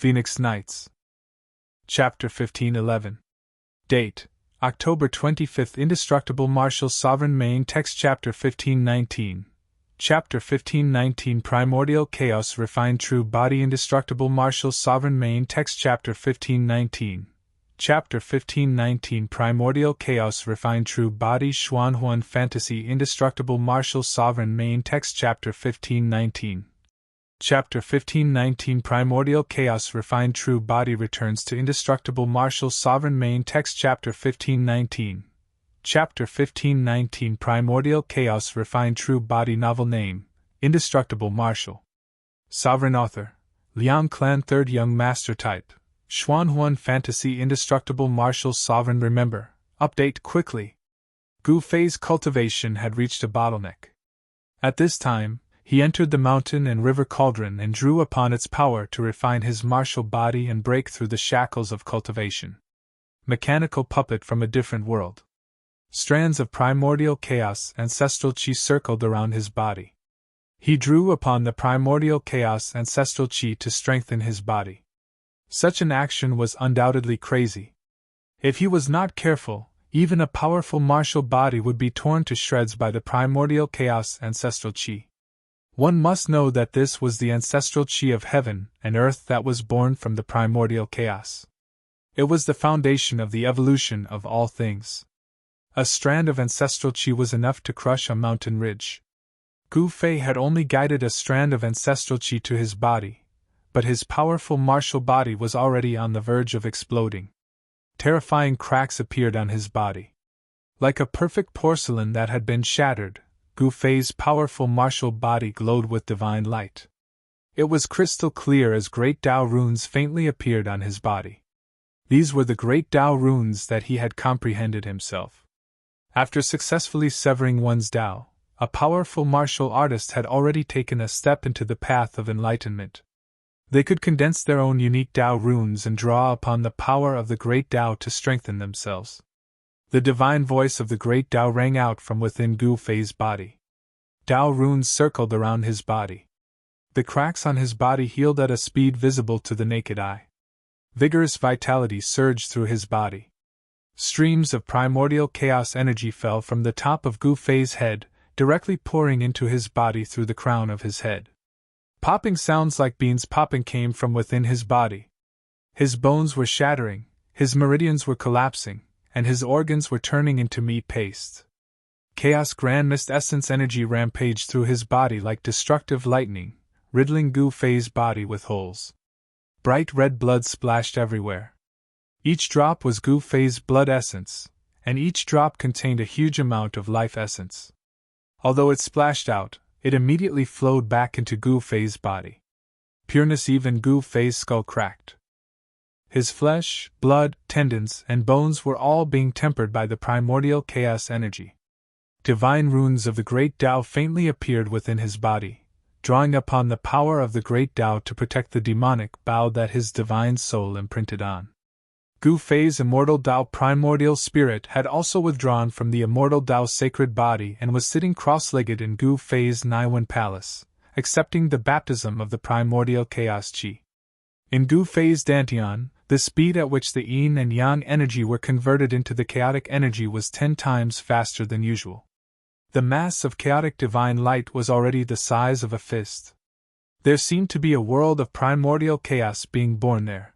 Phoenix Nights. Chapter 1511. Date: October 25th. Indestructible Martial Sovereign. Main text. Chapter 1519. Chapter 1519. Primordial Chaos. Refined True Body. Indestructible Martial Sovereign. Main text. Chapter 1519. Chapter 1519. Primordial Chaos. Refined True Body. Xuanhuan Fantasy. Indestructible Martial Sovereign. Main text. Chapter 1519. Chapter 1519. Primordial Chaos. Refined True Body returns to Indestructible Martial Sovereign. Main text. Chapter 1519. Chapter 1519. Primordial Chaos. Refined True Body. Novel name: Indestructible Martial Sovereign. Author: Liang Clan. Third Young Master. Type: Xuanhuan Fantasy. Indestructible Martial Sovereign. Remember, update quickly. Gu Fei's cultivation had reached a bottleneck. At this time, he entered the mountain and river cauldron and drew upon its power to refine his martial body and break through the shackles of cultivation. Mechanical puppet from a different world. Strands of primordial chaos ancestral chi circled around his body. He drew upon the primordial chaos ancestral chi to strengthen his body. Such an action was undoubtedly crazy. If he was not careful, even a powerful martial body would be torn to shreds by the primordial chaos ancestral chi. One must know that this was the ancestral chi of heaven and earth that was born from the primordial chaos. It was the foundation of the evolution of all things. A strand of ancestral chi was enough to crush a mountain ridge. Gu Fei had only guided a strand of ancestral chi to his body, but his powerful martial body was already on the verge of exploding. Terrifying cracks appeared on his body. Like a perfect porcelain that had been shattered, Gu Fei's powerful martial body glowed with divine light. It was crystal clear as great Tao runes faintly appeared on his body. These were the great Tao runes that he had comprehended himself. After successfully severing one's Tao, a powerful martial artist had already taken a step into the path of enlightenment. They could condense their own unique Tao runes and draw upon the power of the great Tao to strengthen themselves. The divine voice of the great Tao rang out from within Gu Fei's body. Tao runes circled around his body. The cracks on his body healed at a speed visible to the naked eye. Vigorous vitality surged through his body. Streams of primordial chaos energy fell from the top of Gu Fei's head, directly pouring into his body through the crown of his head. Popping sounds like beans popping came from within his body. His bones were shattering, his meridians were collapsing, and his organs were turning into meat paste. Chaos Grand Mist Essence energy rampaged through his body like destructive lightning, riddling Gu Fei's body with holes. Bright red blood splashed everywhere. Each drop was Gu Fei's blood essence, and each drop contained a huge amount of life essence. Although it splashed out, it immediately flowed back into Gu Fei's body. Pureness. Even Gu Fei's skull cracked. His flesh, blood, tendons, and bones were all being tempered by the primordial chaos energy. Divine runes of the great Tao faintly appeared within his body, drawing upon the power of the great Tao to protect the demonic bow that his divine soul imprinted on. Gu Fei's immortal Tao primordial spirit had also withdrawn from the immortal Tao sacred body and was sitting cross-legged in Gu Fei's Naiwen palace, accepting the baptism of the primordial chaos chi. In Gu Fei's dantian, the speed at which the yin and yang energy were converted into the chaotic energy was 10 times faster than usual. The mass of chaotic divine light was already the size of a fist. There seemed to be a world of primordial chaos being born there.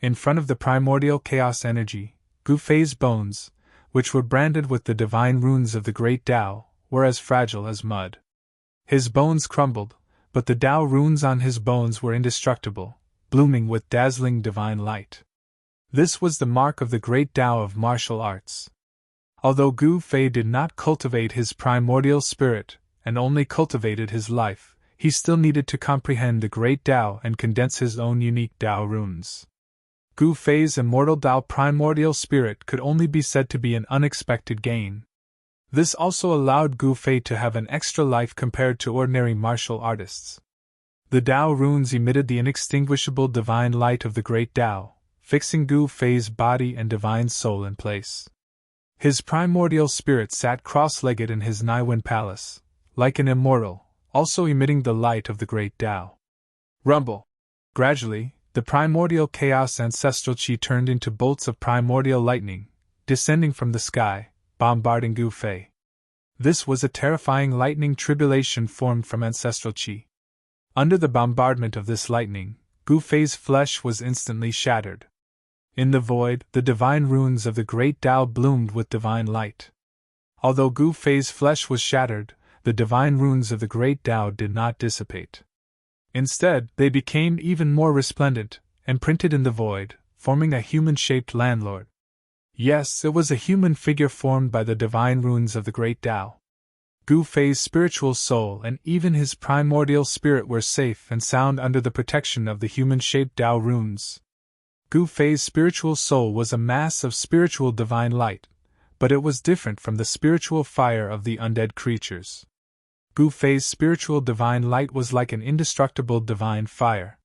In front of the primordial chaos energy, Gu Fei's bones, which were branded with the divine runes of the great Tao, were as fragile as mud. His bones crumbled, but the Tao runes on his bones were indestructible, blooming with dazzling divine light. This was the mark of the great Tao of martial arts. Although Gu Fei did not cultivate his primordial spirit, and only cultivated his life, he still needed to comprehend the great Tao and condense his own unique Tao runes. Gu Fei's immortal Tao primordial spirit could only be said to be an unexpected gain. This also allowed Gu Fei to have an extra life compared to ordinary martial artists. The Tao runes emitted the inextinguishable divine light of the great Tao, fixing Gu Fei's body and divine soul in place. His primordial spirit sat cross-legged in his Naiwen palace, like an immortal, also emitting the light of the great Tao. Rumble. Gradually, the primordial chaos ancestral chi turned into bolts of primordial lightning, descending from the sky, bombarding Gu Fei. This was a terrifying lightning tribulation formed from ancestral chi. Under the bombardment of this lightning, Gu Fei's flesh was instantly shattered. In the void, the divine runes of the great Tao bloomed with divine light. Although Gu Fei's flesh was shattered, the divine runes of the great Tao did not dissipate. Instead, they became even more resplendent, and printed in the void, forming a human-shaped landlord. Yes, it was a human figure formed by the divine runes of the great Tao. Gu Fei's spiritual soul and even his primordial spirit were safe and sound under the protection of the human-shaped Tao runes. Gu Fei's spiritual soul was a mass of spiritual divine light, but it was different from the spiritual fire of the undead creatures. Gu Fei's spiritual divine light was like an indestructible divine fire.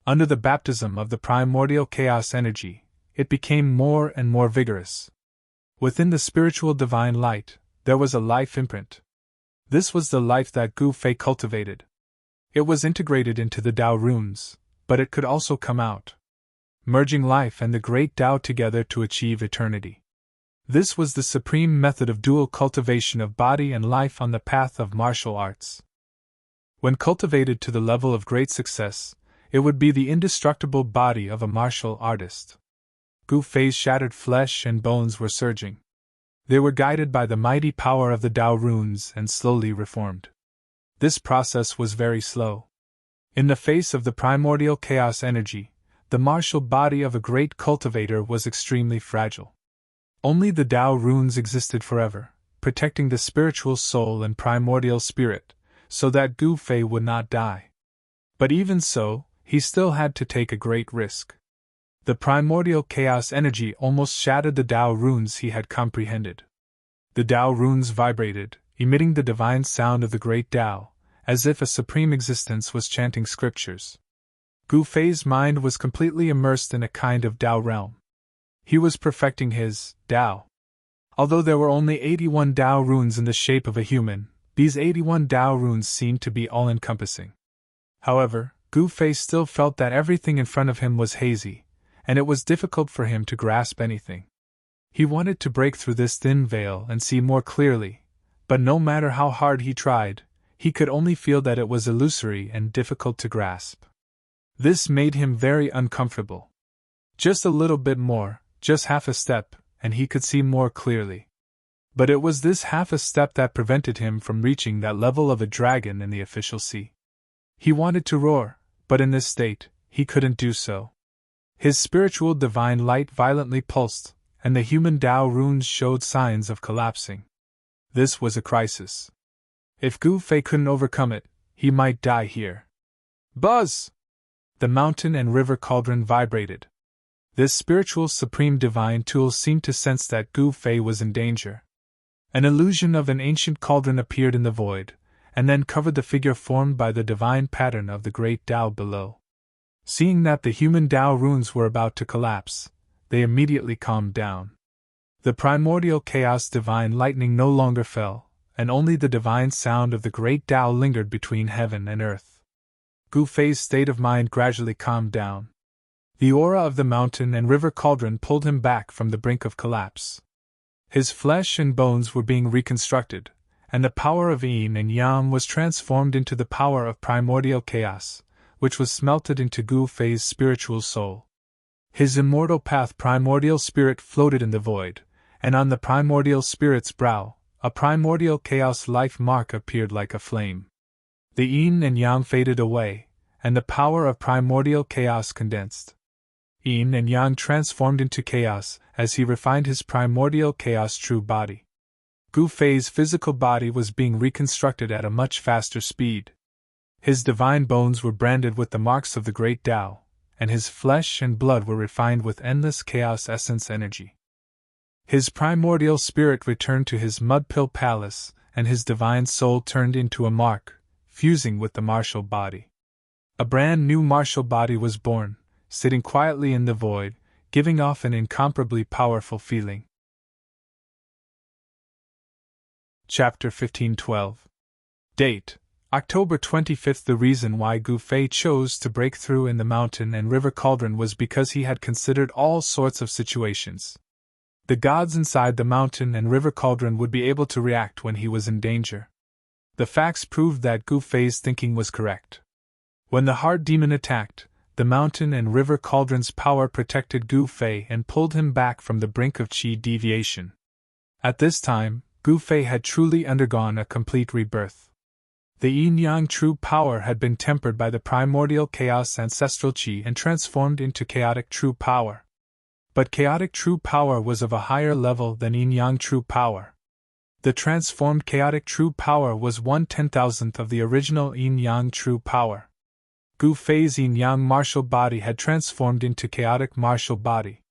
Under the baptism of the primordial chaos energy, it became more and more vigorous. Within the spiritual divine light, there was a life imprint. This was the life that Gu Fei cultivated. It was integrated into the Tao runes, but it could also come out, merging life and the great Tao together to achieve eternity. This was the supreme method of dual cultivation of body and life on the path of martial arts. When cultivated to the level of great success, it would be the indestructible body of a martial artist. Gu Fei's shattered flesh and bones were surging. They were guided by the mighty power of the Tao runes and slowly reformed. This process was very slow. In the face of the primordial chaos energy, the martial body of a great cultivator was extremely fragile. Only the Tao runes existed forever, protecting the spiritual soul and primordial spirit, so that Gu Fei would not die. But even so, he still had to take a great risk. The primordial chaos energy almost shattered the Tao runes he had comprehended. The Tao runes vibrated, emitting the divine sound of the great Tao, as if a supreme existence was chanting scriptures. Gu Fei's mind was completely immersed in a kind of Tao realm. He was perfecting his Tao. Although there were only 81 Tao runes in the shape of a human, these 81 Tao runes seemed to be all-encompassing. However, Gu Fei still felt that everything in front of him was hazy, and it was difficult for him to grasp anything. He wanted to break through this thin veil and see more clearly, but no matter how hard he tried, he could only feel that it was illusory and difficult to grasp. This made him very uncomfortable. Just a little bit more, just half a step, and he could see more clearly. But it was this half a step that prevented him from reaching that level of a dragon in the official sea. He wanted to roar, but in this state, he couldn't do so. His spiritual divine light violently pulsed, and the human Tao runes showed signs of collapsing. This was a crisis. If Gu Fei couldn't overcome it, he might die here. Buzz! The mountain and river cauldron vibrated. This spiritual supreme divine tool seemed to sense that Gu Fei was in danger. An illusion of an ancient cauldron appeared in the void, and then covered the figure formed by the divine pattern of the great Tao below. Seeing that the human Tao runes were about to collapse, they immediately calmed down. The primordial chaos divine lightning no longer fell, and only the divine sound of the great Tao lingered between heaven and earth. Gu Fei's state of mind gradually calmed down. The aura of the mountain and river cauldron pulled him back from the brink of collapse. His flesh and bones were being reconstructed, and the power of yin and yang was transformed into the power of primordial chaos, which was smelted into Gu Fei's spiritual soul. His immortal path primordial spirit floated in the void, and on the primordial spirit's brow, a primordial chaos life mark appeared like a flame. The yin and yang faded away, and the power of primordial chaos condensed. Yin and yang transformed into chaos as he refined his primordial chaos true body. Gu Fei's physical body was being reconstructed at a much faster speed. His divine bones were branded with the marks of the great Tao, and his flesh and blood were refined with endless chaos essence energy. His primordial spirit returned to his mud pill palace, and his divine soul turned into a mark, fusing with the martial body. A brand new martial body was born, sitting quietly in the void, giving off an incomparably powerful feeling. Chapter 1512. Date: October 25th. The reason why Gu Fei chose to break through in the mountain and river cauldron was because he had considered all sorts of situations. The gods inside the mountain and river cauldron would be able to react when he was in danger. The facts proved that Gu Fei's thinking was correct. When the heart demon attacked, the mountain and river cauldron's power protected Gu Fei and pulled him back from the brink of qi deviation. At this time, Gu Fei had truly undergone a complete rebirth. The yin-yang true power had been tempered by the primordial chaos ancestral qi and transformed into chaotic true power. But chaotic true power was of a higher level than yin-yang true power. The transformed chaotic true power was 1/10,000th of the original yin-yang true power. Gu Fei's yin-yang martial body had transformed into chaotic martial body.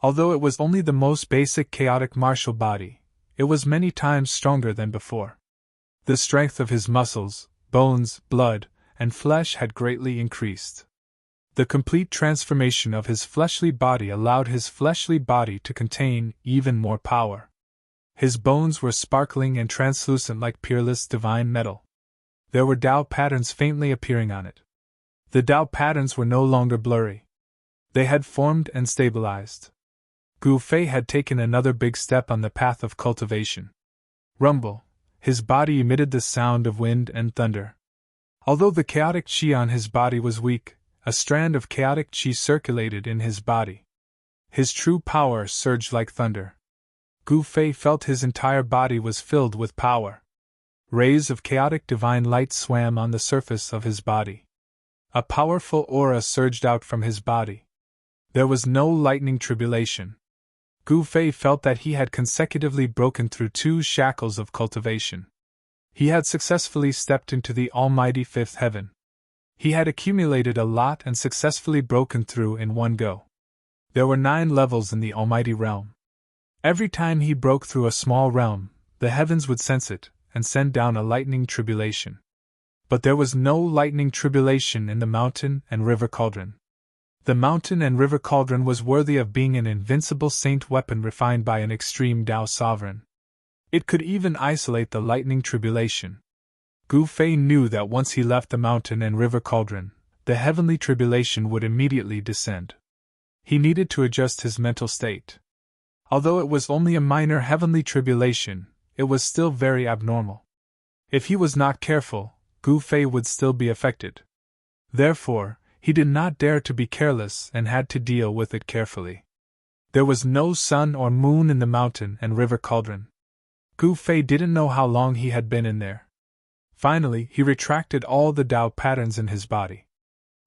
Although it was only the most basic chaotic martial body, it was many times stronger than before. The strength of his muscles, bones, blood, and flesh had greatly increased. The complete transformation of his fleshly body allowed his fleshly body to contain even more power. His bones were sparkling and translucent like peerless divine metal. There were Tao patterns faintly appearing on it. The Tao patterns were no longer blurry. They had formed and stabilized. Gu Fei had taken another big step on the path of cultivation. Rumble. His body emitted the sound of wind and thunder. Although the chaotic qi on his body was weak, a strand of chaotic qi circulated in his body. His true power surged like thunder. Gu Fei felt his entire body was filled with power. Rays of chaotic divine light swam on the surface of his body. A powerful aura surged out from his body. There was no lightning tribulation. Gu Fei felt that he had consecutively broken through 2 shackles of cultivation. He had successfully stepped into the almighty 5th heaven. He had accumulated a lot and successfully broken through in one go. There were 9 levels in the almighty realm. Every time he broke through a small realm, the heavens would sense it and send down a lightning tribulation. But there was no lightning tribulation in the mountain and river cauldron. The mountain and river cauldron was worthy of being an invincible saint weapon refined by an extreme Tao sovereign. It could even isolate the lightning tribulation. Gu Fei knew that once he left the mountain and river cauldron, the heavenly tribulation would immediately descend. He needed to adjust his mental state. Although it was only a minor heavenly tribulation, it was still very abnormal. If he was not careful, Gu Fei would still be affected. Therefore, he did not dare to be careless and had to deal with it carefully. There was no sun or moon in the mountain and river cauldron. Gu Fei didn't know how long he had been in there. Finally, he retracted all the Tao patterns in his body.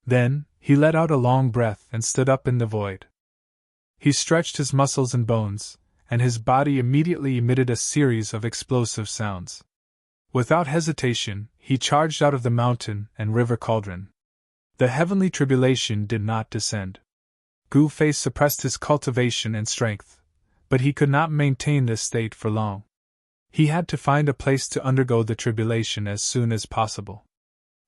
Then, he let out a long breath and stood up in the void. He stretched his muscles and bones, and his body immediately emitted a series of explosive sounds. Without hesitation, he charged out of the mountain and river cauldron. The heavenly tribulation did not descend. Gu Fei suppressed his cultivation and strength, but he could not maintain this state for long. He had to find a place to undergo the tribulation as soon as possible.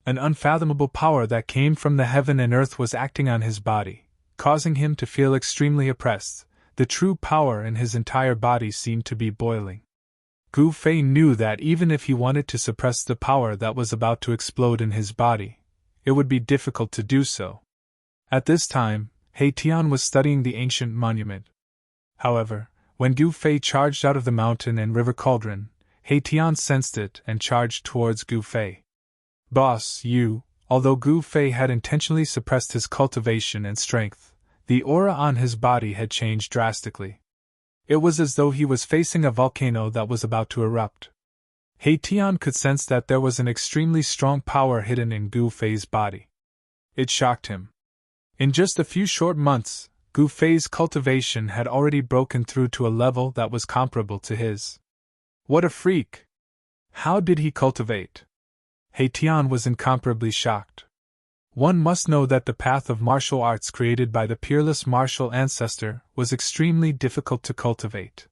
An unfathomable power that came from the heaven and earth was acting on his body, causing him to feel extremely oppressed. The true power in his entire body seemed to be boiling. Gu Fei knew that even if he wanted to suppress the power that was about to explode in his body, it would be difficult to do so. At this time, He Tian was studying the ancient monument. However, when Gu Fei charged out of the mountain and river cauldron, He Tian sensed it and charged towards Gu Fei. Boss, although Gu Fei had intentionally suppressed his cultivation and strength, the aura on his body had changed drastically. It was as though he was facing a volcano that was about to erupt. He Tian could sense that there was an extremely strong power hidden in Gu Fei's body. It shocked him. In just a few short months, Gu Fei's cultivation had already broken through to a level that was comparable to his. What a freak! How did he cultivate? He Tian was incomparably shocked. One must know that the path of martial arts created by the peerless martial ancestor was extremely difficult to cultivate.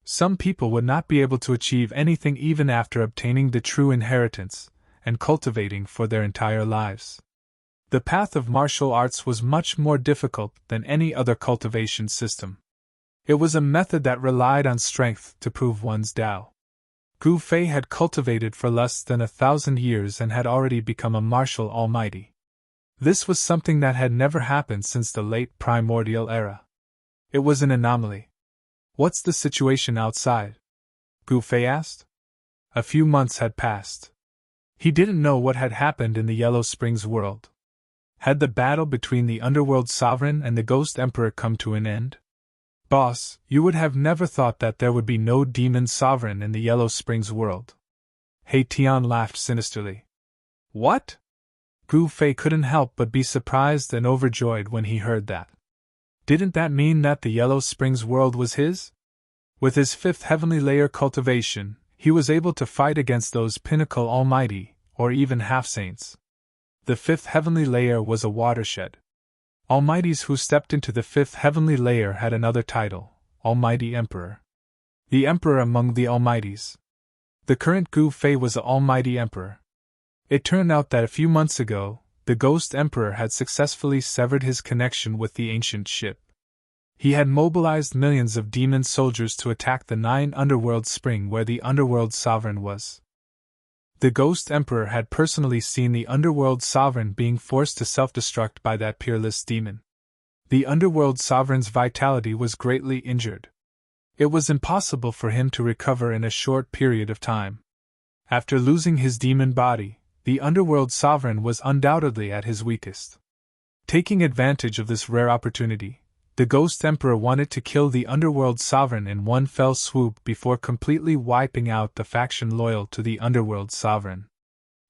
Some people would not be able to achieve anything even after obtaining the true inheritance and cultivating for their entire lives. The path of martial arts was much more difficult than any other cultivation system. It was a method that relied on strength to prove one's Tao. Gu Fei had cultivated for less than 1,000 years and had already become a martial almighty. This was something that had never happened since the late primordial era. It was an anomaly. What's the situation outside? Gu Fei asked. A few months had passed. He didn't know what had happened in the Yellow Springs world. Had the battle between the Underworld Sovereign and the Ghost Emperor come to an end? Boss, you would have never thought that there would be no demon sovereign in the Yellow Springs world. He Tian laughed sinisterly. What? Gu Fei couldn't help but be surprised and overjoyed when he heard that. Didn't that mean that the Yellow Springs world was his? With his 5th heavenly layer cultivation, he was able to fight against those pinnacle almighty, or even half-saints. The 5th heavenly layer was a watershed. Almighties who stepped into the 5th heavenly layer had another title, Almighty Emperor. The Emperor among the Almighties. The current Gu Fei was the Almighty Emperor. It turned out that a few months ago, the Ghost Emperor had successfully severed his connection with the ancient ship. He had mobilized millions of demon soldiers to attack the 9 underworld spring where the Underworld Sovereign was. The Ghost Emperor had personally seen the Underworld Sovereign being forced to self-destruct by that peerless demon. The Underworld Sovereign's vitality was greatly injured. It was impossible for him to recover in a short period of time. After losing his demon body, the Underworld Sovereign was undoubtedly at his weakest. Taking advantage of this rare opportunity, the Ghost Emperor wanted to kill the Underworld Sovereign in one fell swoop before completely wiping out the faction loyal to the Underworld Sovereign.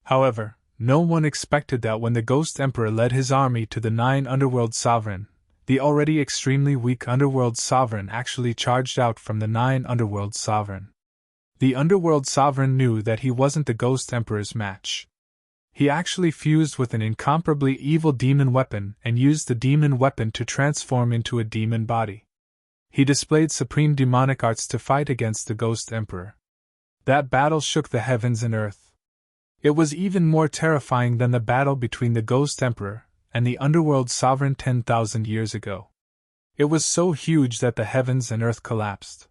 However, no one expected that when the Ghost Emperor led his army to the 9 Underworld Sovereign, the already extremely weak Underworld Sovereign actually charged out from the 9 Underworld Sovereign. The Underworld Sovereign knew that he wasn't the Ghost Emperor's match. He actually fused with an incomparably evil demon weapon and used the demon weapon to transform into a demon body. He displayed supreme demonic arts to fight against the Ghost Emperor. That battle shook the heavens and earth. It was even more terrifying than the battle between the Ghost Emperor and the Underworld Sovereign 10,000 years ago. It was so huge that the heavens and earth collapsed.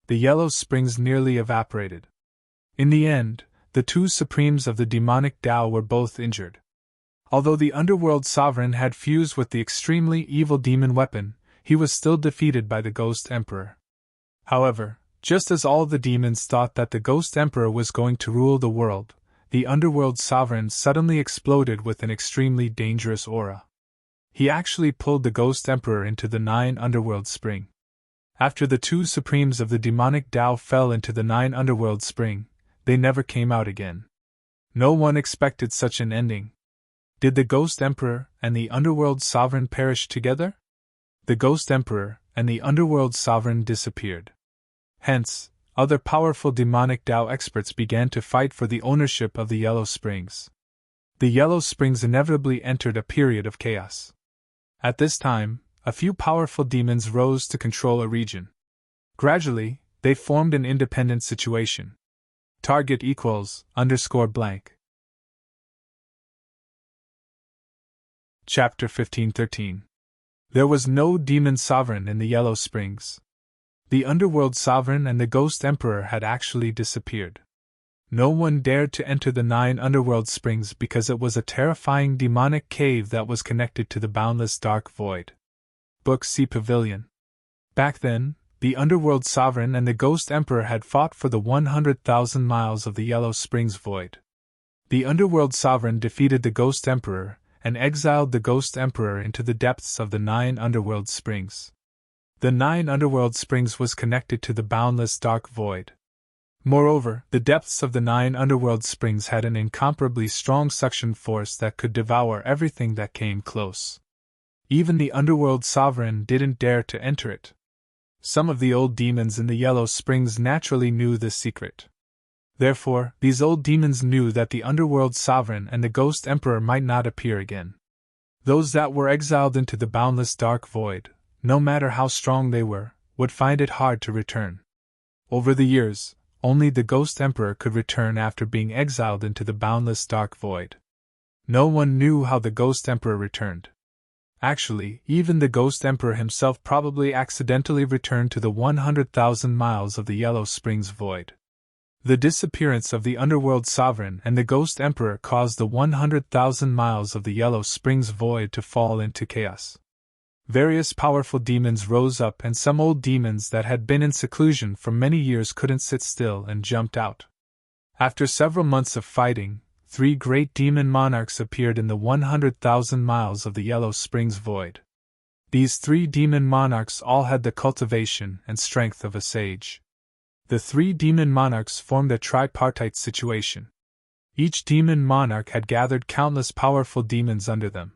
The Yellow Springs nearly evaporated. In the end, the 2 supremes of the demonic Tao were both injured. Although the Underworld Sovereign had fused with the extremely evil demon weapon, he was still defeated by the Ghost Emperor. However, just as all the demons thought that the Ghost Emperor was going to rule the world, the Underworld Sovereign suddenly exploded with an extremely dangerous aura. He actually pulled the Ghost Emperor into the 9 Underworld Spring. After the 2 supremes of the demonic Tao fell into the 9 Underworld Spring, they never came out again. No one expected such an ending. Did the Ghost Emperor and the Underworld Sovereign perish together? The Ghost Emperor and the Underworld Sovereign disappeared. Hence, other powerful demonic Tao experts began to fight for the ownership of the Yellow Springs. The Yellow Springs inevitably entered a period of chaos. At this time, a few powerful demons rose to control a region. Gradually, they formed an independent situation. Target equals _blank. Chapter 1513. There was no demon sovereign in the Yellow Springs. The Underworld Sovereign and the Ghost Emperor had actually disappeared. No one dared to enter the 9 Underworld Springs because it was a terrifying demonic cave that was connected to the boundless dark void. Book C Pavilion. Back then, the Underworld Sovereign and the Ghost Emperor had fought for the 100,000 miles of the Yellow Springs void. The Underworld Sovereign defeated the Ghost Emperor and exiled the Ghost Emperor into the depths of the 9 Underworld Springs. The 9 Underworld Springs was connected to the boundless dark void. Moreover, the depths of the 9 Underworld Springs had an incomparably strong suction force that could devour everything that came close. Even the Underworld Sovereign didn't dare to enter it. Some of the old demons in the Yellow Springs naturally knew this secret. Therefore, these old demons knew that the Underworld Sovereign and the Ghost Emperor might not appear again. Those that were exiled into the boundless dark void, no matter how strong they were, would find it hard to return. Over the years, only the Ghost Emperor could return after being exiled into the boundless dark void. No one knew how the Ghost Emperor returned. Actually, even the Ghost Emperor himself probably accidentally returned to the 100,000 miles of the Yellow Springs void. The disappearance of the underworld sovereign and the ghost emperor caused the 100,000 miles of the Yellow Springs void to fall into chaos. Various powerful demons rose up, and some old demons that had been in seclusion for many years couldn't sit still and jumped out. After several months of fighting, 3 great demon monarchs appeared in the 100,000 miles of the Yellow Springs void. These 3 demon monarchs all had the cultivation and strength of a sage. The 3 demon monarchs formed a tripartite situation. Each demon monarch had gathered countless powerful demons under them.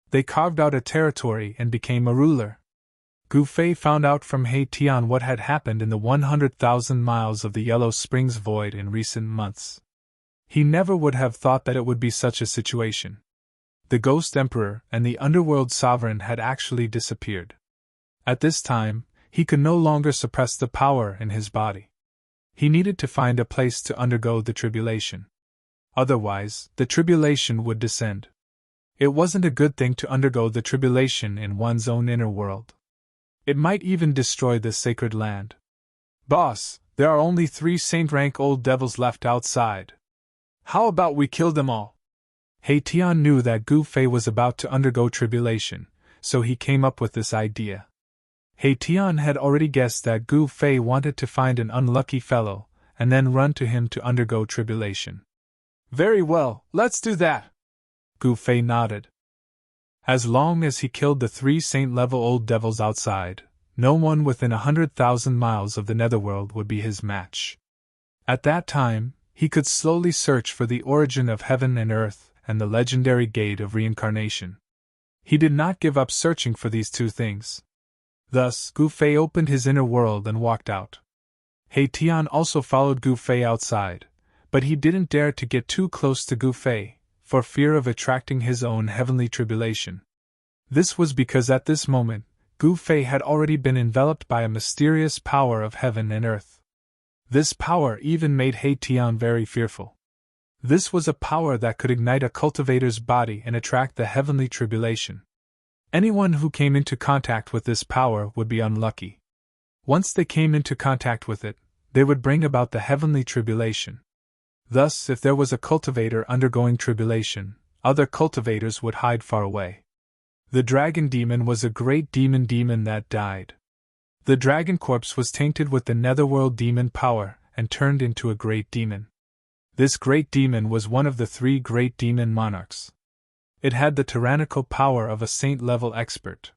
They carved out a territory and became a ruler. Gu Fei found out from He Tian what had happened in the 100,000 miles of the Yellow Springs void in recent months. He never would have thought that it would be such a situation. The Ghost Emperor and the Underworld Sovereign had actually disappeared. At this time, he could no longer suppress the power in his body. He needed to find a place to undergo the tribulation. Otherwise, the tribulation would descend. It wasn't a good thing to undergo the tribulation in one's own inner world. It might even destroy the sacred land. Boss, there are only 3 saint-rank old devils left outside. How about we kill them all? He Tian knew that Gu Fei was about to undergo tribulation, so he came up with this idea. He Tian had already guessed that Gu Fei wanted to find an unlucky fellow, and then run to him to undergo tribulation. Very well, let's do that. Gu Fei nodded. As long as he killed the 3 saint-level old devils outside, no one within 100,000 miles of the netherworld would be his match. At that time, he could slowly search for the origin of heaven and earth and the legendary gate of reincarnation. He did not give up searching for these 2 things. Thus, Gu Fei opened his inner world and walked out. He Tian also followed Gu Fei outside, but he didn't dare to get too close to Gu Fei, for fear of attracting his own heavenly tribulation. This was because at this moment, Gu Fei had already been enveloped by a mysterious power of heaven and earth. This power even made He Tian very fearful. This was a power that could ignite a cultivator's body and attract the heavenly tribulation. Anyone who came into contact with this power would be unlucky. Once they came into contact with it, they would bring about the heavenly tribulation. Thus, if there was a cultivator undergoing tribulation, other cultivators would hide far away. The dragon demon was a great demon that died. The dragon corpse was tainted with the netherworld demon power and turned into a great demon. This great demon was one of the 3 great demon monarchs. It had the tyrannical power of a saint-level expert.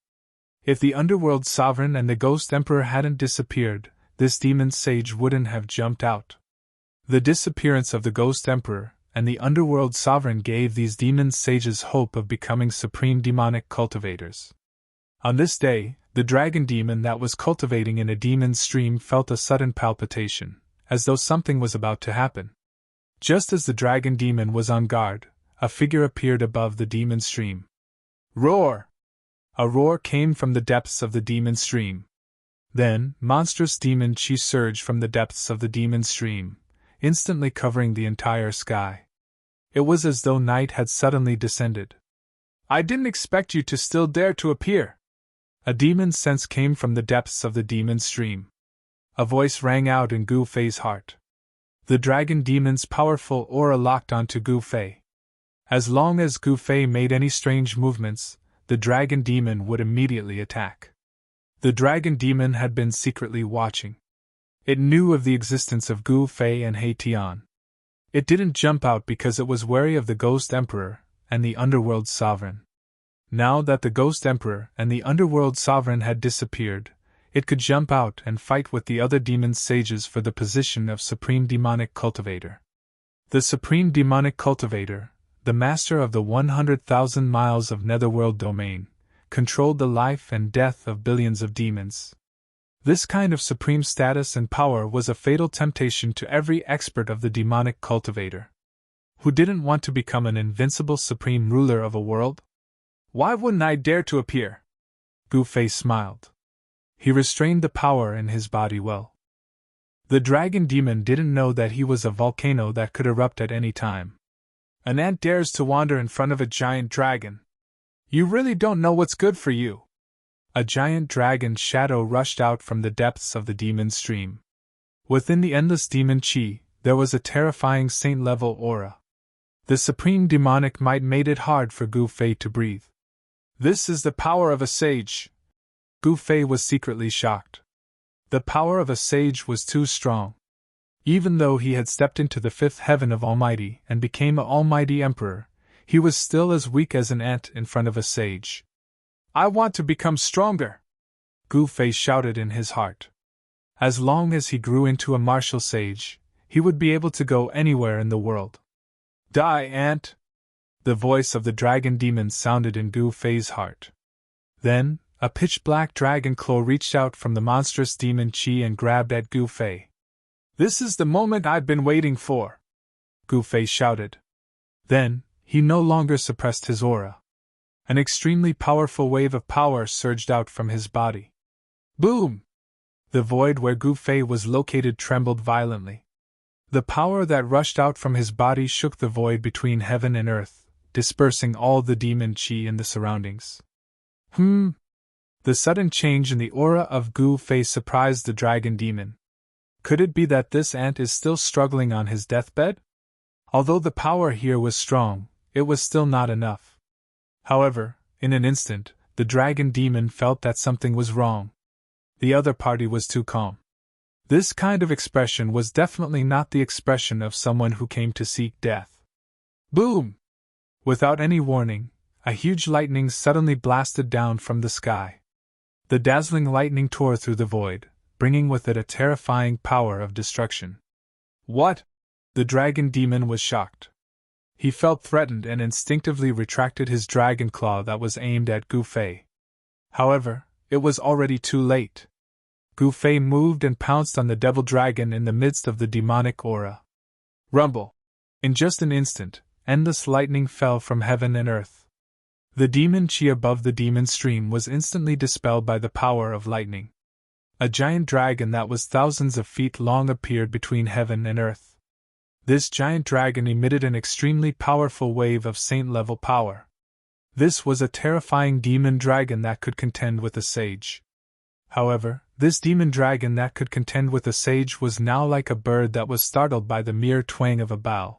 If the underworld sovereign and the ghost emperor hadn't disappeared, this demon sage wouldn't have jumped out. The disappearance of the ghost emperor and the underworld sovereign gave these demon sages hope of becoming supreme demonic cultivators. On this day, the dragon demon that was cultivating in a demon stream felt a sudden palpitation, as though something was about to happen. Just as the dragon demon was on guard, a figure appeared above the demon stream. Roar! A roar came from the depths of the demon stream. Then, monstrous demon chi surged from the depths of the demon stream, instantly covering the entire sky. It was as though night had suddenly descended. I didn't expect you to still dare to appear. A demon's sense came from the depths of the demon stream. A voice rang out in Gu Fei's heart. The dragon demon's powerful aura locked onto Gu Fei. As long as Gu Fei made any strange movements, the dragon demon would immediately attack. The dragon demon had been secretly watching. It knew of the existence of Gu Fei and He Tian. It didn't jump out because it was wary of the Ghost Emperor and the Underworld Sovereign. Now that the Ghost Emperor and the Underworld Sovereign had disappeared, it could jump out and fight with the other demon sages for the position of Supreme Demonic Cultivator. The Supreme Demonic Cultivator, the master of the 100,000 miles of netherworld domain, controlled the life and death of billions of demons. This kind of supreme status and power was a fatal temptation to every expert of the demonic cultivator. Who didn't want to become an invincible supreme ruler of a world? Why wouldn't I dare to appear? Gu Fei smiled. He restrained the power in his body well. The dragon demon didn't know that he was a volcano that could erupt at any time. An ant dares to wander in front of a giant dragon. You really don't know what's good for you. A giant dragon's shadow rushed out from the depths of the demon stream. Within the endless demon chi, There was a terrifying saint-level aura. The supreme demonic might made it hard for Gu Fei to breathe. This is the power of a sage. Gu Fei was secretly shocked. The power of a sage was too strong. Even though he had stepped into the fifth heaven of Almighty and became an almighty emperor, he was still as weak as an ant in front of a sage. I want to become stronger, Gu Fei shouted in his heart. As long as he grew into a martial sage, he would be able to go anywhere in the world. Die, ant! The voice of the dragon demon sounded in Gu Fei's heart. Then, a pitch-black dragon claw reached out from the monstrous demon Qi and grabbed at Gu Fei. This is the moment I've been waiting for, Gu Fei shouted. Then, he no longer suppressed his aura. An extremely powerful wave of power surged out from his body. Boom! The void where Gu Fei was located trembled violently. The power that rushed out from his body shook the void between heaven and earth, dispersing all the demon Qi in the surroundings. The sudden change in the aura of Gu Fei surprised the dragon demon. Could it be that this ant is still struggling on his deathbed? Although the power here was strong, it was still not enough. However, in an instant, the dragon demon felt that something was wrong. The other party was too calm. This kind of expression was definitely not the expression of someone who came to seek death. Boom! Without any warning, a huge lightning suddenly blasted down from the sky. The dazzling lightning tore through the void, bringing with it a terrifying power of destruction. What? The dragon demon was shocked. He felt threatened and instinctively retracted his dragon claw that was aimed at Gu Fei. However, it was already too late. Gu Fei moved and pounced on the devil dragon in the midst of the demonic aura. Rumble! In just an instant, endless lightning fell from heaven and earth. The demon Qi above the demon stream was instantly dispelled by the power of lightning. A giant dragon that was thousands of feet long appeared between heaven and earth. This giant dragon emitted an extremely powerful wave of saint-level power. This was a terrifying demon dragon that could contend with a sage. However, this demon dragon that could contend with a sage was now like a bird that was startled by the mere twang of a bow.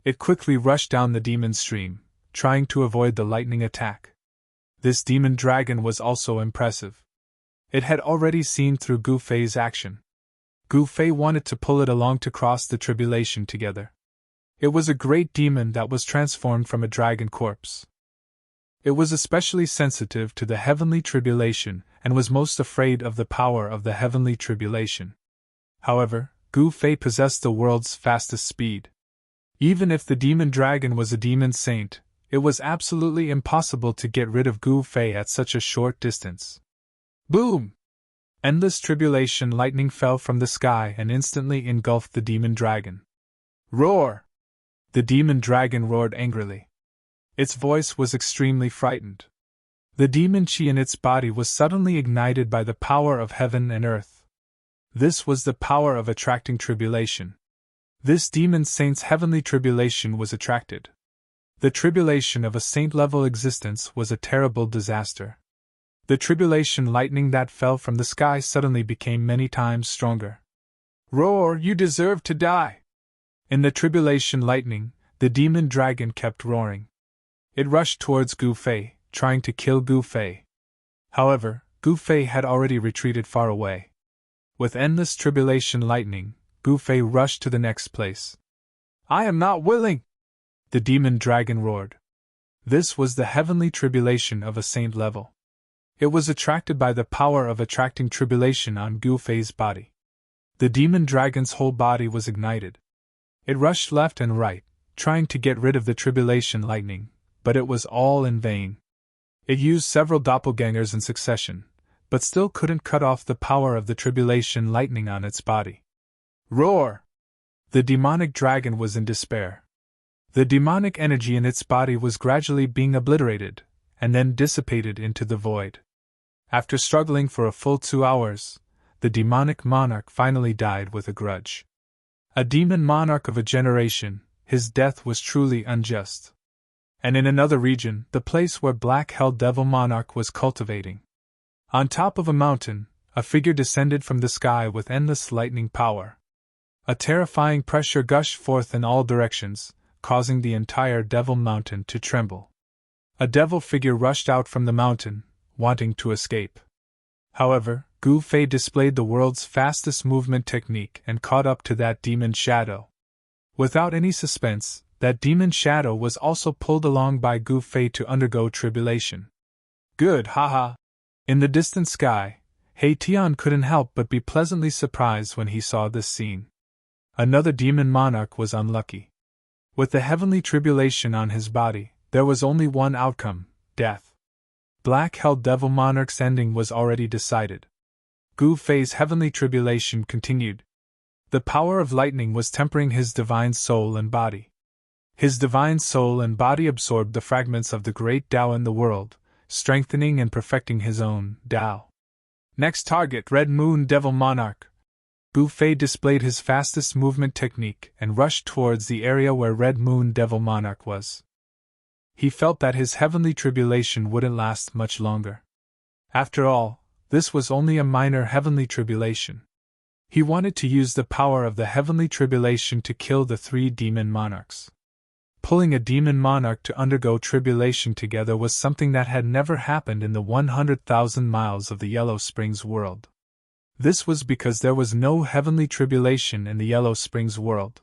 It quickly rushed down the demon stream, trying to avoid the lightning attack. This demon dragon was also impressive. It had already seen through Gu Fei's action. Gu Fei wanted to pull it along to cross the tribulation together. It was a great demon that was transformed from a dragon corpse. It was especially sensitive to the heavenly tribulation and was most afraid of the power of the heavenly tribulation. However, Gu Fei possessed the world's fastest speed. Even if the demon dragon was a demon saint, it was absolutely impossible to get rid of Gu Fei at such a short distance. Boom! Endless tribulation lightning fell from the sky and instantly engulfed the demon dragon. Roar! The demon dragon roared angrily. Its voice was extremely frightened. The demon Qi in its body was suddenly ignited by the power of heaven and earth. This was the power of attracting tribulation. This demon saint's heavenly tribulation was attracted. The tribulation of a saint-level existence was a terrible disaster. The tribulation lightning that fell from the sky suddenly became many times stronger. Roar, you deserve to die! In the tribulation lightning, the demon dragon kept roaring. It rushed towards Gu Fei, trying to kill Gu Fei. However, Gu Fei had already retreated far away. With endless tribulation lightning, Gu Fei rushed to the next place. I am not willing! The demon dragon roared. This was the heavenly tribulation of a saint level. It was attracted by the power of attracting tribulation on Gu Fei's body. The demon dragon's whole body was ignited. It rushed left and right, trying to get rid of the tribulation lightning, but it was all in vain. It used several doppelgangers in succession, but still couldn't cut off the power of the tribulation lightning on its body. Roar! The demonic dragon was in despair. The demonic energy in its body was gradually being obliterated, and then dissipated into the void. After struggling for a full 2 hours, the demonic monarch finally died with a grudge. A demon monarch of a generation, his death was truly unjust. And in another region, the place where Black Hell Devil Monarch was cultivating. On top of a mountain, a figure descended from the sky with endless lightning power. A terrifying pressure gushed forth in all directions, causing the entire Devil Mountain to tremble. A devil figure rushed out from the mountain, wanting to escape. However, Gu Fei displayed the world's fastest movement technique and caught up to that demon shadow. Without any suspense, that demon shadow was also pulled along by Gu Fei to undergo tribulation. Good, haha! In the distant sky, He Tian couldn't help but be pleasantly surprised when he saw this scene. Another demon monarch was unlucky. With the heavenly tribulation on his body, there was only one outcome: death. Black-held devil monarch's ending was already decided. Gu Fei's heavenly tribulation continued. The power of lightning was tempering his divine soul and body. His divine soul and body absorbed the fragments of the great Tao in the world, strengthening and perfecting his own Tao. Next target, Red Moon Devil Monarch. Gu Fei displayed his fastest movement technique and rushed towards the area where Red Moon Devil Monarch was. He felt that his heavenly tribulation wouldn't last much longer. After all, this was only a minor heavenly tribulation. He wanted to use the power of the heavenly tribulation to kill the 3 demon monarchs. Pulling a demon monarch to undergo tribulation together was something that had never happened in the 100,000 miles of the Yellow Springs world. This was because there was no heavenly tribulation in the Yellow Springs world.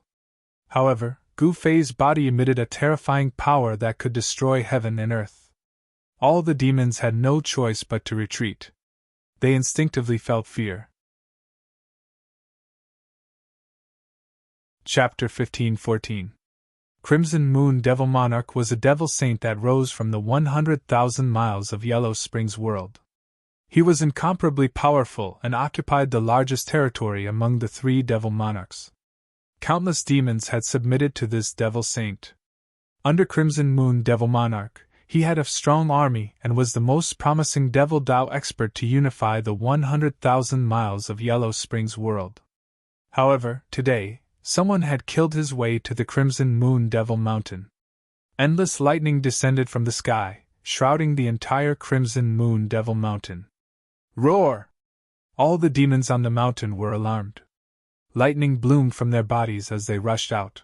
However, Gu Fei's body emitted a terrifying power that could destroy heaven and earth. All the demons had no choice but to retreat. They instinctively felt fear. Chapter 15:14. Crimson Moon Devil Monarch was a devil saint that rose from the 100,000 miles of Yellow Springs world. He was incomparably powerful and occupied the largest territory among the 3 devil monarchs. Countless demons had submitted to this devil saint. Under Crimson Moon Devil Monarch, he had a strong army and was the most promising devil Tao expert to unify the 100,000 miles of Yellow Springs world. However, today, someone had killed his way to the Crimson Moon Devil Mountain. Endless lightning descended from the sky, shrouding the entire Crimson Moon Devil Mountain. Roar! All the demons on the mountain were alarmed. Lightning bloomed from their bodies as they rushed out.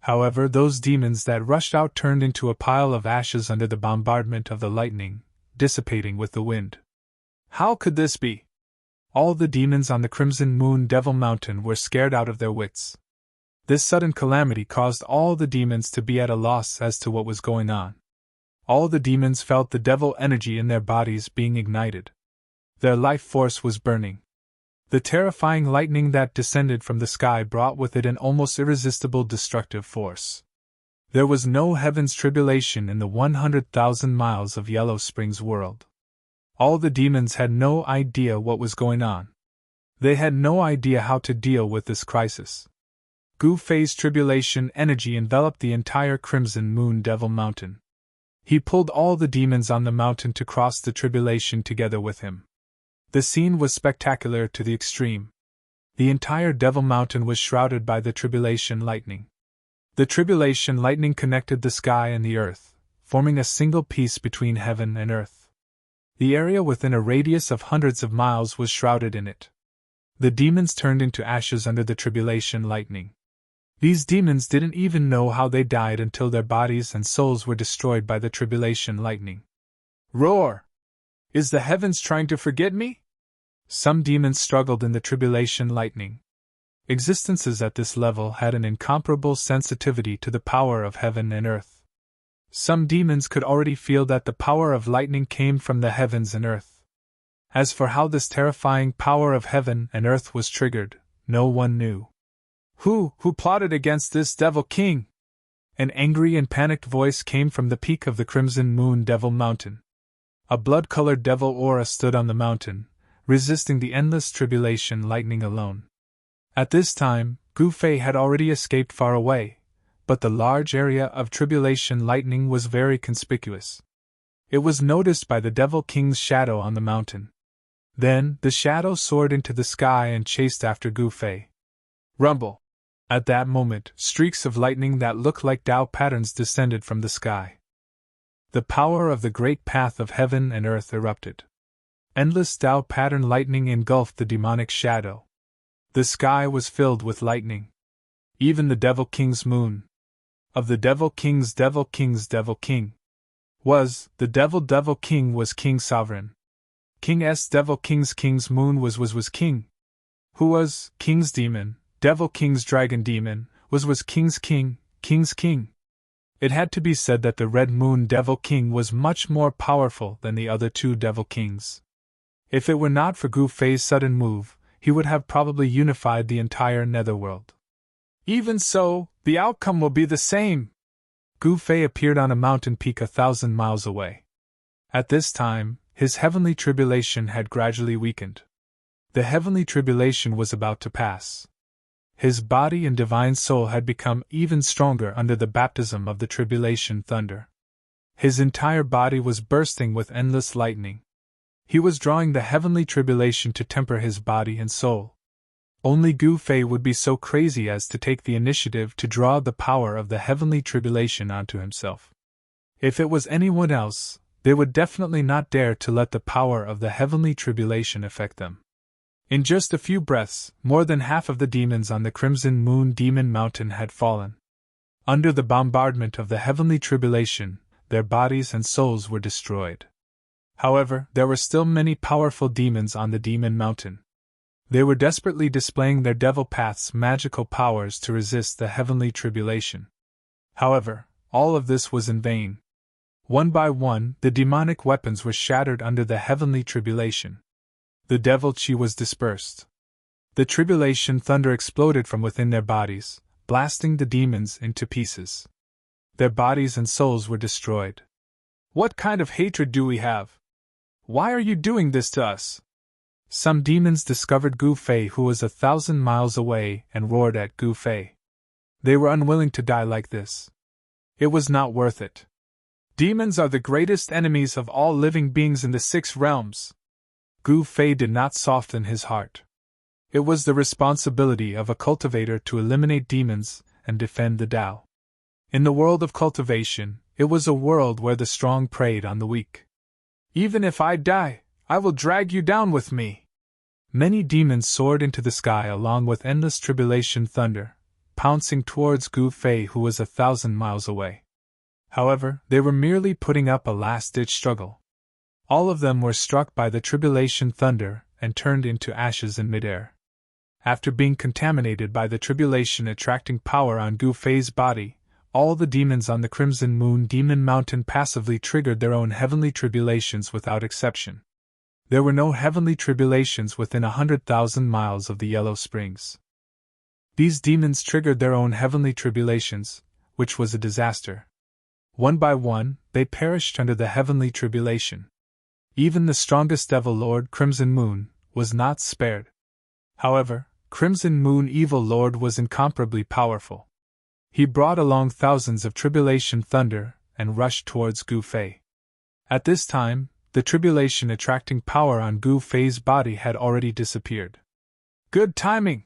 However, those demons that rushed out turned into a pile of ashes under the bombardment of the lightning, dissipating with the wind. How could this be? All the demons on the Crimson Moon Devil Mountain were scared out of their wits. This sudden calamity caused all the demons to be at a loss as to what was going on. All the demons felt the devil energy in their bodies being ignited. Their life force was burning. The terrifying lightning that descended from the sky brought with it an almost irresistible destructive force. There was no heaven's tribulation in the 100,000 miles of Yellow Springs world. All the demons had no idea what was going on. They had no idea how to deal with this crisis. Gu Fei's tribulation energy enveloped the entire Crimson Moon Devil Mountain. He pulled all the demons on the mountain to cross the tribulation together with him. The scene was spectacular to the extreme. The entire Devil Mountain was shrouded by the tribulation lightning. The tribulation lightning connected the sky and the earth, forming a single piece between heaven and earth. The area within a radius of hundreds of miles was shrouded in it. The demons turned into ashes under the tribulation lightning. These demons didn't even know how they died until their bodies and souls were destroyed by the tribulation lightning. Roar! Is the heavens trying to forget me? Some demons struggled in the tribulation lightning. Existences at this level had an incomparable sensitivity to the power of heaven and earth. Some demons could already feel that the power of lightning came from the heavens and earth. As for how this terrifying power of heaven and earth was triggered, no one knew. Who plotted against this devil king? An angry and panicked voice came from the peak of the Crimson Moon Devil Mountain. A blood-colored devil aura stood on the mountain, resisting the endless tribulation lightning alone. At this time, Gu Fei had already escaped far away, but the large area of tribulation lightning was very conspicuous. It was noticed by the Devil King's shadow on the mountain. Then, the shadow soared into the sky and chased after Gu Fei. Rumble! At that moment, streaks of lightning that looked like Tao patterns descended from the sky. The power of the great path of heaven and earth erupted. Endless Tao pattern lightning engulfed the demonic shadow. The sky was filled with lightning. Even the Devil King's moon. Of the Devil King's Devil King. Was, the Devil King was King Sovereign. King's Devil King's moon was king. Who was, King's demon, Devil King's dragon demon, was King's king. It had to be said that the Red Moon Devil King was much more powerful than the other two Devil Kings. If it were not for Gu Fei's sudden move, he would have probably unified the entire netherworld. Even so, the outcome will be the same. Gu Fei appeared on a mountain peak 1,000 miles away. At this time, his heavenly tribulation had gradually weakened. The heavenly tribulation was about to pass. His body and divine soul had become even stronger under the baptism of the tribulation thunder. His entire body was bursting with endless lightning. He was drawing the heavenly tribulation to temper his body and soul. Only Gu Fei would be so crazy as to take the initiative to draw the power of the heavenly tribulation onto himself. If it was anyone else, they would definitely not dare to let the power of the heavenly tribulation affect them. In just a few breaths, more than half of the demons on the Crimson Moon Demon Mountain had fallen. Under the bombardment of the heavenly tribulation, their bodies and souls were destroyed. However, there were still many powerful demons on the Demon Mountain. They were desperately displaying their Devil Path's magical powers to resist the heavenly tribulation. However, all of this was in vain. One by one, the demonic weapons were shattered under the heavenly tribulation. The devil chi was dispersed. The tribulation thunder exploded from within their bodies, blasting the demons into pieces. Their bodies and souls were destroyed. What kind of hatred do we have? Why are you doing this to us? Some demons discovered Gu Fei, who was 1,000 miles away, and roared at Gu Fei. They were unwilling to die like this. It was not worth it. Demons are the greatest enemies of all living beings in the 6 realms. Gu Fei did not soften his heart. It was the responsibility of a cultivator to eliminate demons and defend the Tao. In the world of cultivation, it was a world where the strong preyed on the weak. Even if I die, I will drag you down with me. Many demons soared into the sky along with endless tribulation thunder, pouncing towards Gu Fei, who was 1,000 miles away. However, they were merely putting up a last-ditch struggle. All of them were struck by the tribulation thunder and turned into ashes in midair. After being contaminated by the tribulation attracting power on Gu Fei's body, all the demons on the Crimson Moon Demon Mountain passively triggered their own heavenly tribulations without exception. There were no heavenly tribulations within 100,000 miles of the Yellow Springs. These demons triggered their own heavenly tribulations, which was a disaster. One by one, they perished under the heavenly tribulation. Even the strongest Devil Lord, Crimson Moon, was not spared. However, Crimson Moon Evil Lord was incomparably powerful. He brought along thousands of tribulation thunder and rushed towards Gu Fei. At this time, the tribulation attracting power on Gu Fei's body had already disappeared. Good timing!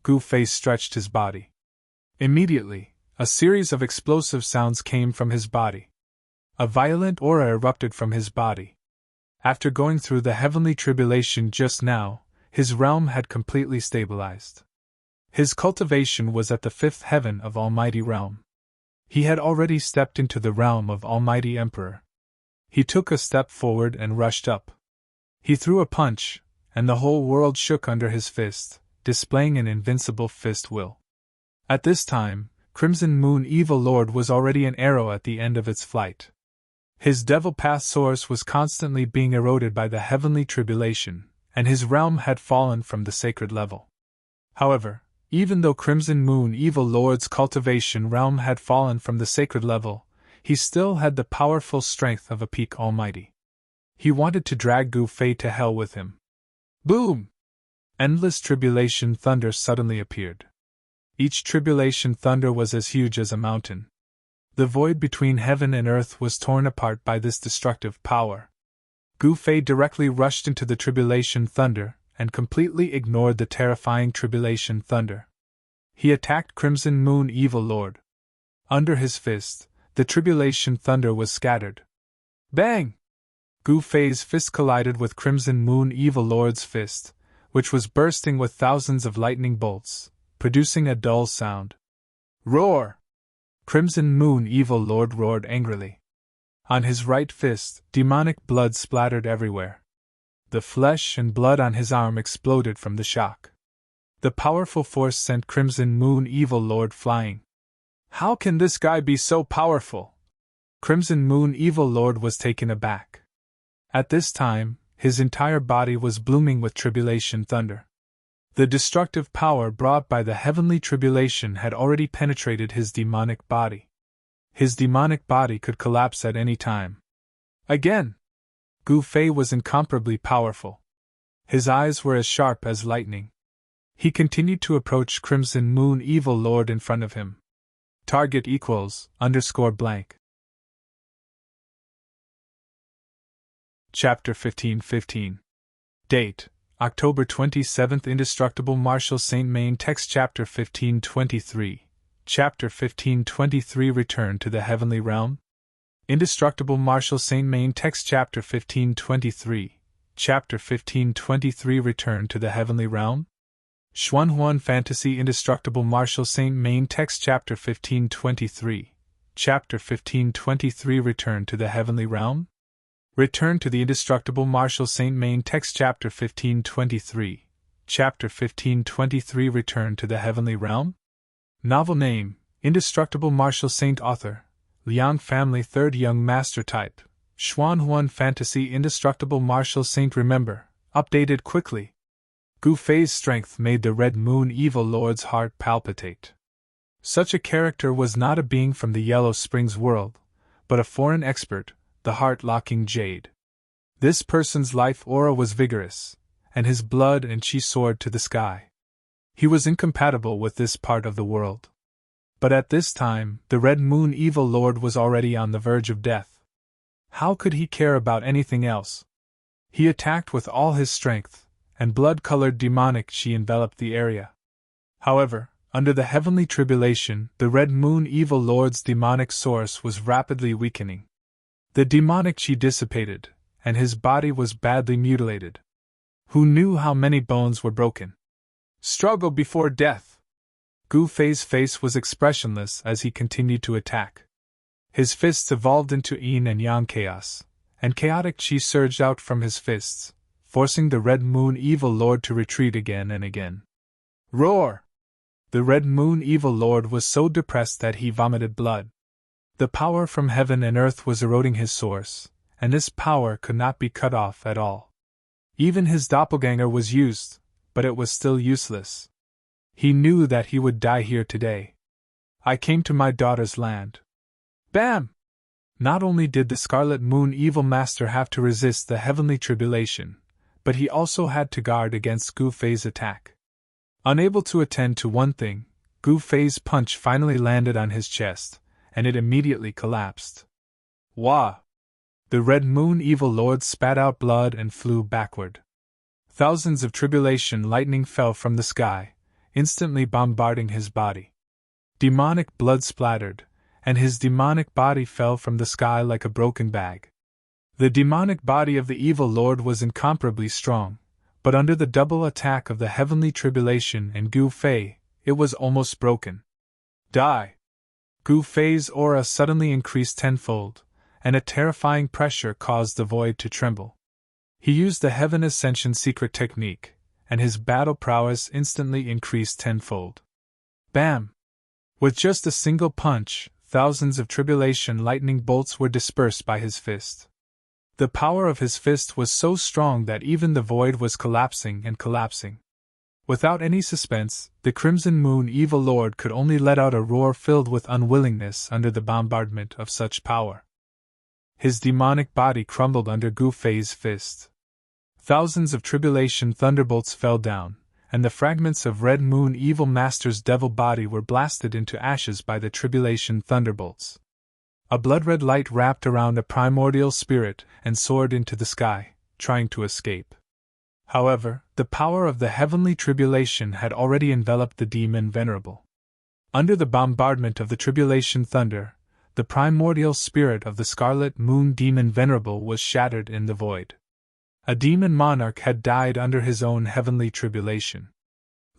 Gu Fei stretched his body. Immediately, a series of explosive sounds came from his body. A violent aura erupted from his body. After going through the heavenly tribulation just now, his realm had completely stabilized. His cultivation was at the 5th heaven of Almighty Realm. He had already stepped into the realm of Almighty Emperor. He took a step forward and rushed up. He threw a punch, and the whole world shook under his fist, displaying an invincible fist will. At this time, Crimson Moon Evil Lord was already an arrow at the end of its flight. His Devil Path source was constantly being eroded by the heavenly tribulation, and his realm had fallen from the sacred level. However, even though Crimson Moon Evil Lord's cultivation realm had fallen from the sacred level, he still had the powerful strength of a peak almighty. He wanted to drag Gu Fei to hell with him. Boom! Endless tribulation thunder suddenly appeared. Each tribulation thunder was as huge as a mountain. The void between heaven and earth was torn apart by this destructive power. Gu Fei directly rushed into the tribulation thunder and completely ignored the terrifying tribulation thunder. He attacked Crimson Moon Evil Lord. Under his fist, the tribulation thunder was scattered. Bang! Gu Fei's fist collided with Crimson Moon Evil Lord's fist, which was bursting with thousands of lightning bolts, producing a dull sound. Roar! Crimson Moon Evil Lord roared angrily. On his right fist, demonic blood splattered everywhere. The flesh and blood on his arm exploded from the shock. The powerful force sent Crimson Moon Evil Lord flying. How can this guy be so powerful? Crimson Moon Evil Lord was taken aback. At this time, his entire body was blooming with tribulation thunder. The destructive power brought by the heavenly tribulation had already penetrated his demonic body. His demonic body could collapse at any time. Again! Gu Fei was incomparably powerful. His eyes were as sharp as lightning. He continued to approach Crimson Moon Evil Lord in front of him. Target equals _blank. Chapter 15:15. Date: October 27th. Indestructible Martial Saint Main Text Chapter 15:23. Chapter 15:23. Return to the Heavenly Realm. Indestructible Martial Saint Main Text Chapter 15:23. Chapter 15:23. Return to the Heavenly Realm. Xuanhuan Fantasy. Indestructible Martial Saint Main Text Chapter 15:23. Chapter 15:23. Return to the Heavenly Realm. Return to the Indestructible Martial Saint Main Text Chapter 15:23. Chapter 15:23. Return to the Heavenly Realm. Novel name: Indestructible Martial Saint. Author: Liang Family. Third Young Master. Type: Xuanhuan Fantasy. Indestructible Martial Saint. Remember, updated quickly. Gu Fei's strength made the Red Moon Evil Lord's heart palpitate. Such a character was not a being from the Yellow Springs world, but a foreign expert, the heart-locking jade. This person's life aura was vigorous, and his blood and chi soared to the sky. He was incompatible with this part of the world. But at this time, the Red Moon Evil Lord was already on the verge of death. How could he care about anything else? He attacked with all his strength, and blood-colored demonic chi enveloped the area. However, under the heavenly tribulation, the Red Moon Evil Lord's demonic source was rapidly weakening. The demonic chi dissipated, and his body was badly mutilated. Who knew how many bones were broken? Struggle before death! Gu Fei's face was expressionless as he continued to attack. His fists evolved into yin and yang chaos, and chaotic chi surged out from his fists, forcing the Red Moon Evil Lord to retreat again and again. Roar! The Red Moon Evil Lord was so depressed that he vomited blood. The power from heaven and earth was eroding his source, and this power could not be cut off at all. Even his doppelganger was used, but it was still useless. He knew that he would die here today. I came to my daughter's land. Bam! Not only did the Scarlet Moon Evil Master have to resist the heavenly tribulation, but he also had to guard against Gu Fei's attack. Unable to attend to one thing, Gu Fei's punch finally landed on his chest, and it immediately collapsed. Wah! The Red Moon Evil Lord spat out blood and flew backward. Thousands of tribulation lightning fell from the sky, instantly bombarding his body. Demonic blood splattered, and his demonic body fell from the sky like a broken bag. The demonic body of the Evil Lord was incomparably strong, but under the double attack of the heavenly tribulation and Gu Fei, it was almost broken. Die! Gu Fei's aura suddenly increased tenfold, and a terrifying pressure caused the void to tremble. He used the Heaven Ascension secret technique, and his battle prowess instantly increased tenfold. Bam! With just a single punch, thousands of tribulation lightning bolts were dispersed by his fist. The power of his fist was so strong that even the void was collapsing and collapsing. Without any suspense, the Crimson Moon Evil Lord could only let out a roar filled with unwillingness under the bombardment of such power. His demonic body crumbled under Gu Fei's fist. Thousands of tribulation thunderbolts fell down, and the fragments of Red Moon Evil Master's devil body were blasted into ashes by the tribulation thunderbolts. A blood-red light wrapped around a primordial spirit and soared into the sky, trying to escape. However, the power of the heavenly tribulation had already enveloped the demon Venerable. Under the bombardment of the tribulation thunder, the primordial spirit of the Scarlet Moon Demon Venerable was shattered in the void. A demon monarch had died under his own heavenly tribulation.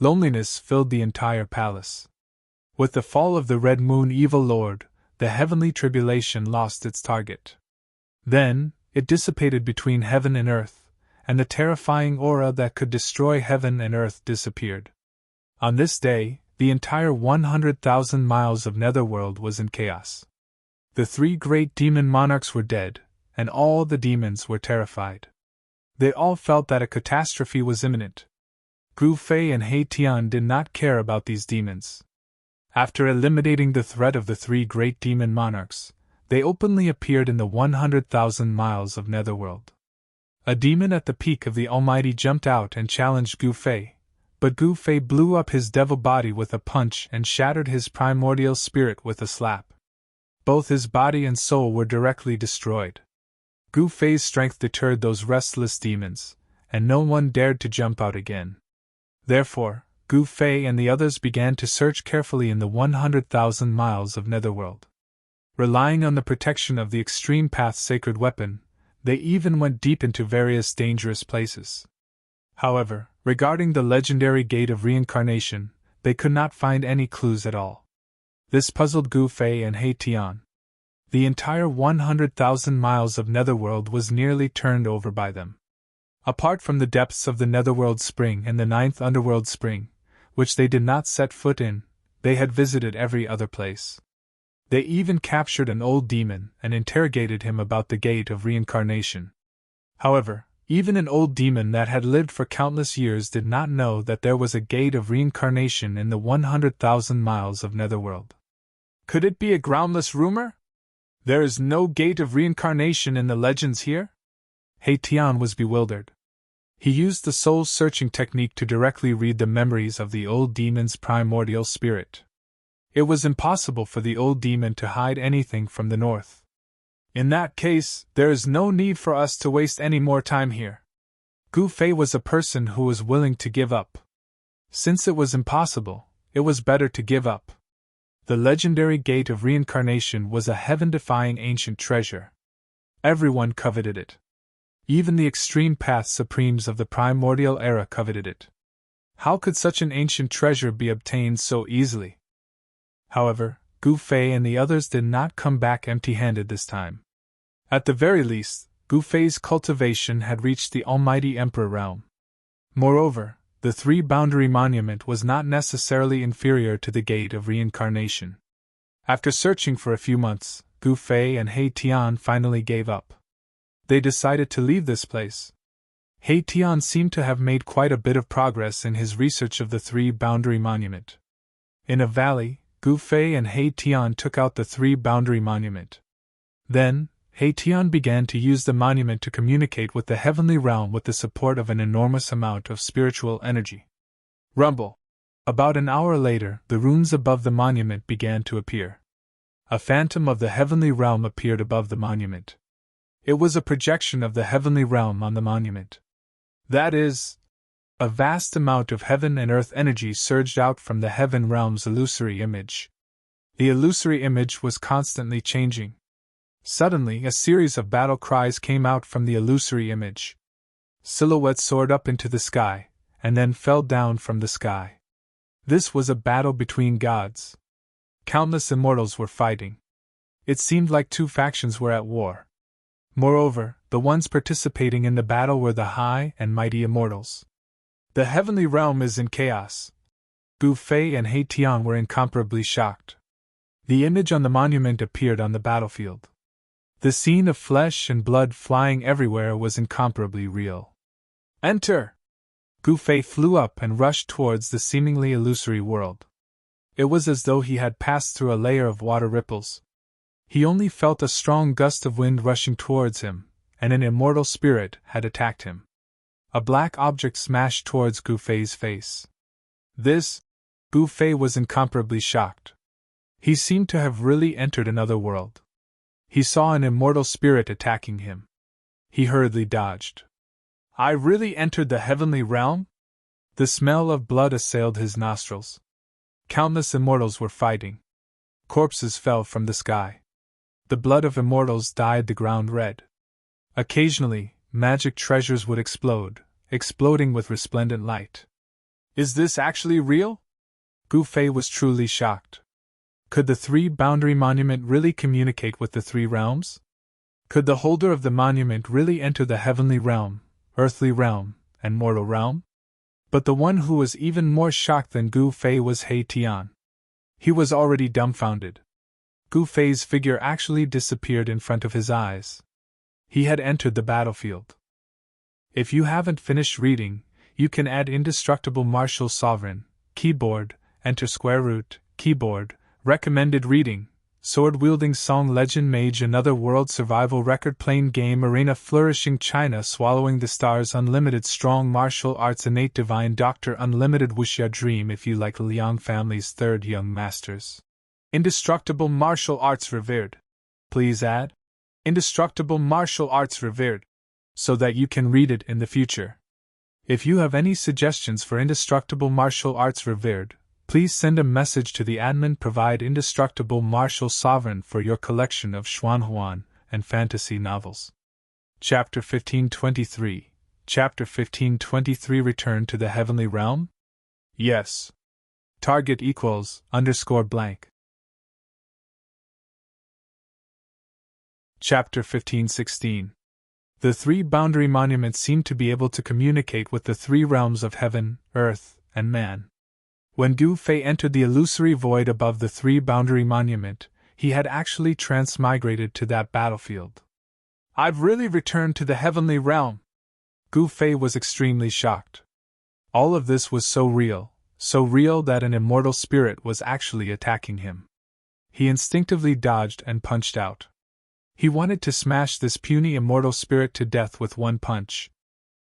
Loneliness filled the entire palace. With the fall of the Red Moon Evil Lord, the heavenly tribulation lost its target. Then, it dissipated between heaven and earth, and the terrifying aura that could destroy heaven and earth disappeared. On this day, the entire 100,000 miles of netherworld was in chaos. The three great demon monarchs were dead, and all the demons were terrified. They all felt that a catastrophe was imminent. Gu Fei and He Tian did not care about these demons. After eliminating the threat of the three great demon monarchs, they openly appeared in the 100,000 miles of netherworld. A demon at the peak of the Almighty jumped out and challenged Gu Fei, but Gu Fei blew up his devil body with a punch and shattered his primordial spirit with a slap. Both his body and soul were directly destroyed. Gu Fei's strength deterred those restless demons, and no one dared to jump out again. Therefore, Gu Fei and the others began to search carefully in the 100,000 miles of netherworld. Relying on the protection of the Extreme Path's sacred weapon, they even went deep into various dangerous places. However, regarding the legendary Gate of Reincarnation, they could not find any clues at all. This puzzled Gu Fei and He Tian. The entire 100,000 miles of netherworld was nearly turned over by them. Apart from the depths of the netherworld spring and the ninth underworld spring, which they did not set foot in, they had visited every other place. They even captured an old demon and interrogated him about the Gate of Reincarnation. However, even an old demon that had lived for countless years did not know that there was a Gate of Reincarnation in the 100,000 miles of netherworld. Could it be a groundless rumor? There is no Gate of Reincarnation in the legends here? He Tian was bewildered. He used the soul-searching technique to directly read the memories of the old demon's primordial spirit. It was impossible for the old demon to hide anything from the north. In that case, there is no need for us to waste any more time here. Gu Fei was a person who was willing to give up. Since it was impossible, it was better to give up. The legendary Gate of Reincarnation was a heaven-defying ancient treasure. Everyone coveted it. Even the Extreme Path Supremes of the primordial era coveted it. How could such an ancient treasure be obtained so easily? However, Gu Fei and the others did not come back empty-handed this time. At the very least, Gu Fei's cultivation had reached the Almighty Emperor realm. Moreover, the three-boundary monument was not necessarily inferior to the Gate of Reincarnation. After searching for a few months, Gu Fei and He Tian finally gave up. They decided to leave this place. He Tian seemed to have made quite a bit of progress in his research of the three-boundary monument. In a valley, Gu Fei and He Tian took out the three-boundary monument. Then, He Tian began to use the monument to communicate with the heavenly realm with the support of an enormous amount of spiritual energy. Rumble! About an hour later, the runes above the monument began to appear. A phantom of the heavenly realm appeared above the monument. It was a projection of the heavenly realm on the monument. That is, a vast amount of heaven and earth energy surged out from the heaven realm's illusory image. The illusory image was constantly changing. Suddenly, a series of battle cries came out from the illusory image. Silhouettes soared up into the sky, and then fell down from the sky. This was a battle between gods. Countless immortals were fighting. It seemed like two factions were at war. Moreover, the ones participating in the battle were the high and mighty immortals. The heavenly realm is in chaos. Gu Fei and He Tian were incomparably shocked. The image on the monument appeared on the battlefield. The scene of flesh and blood flying everywhere was incomparably real. Enter! Gu Fei flew up and rushed towards the seemingly illusory world. It was as though he had passed through a layer of water ripples. He only felt a strong gust of wind rushing towards him, and an immortal spirit had attacked him. A black object smashed towards Gu Fei's face. Gu Fei was incomparably shocked. He seemed to have really entered another world. He saw an immortal spirit attacking him. He hurriedly dodged. I really entered the heavenly realm? The smell of blood assailed his nostrils. Countless immortals were fighting. Corpses fell from the sky. The blood of immortals dyed the ground red. Occasionally, magic treasures would explode, exploding with resplendent light. Is this actually real? Gu Fei was truly shocked. Could the three-boundary monument really communicate with the three realms? Could the holder of the monument really enter the heavenly realm, earthly realm, and mortal realm? But the one who was even more shocked than Gu Fei was He Tian. He was already dumbfounded. Gu Fei's figure actually disappeared in front of his eyes. He had entered the battlefield. If you haven't finished reading, you can add Indestructible Martial Sovereign, keyboard, enter square root, keyboard, recommended reading, sword-wielding song legend mage another world survival record playing game arena flourishing China swallowing the stars unlimited strong martial arts innate divine doctor unlimited wuxia dream if you like Liang family's third young masters. Indestructible martial arts revered. Please add Indestructible martial arts revered, so that you can read it in the future. If you have any suggestions for Indestructible martial arts revered, please send a message to the admin. Provide Indestructible Martial Sovereign for your collection of Xuanhuan and fantasy novels. Chapter 1523. Chapter 1523 Return to the Heavenly Realm? Yes. Target equals _blank. Chapter 1516. The three boundary monuments seemed to be able to communicate with the three realms of heaven, earth, and man. When Gu Fei entered the illusory void above the three-boundary monument, he had actually transmigrated to that battlefield. I've really returned to the heavenly realm! Gu Fei was extremely shocked. All of this was so real that an immortal spirit was actually attacking him. He instinctively dodged and punched out. He wanted to smash this puny immortal spirit to death with one punch.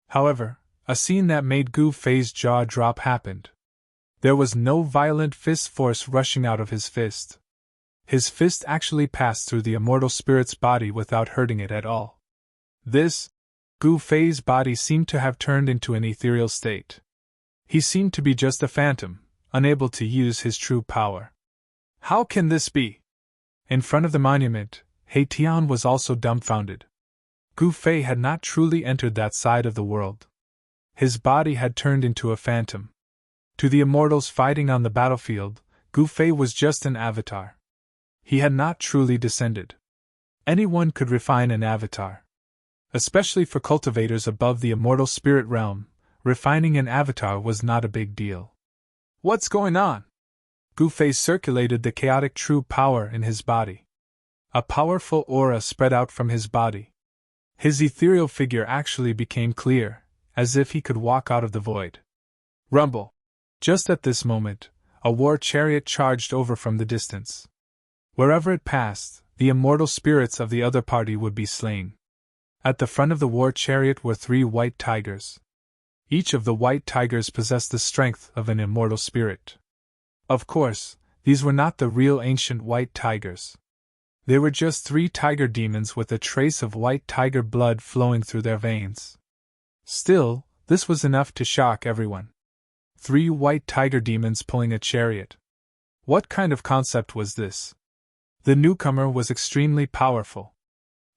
However, a scene that made Gu Fei's jaw drop happened. There was no violent fist force rushing out of his fist. His fist actually passed through the immortal spirit's body without hurting it at all. Gu Fei's body seemed to have turned into an ethereal state. He seemed to be just a phantom, unable to use his true power. How can this be? In front of the monument, He Tian was also dumbfounded. Gu Fei had not truly entered that side of the world. His body had turned into a phantom. To the immortals fighting on the battlefield, Gu Fei was just an avatar. He had not truly descended. Anyone could refine an avatar. Especially for cultivators above the immortal spirit realm, refining an avatar was not a big deal. What's going on? Gu Fei circulated the chaotic true power in his body. A powerful aura spread out from his body. His ethereal figure actually became clear, as if he could walk out of the void. Rumble! Just at this moment, a war chariot charged over from the distance. Wherever it passed, the immortal spirits of the other party would be slain. At the front of the war chariot were 3 white tigers. Each of the white tigers possessed the strength of an immortal spirit. Of course, these were not the real ancient white tigers. They were just 3 tiger demons with a trace of white tiger blood flowing through their veins. Still, this was enough to shock everyone. 3 white tiger demons pulling a chariot. What kind of concept was this? The newcomer was extremely powerful.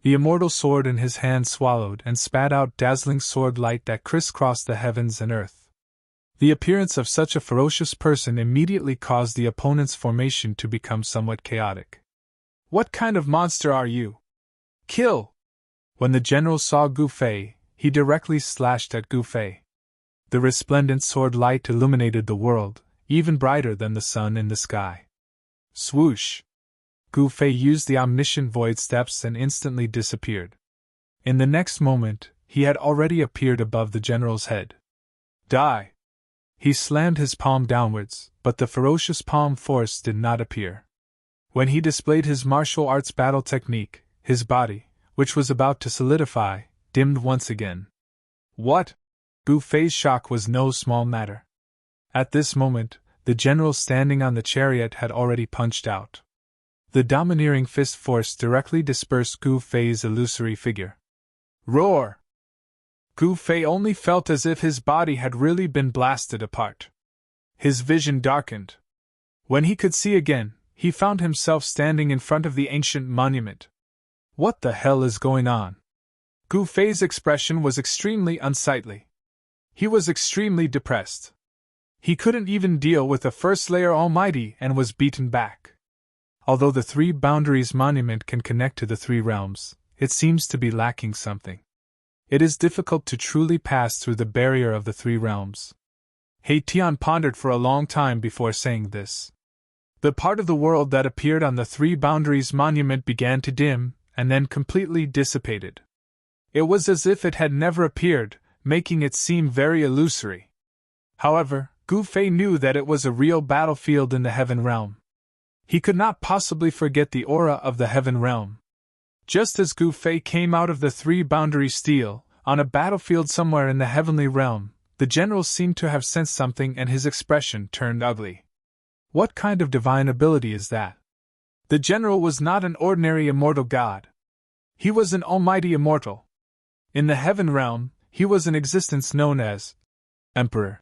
The immortal sword in his hand swallowed and spat out dazzling sword light that crisscrossed the heavens and earth. The appearance of such a ferocious person immediately caused the opponent's formation to become somewhat chaotic. What kind of monster are you? Kill! When the general saw Gu Fei, he directly slashed at Gu Fei. The resplendent sword light illuminated the world, even brighter than the sun in the sky. Swoosh! Gu Fei used the omniscient void steps and instantly disappeared. In the next moment, he had already appeared above the general's head. Die! He slammed his palm downwards, but the ferocious palm force did not appear. When he displayed his martial arts battle technique, his body, which was about to solidify, dimmed once again. What? Gu Fei's shock was no small matter. At this moment, the general standing on the chariot had already punched out. The domineering fist force directly dispersed Gu Fei's illusory figure. Roar! Gu Fei only felt as if his body had really been blasted apart. His vision darkened. When he could see again, he found himself standing in front of the ancient monument. What the hell is going on? Gu Fei's expression was extremely unsightly. He was extremely depressed. He couldn't even deal with the first layer almighty and was beaten back. Although the three boundaries monument can connect to the three realms, it seems to be lacking something. It is difficult to truly pass through the barrier of the three realms. He Tian pondered for a long time before saying this. The part of the world that appeared on the three boundaries monument began to dim, and then completely dissipated. It was as if it had never appeared, making it seem very illusory. However, Gu Fei knew that it was a real battlefield in the heaven realm. He could not possibly forget the aura of the heaven realm. Just as Gu Fei came out of the three boundary steel, on a battlefield somewhere in the heavenly realm, the general seemed to have sensed something and his expression turned ugly. What kind of divine ability is that? The general was not an ordinary immortal god. He was an almighty immortal. In the heaven realm, he was an existence known as Emperor.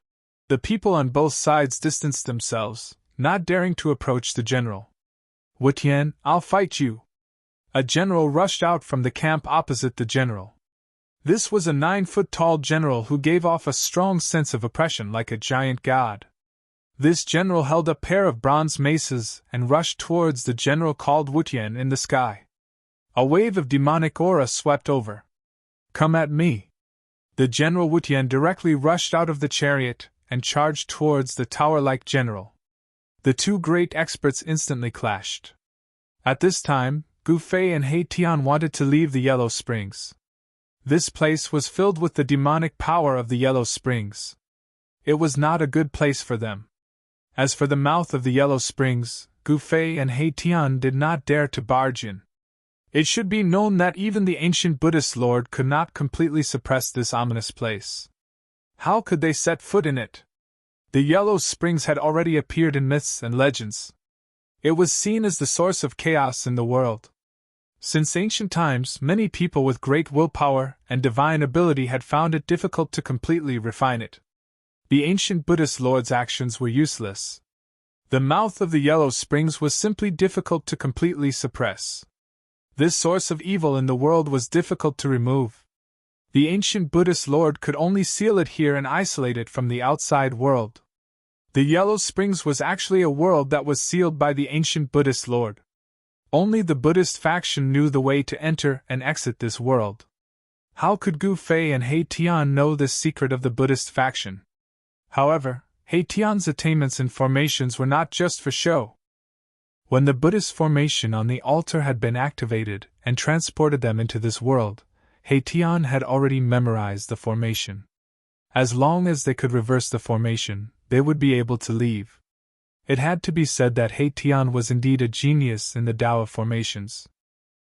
The people on both sides distanced themselves, not daring to approach the general. Wu Tian, I'll fight you! A general rushed out from the camp opposite the general. This was a 9-foot-tall general who gave off a strong sense of oppression like a giant god. This general held a pair of bronze maces and rushed towards the general called Wu Tian in the sky. A wave of demonic aura swept over. Come at me! The general Wu Tian directly rushed out of the chariot and charged towards the tower-like general. The two great experts instantly clashed. At this time, Gu Fei and He Tian wanted to leave the Yellow Springs. This place was filled with the demonic power of the Yellow Springs. It was not a good place for them. As for the mouth of the Yellow Springs, Gu Fei and He Tian did not dare to barge in. It should be known that even the ancient Buddhist lord could not completely suppress this ominous place. How could they set foot in it? The Yellow Springs had already appeared in myths and legends. It was seen as the source of chaos in the world. Since ancient times, many people with great willpower and divine ability had found it difficult to completely refine it. The ancient Buddhist lord's actions were useless. The mouth of the Yellow Springs was simply difficult to completely suppress. This source of evil in the world was difficult to remove. The ancient Buddhist lord could only seal it here and isolate it from the outside world. The Yellow Springs was actually a world that was sealed by the ancient Buddhist lord. Only the Buddhist faction knew the way to enter and exit this world. How could Gu Fei and He Tian know this secret of the Buddhist faction? However, He Tian's attainments and formations were not just for show. When the Buddhist formation on the altar had been activated and transported them into this world, He Tian had already memorized the formation. As long as they could reverse the formation, they would be able to leave. It had to be said that He Tian was indeed a genius in the Tao of formations.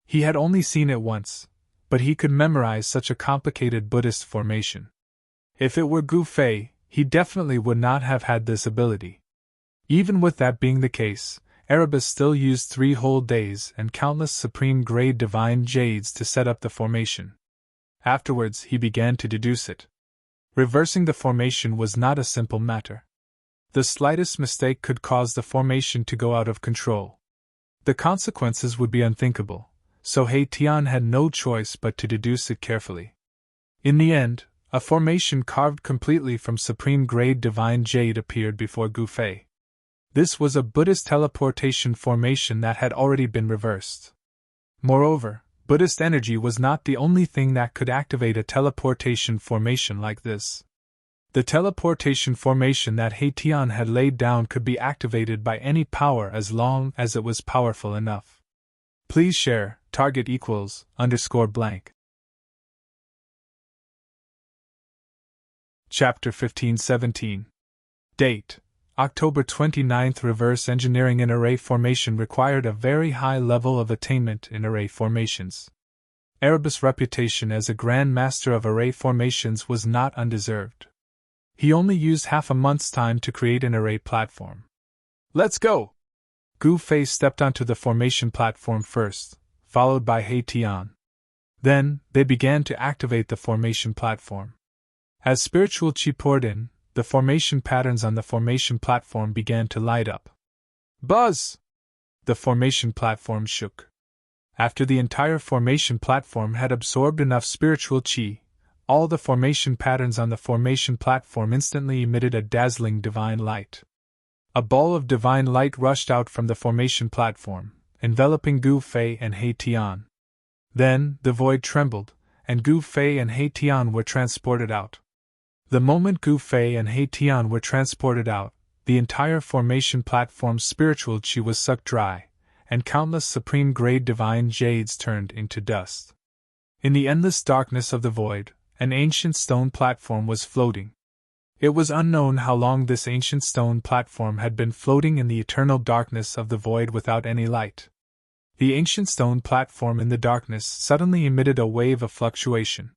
He had only seen it once, but he could memorize such a complicated Buddhist formation. If it were Gu Fei, he definitely would not have had this ability. Even with that being the case, Erebus still used 3 whole days and countless supreme-grade divine jades to set up the formation. Afterwards, he began to deduce it. Reversing the formation was not a simple matter. The slightest mistake could cause the formation to go out of control. The consequences would be unthinkable, so He Tian had no choice but to deduce it carefully. In the end, a formation carved completely from supreme-grade divine jade appeared before Gu Fei. This was a Buddhist teleportation formation that had already been reversed. Moreover, Buddhist energy was not the only thing that could activate a teleportation formation like this. The teleportation formation that He Tian had laid down could be activated by any power as long as it was powerful enough. Please share, target equals, _blank. Chapter 15-17. Date: October 29th. Reverse engineering an array formation required a very high level of attainment in array formations. Erebus' reputation as a grand master of array formations was not undeserved. He only used half a month's time to create an array platform. Let's go! Gu Fei stepped onto the formation platform first, followed by He Tian. Then, they began to activate the formation platform. As spiritual chi poured in, the formation patterns on the formation platform began to light up. Buzz! The formation platform shook. After the entire formation platform had absorbed enough spiritual chi, all the formation patterns on the formation platform instantly emitted a dazzling divine light. A ball of divine light rushed out from the formation platform, enveloping Gu Fei and He Tian. Then, the void trembled, and Gu Fei and He Tian were transported out. The moment Gu Fei and He Tian were transported out, the entire formation platform's spiritual chi was sucked dry, and countless supreme-grade divine jades turned into dust. In the endless darkness of the void, an ancient stone platform was floating. It was unknown how long this ancient stone platform had been floating in the eternal darkness of the void without any light. The ancient stone platform in the darkness suddenly emitted a wave of fluctuation.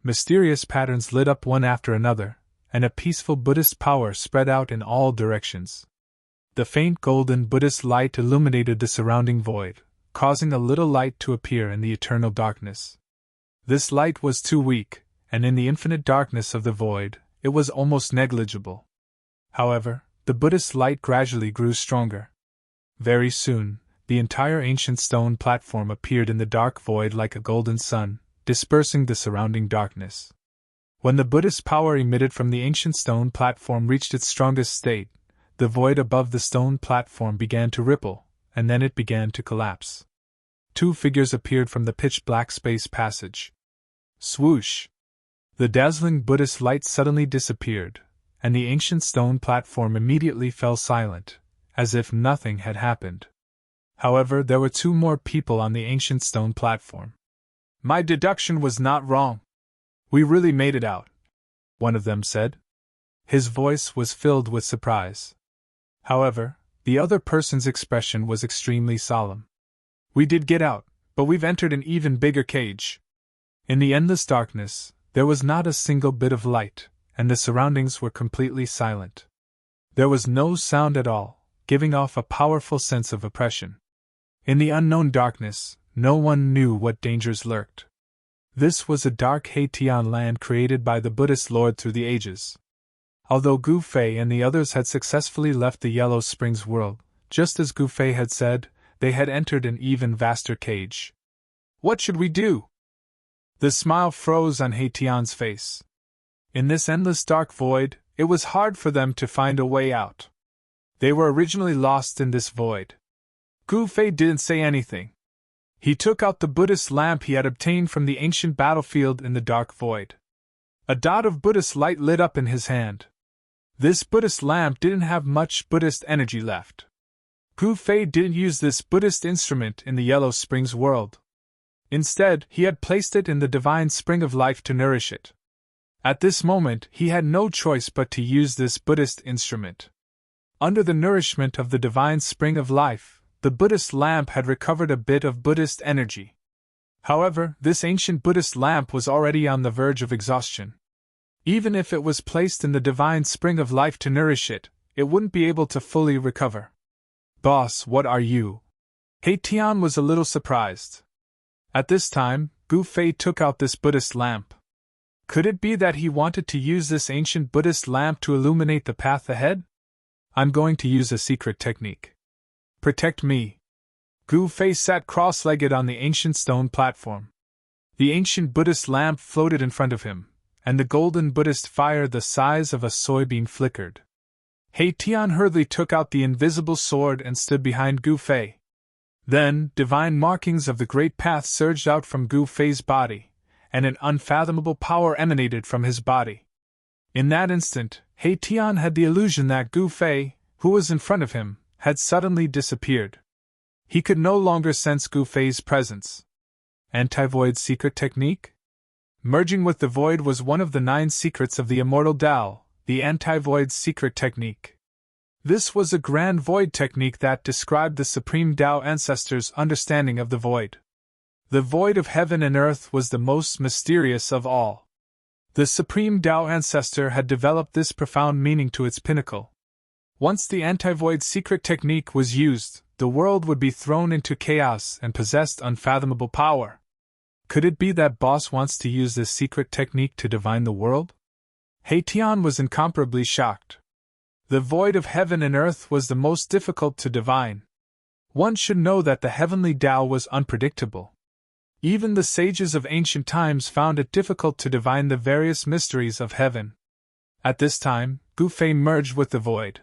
Mysterious patterns lit up one after another, and a peaceful Buddhist power spread out in all directions. The faint golden Buddhist light illuminated the surrounding void, causing a little light to appear in the eternal darkness. This light was too weak, and in the infinite darkness of the void, it was almost negligible. However, the Buddhist light gradually grew stronger. Very soon, the entire ancient stone platform appeared in the dark void like a golden sun, dispersing the surrounding darkness. When the Buddhist power emitted from the ancient stone platform reached its strongest state, the void above the stone platform began to ripple, and then it began to collapse. Two figures appeared from the pitch-black space passage. Swoosh! The dazzling Buddhist light suddenly disappeared, and the ancient stone platform immediately fell silent, as if nothing had happened. However, there were two more people on the ancient stone platform. My deduction was not wrong. We really made it out, one of them said. His voice was filled with surprise. However, the other person's expression was extremely solemn. We did get out, but we've entered an even bigger cage. In the endless darkness, there was not a single bit of light, and the surroundings were completely silent. There was no sound at all, giving off a powerful sense of oppression. In the unknown darkness, no one knew what dangers lurked. This was a dark He Tian land created by the Buddhist Lord through the ages. Although Gu Fei and the others had successfully left the Yellow Springs world, just as Gu Fei had said, they had entered an even vaster cage. What should we do? The smile froze on He Tian's face. In this endless dark void, it was hard for them to find a way out. They were originally lost in this void. Gu Fei didn't say anything. He took out the Buddhist lamp he had obtained from the ancient battlefield in the dark void. A dot of Buddhist light lit up in his hand. This Buddhist lamp didn't have much Buddhist energy left. Gu Fei didn't use this Buddhist instrument in the Yellow Springs world. Instead, he had placed it in the divine spring of life to nourish it. At this moment, he had no choice but to use this Buddhist instrument. Under the nourishment of the divine spring of life, the Buddhist lamp had recovered a bit of Buddhist energy. However, this ancient Buddhist lamp was already on the verge of exhaustion. Even if it was placed in the divine spring of life to nourish it, it wouldn't be able to fully recover. Boss, what are you? He Tian was a little surprised. At this time, Gu Fei took out this Buddhist lamp. Could it be that he wanted to use this ancient Buddhist lamp to illuminate the path ahead? I'm going to use a secret technique. Protect me. Gu Fei sat cross-legged on the ancient stone platform. The ancient Buddhist lamp floated in front of him, and the golden Buddhist fire the size of a soybean flickered. He Tian hurriedly took out the invisible sword and stood behind Gu Fei. Then, divine markings of the great path surged out from Gu Fei's body, and an unfathomable power emanated from his body. In that instant, He Tian had the illusion that Gu Fei, who was in front of him, had suddenly disappeared. He could no longer sense Gu Fei's presence. Anti-void secret technique? Merging with the void was one of the 9 secrets of the immortal Tao, the anti-void secret technique. This was a grand void technique that described the supreme Tao ancestors' understanding of the void. The void of heaven and earth was the most mysterious of all. The supreme Tao ancestor had developed this profound meaning to its pinnacle. Once the anti-void secret technique was used, the world would be thrown into chaos and possessed unfathomable power. Could it be that Boss wants to use this secret technique to divine the world? He Tian was incomparably shocked. The void of heaven and earth was the most difficult to divine. One should know that the heavenly Tao was unpredictable. Even the sages of ancient times found it difficult to divine the various mysteries of heaven. At this time, Gu Fei merged with the void.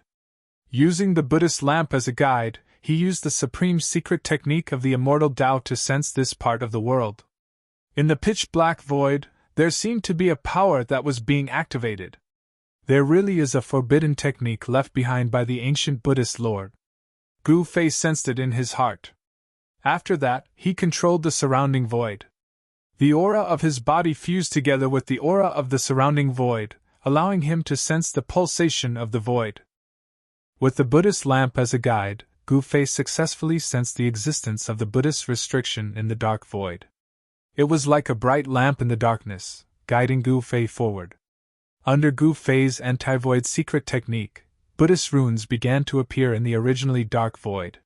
Using the Buddhist lamp as a guide, he used the supreme secret technique of the immortal Tao to sense this part of the world. In the pitch-black void, there seemed to be a power that was being activated. There really is a forbidden technique left behind by the ancient Buddhist lord. Gu Fei sensed it in his heart. After that, he controlled the surrounding void. The aura of his body fused together with the aura of the surrounding void, allowing him to sense the pulsation of the void. With the Buddhist lamp as a guide, Gu Fei successfully sensed the existence of the Buddhist restriction in the dark void. It was like a bright lamp in the darkness, guiding Gu Fei forward. Under Gu Fei's anti-void secret technique, Buddhist runes began to appear in the originally dark void.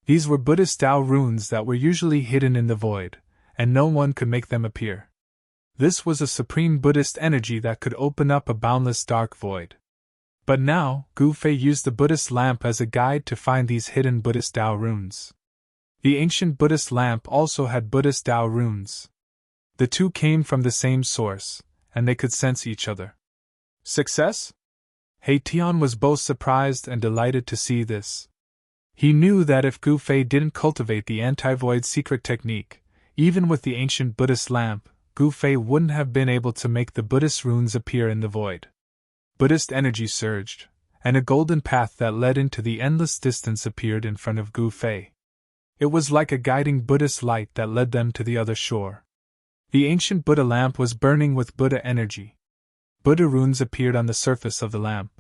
These were Buddhist Tao runes that were usually hidden in the void, and no one could make them appear. This was a supreme Buddhist energy that could open up a boundless dark void. But now, Gu Fei used the Buddhist lamp as a guide to find these hidden Buddhist Tao runes. The ancient Buddhist lamp also had Buddhist Tao runes. The two came from the same source, and they could sense each other. Success? He Tian was both surprised and delighted to see this. He knew that if Gu Fei didn't cultivate the anti-void secret technique, even with the ancient Buddhist lamp, Gu Fei wouldn't have been able to make the Buddhist runes appear in the void. Buddhist energy surged, and a golden path that led into the endless distance appeared in front of Gu Fei. It was like a guiding Buddhist light that led them to the other shore. The ancient Buddha lamp was burning with Buddha energy. Buddha runes appeared on the surface of the lamp.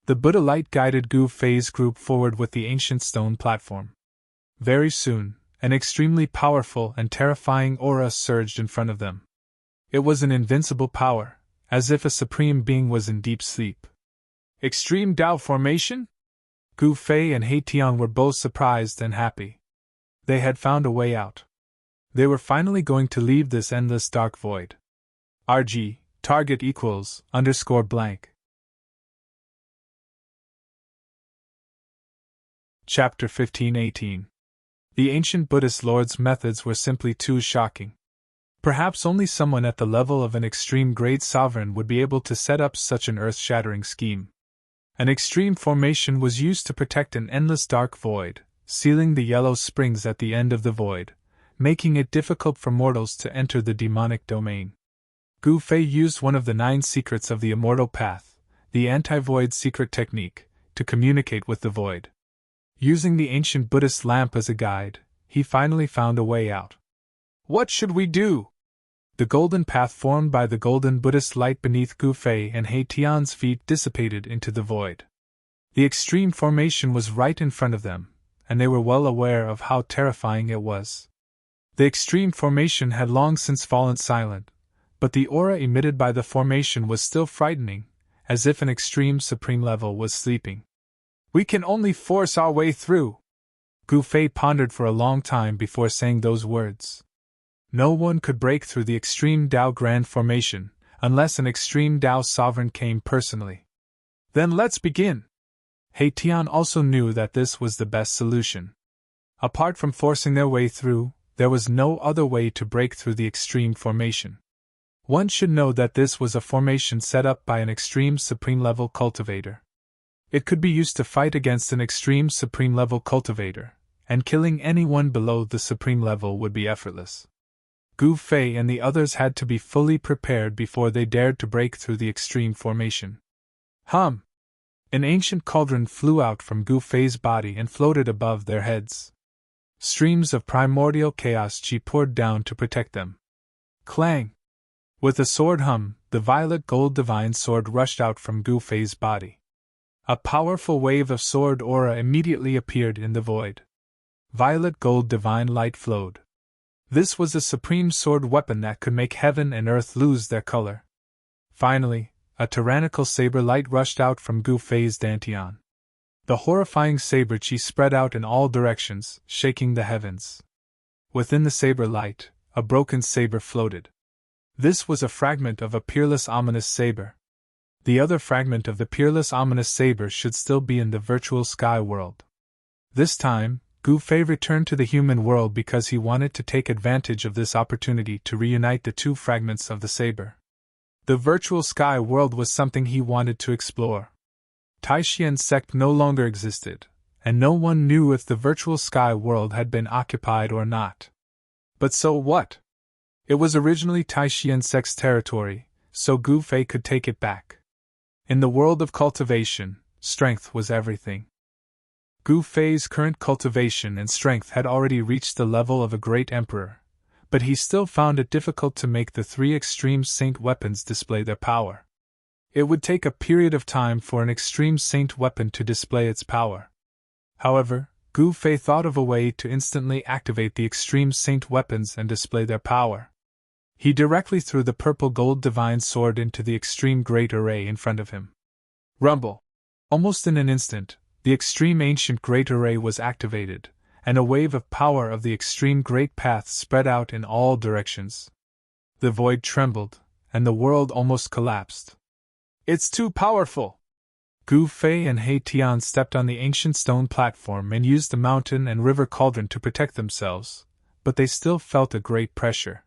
The Buddha light guided Gu Fei's group forward with the ancient stone platform. Very soon, an extremely powerful and terrifying aura surged in front of them. It was an invincible power, as if a supreme being was in deep sleep. Extreme Tao formation? Gu Fei and He Tian were both surprised and happy. They had found a way out. They were finally going to leave this endless dark void. RG, target equals, _blank. Chapter 15:18. The ancient Buddhist lord's methods were simply too shocking. Perhaps only someone at the level of an extreme great sovereign would be able to set up such an earth-shattering scheme. An extreme formation was used to protect an endless dark void, sealing the yellow springs at the end of the void, making it difficult for mortals to enter the demonic domain. Gu Fei used one of the 9 secrets of the immortal path, the anti-void secret technique, to communicate with the void. Using the ancient Buddhist lamp as a guide, he finally found a way out. What should we do? The golden path formed by the golden Buddhist light beneath Gu Fei and He Tian's feet dissipated into the void. The extreme formation was right in front of them, and they were well aware of how terrifying it was. The extreme formation had long since fallen silent, but the aura emitted by the formation was still frightening, as if an extreme supreme level was sleeping. We can only force our way through. Gu Fei pondered for a long time before saying those words. No one could break through the extreme Tao Grand Formation, unless an extreme Tao sovereign came personally. Then let's begin. He Tian also knew that this was the best solution. Apart from forcing their way through, there was no other way to break through the extreme formation. One should know that this was a formation set up by an extreme supreme level cultivator. It could be used to fight against an extreme supreme level cultivator, and killing anyone below the supreme level would be effortless. Gu Fei and the others had to be fully prepared before they dared to break through the extreme formation. Hum! An ancient cauldron flew out from Gu Fei's body and floated above their heads. Streams of primordial chaos chi poured down to protect them. Clang! With a sword hum, the violet gold divine sword rushed out from Gu Fei's body. A powerful wave of sword aura immediately appeared in the void. Violet gold divine light flowed. This was a supreme sword weapon that could make heaven and earth lose their color. Finally, a tyrannical saber light rushed out from Gu Fei's dantian. The horrifying saber chi spread out in all directions, shaking the heavens. Within the saber light, a broken saber floated. This was a fragment of a peerless ominous saber. The other fragment of the peerless ominous saber should still be in the virtual sky world. This time, Gu Gu Fei returned to the human world because he wanted to take advantage of this opportunity to reunite the two fragments of the saber. The virtual sky world was something he wanted to explore. Taixian's sect no longer existed, and no one knew if the virtual sky world had been occupied or not. But so what? It was originally Taixian sect's territory, so Gu Fei could take it back. In the world of cultivation, strength was everything. Gu Fei's current cultivation and strength had already reached the level of a great emperor, but he still found it difficult to make the three extreme saint weapons display their power. It would take a period of time for an extreme saint weapon to display its power. However, Gu Fei thought of a way to instantly activate the extreme saint weapons and display their power. He directly threw the purple gold divine sword into the extreme great array in front of him. Rumble! Almost in an instant, the extreme ancient great array was activated, and a wave of power of the extreme great path spread out in all directions. The void trembled, and the world almost collapsed. It's too powerful! Gu Fei and He Tian stepped on the ancient stone platform and used the mountain and river cauldron to protect themselves, but they still felt a great pressure.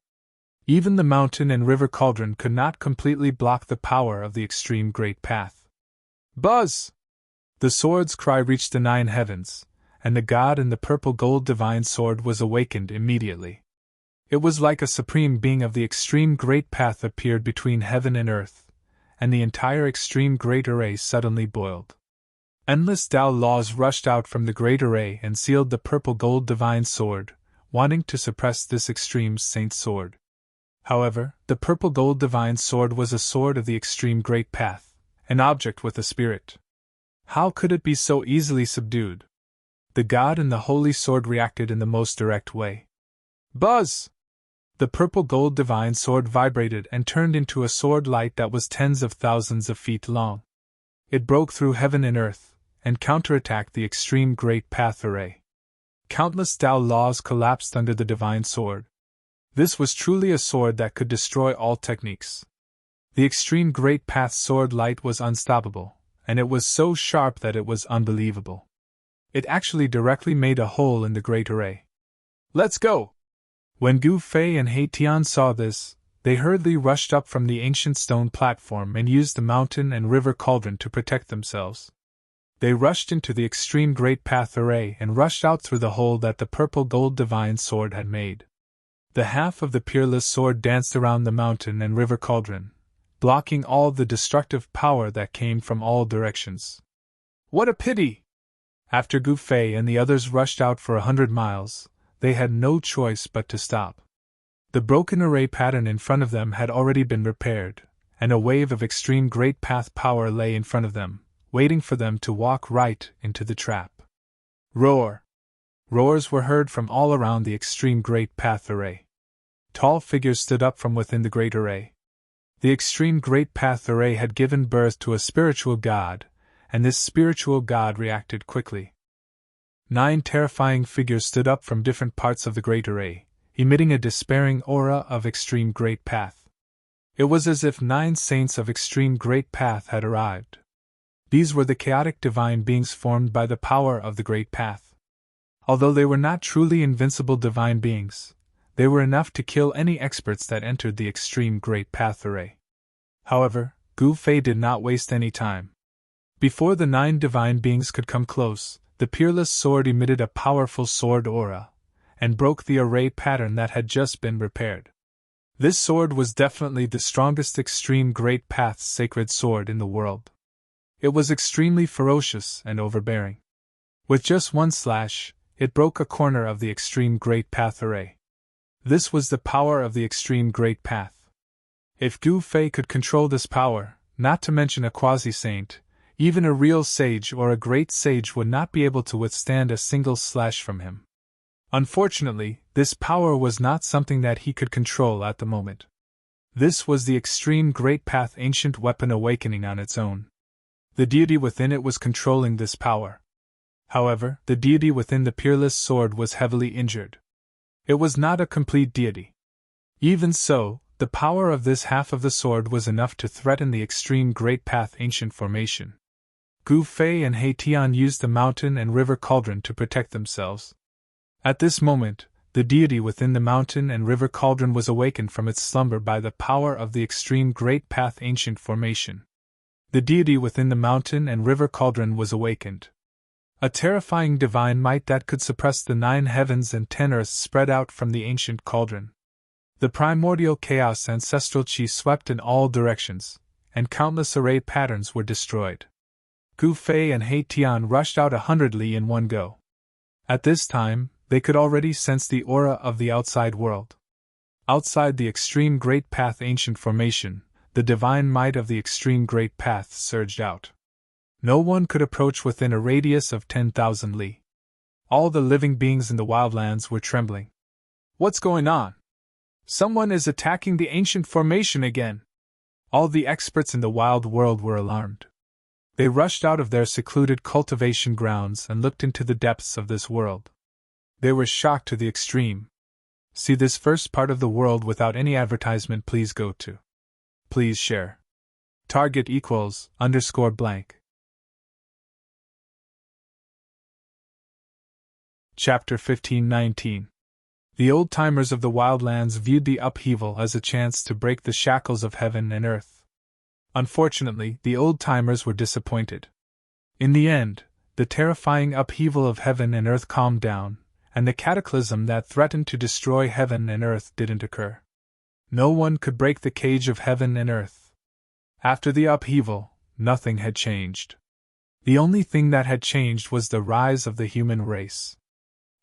Even the mountain and river cauldron could not completely block the power of the extreme great path. Buzz! The sword's cry reached the 9 heavens, and the god in the purple gold divine sword was awakened immediately. It was like a supreme being of the extreme great path appeared between heaven and earth, and the entire extreme great array suddenly boiled. Endless Tao laws rushed out from the great array and sealed the purple gold divine sword, wanting to suppress this extreme saint sword. However, the purple gold divine sword was a sword of the extreme great path, an object with a spirit. How could it be so easily subdued? The god in the holy sword reacted in the most direct way. Buzz! The purple gold divine sword vibrated and turned into a sword light that was tens of thousands of feet long. It broke through heaven and earth, and counterattacked the extreme great path array. Countless Tao laws collapsed under the divine sword. This was truly a sword that could destroy all techniques. The extreme great path sword light was unstoppable, and it was so sharp that it was unbelievable. It actually directly made a hole in the great array. Let's go! When Gu Fei and He Tian saw this, they hurriedly rushed up from the ancient stone platform and used the mountain and river cauldron to protect themselves. They rushed into the extreme great path array and rushed out through the hole that the purple gold divine sword had made. The half of the peerless sword danced around the mountain and river cauldron, blocking all the destructive power that came from all directions. What a pity! After Gu Fei and the others rushed out for 100 miles, they had no choice but to stop. The broken array pattern in front of them had already been repaired, and a wave of extreme great path power lay in front of them, waiting for them to walk right into the trap. Roar! Roars were heard from all around the extreme great path array. Tall figures stood up from within the great array. The extreme great path array had given birth to a spiritual god, and this spiritual god reacted quickly. 9 terrifying figures stood up from different parts of the great array, emitting a despairing aura of extreme great path. It was as if 9 saints of extreme great path had arrived. These were the chaotic divine beings formed by the power of the great path. Although they were not truly invincible divine beings, they were enough to kill any experts that entered the extreme great path array. However, Gu Fei did not waste any time. Before the 9 divine beings could come close, the peerless sword emitted a powerful sword aura, and broke the array pattern that had just been repaired. This sword was definitely the strongest extreme great path's sacred sword in the world. It was extremely ferocious and overbearing. With just one slash, it broke a corner of the extreme great path array. This was the power of the extreme great path. If Gu Fei could control this power, not to mention a quasi-saint, even a real sage or a great sage would not be able to withstand a single slash from him. Unfortunately, this power was not something that he could control at the moment. This was the extreme great path ancient weapon awakening on its own. The deity within it was controlling this power. However, the deity within the peerless sword was heavily injured. It was not a complete deity. Even so, the power of this half of the sword was enough to threaten the extreme great path ancient formation. Gu Fei and He Tian used the mountain and river cauldron to protect themselves. At this moment, the deity within the mountain and river cauldron was awakened from its slumber by the power of the extreme great path ancient formation. The deity within the mountain and river cauldron was awakened. A terrifying divine might that could suppress the 9 heavens and 10 earths spread out from the ancient cauldron. The primordial chaos ancestral chi swept in all directions, and countless array patterns were destroyed. Gu Fei and He Tian rushed out 100 li in one go. At this time, they could already sense the aura of the outside world. Outside the extreme great path ancient formation, the divine might of the extreme great path surged out. No one could approach within a radius of 10,000 li. All the living beings in the wildlands were trembling. What's going on? Someone is attacking the ancient formation again. All the experts in the wild world were alarmed. They rushed out of their secluded cultivation grounds and looked into the depths of this world. They were shocked to the extreme. See this first part of the world without any advertisement. Please go to. Please share. Target equals _blank. Chapter 1519. The old-timers of the wildlands viewed the upheaval as a chance to break the shackles of heaven and earth. Unfortunately, the old-timers were disappointed. In the end, the terrifying upheaval of heaven and earth calmed down, and the cataclysm that threatened to destroy heaven and earth didn't occur. No one could break the cage of heaven and earth. After the upheaval, nothing had changed. The only thing that had changed was the rise of the human race.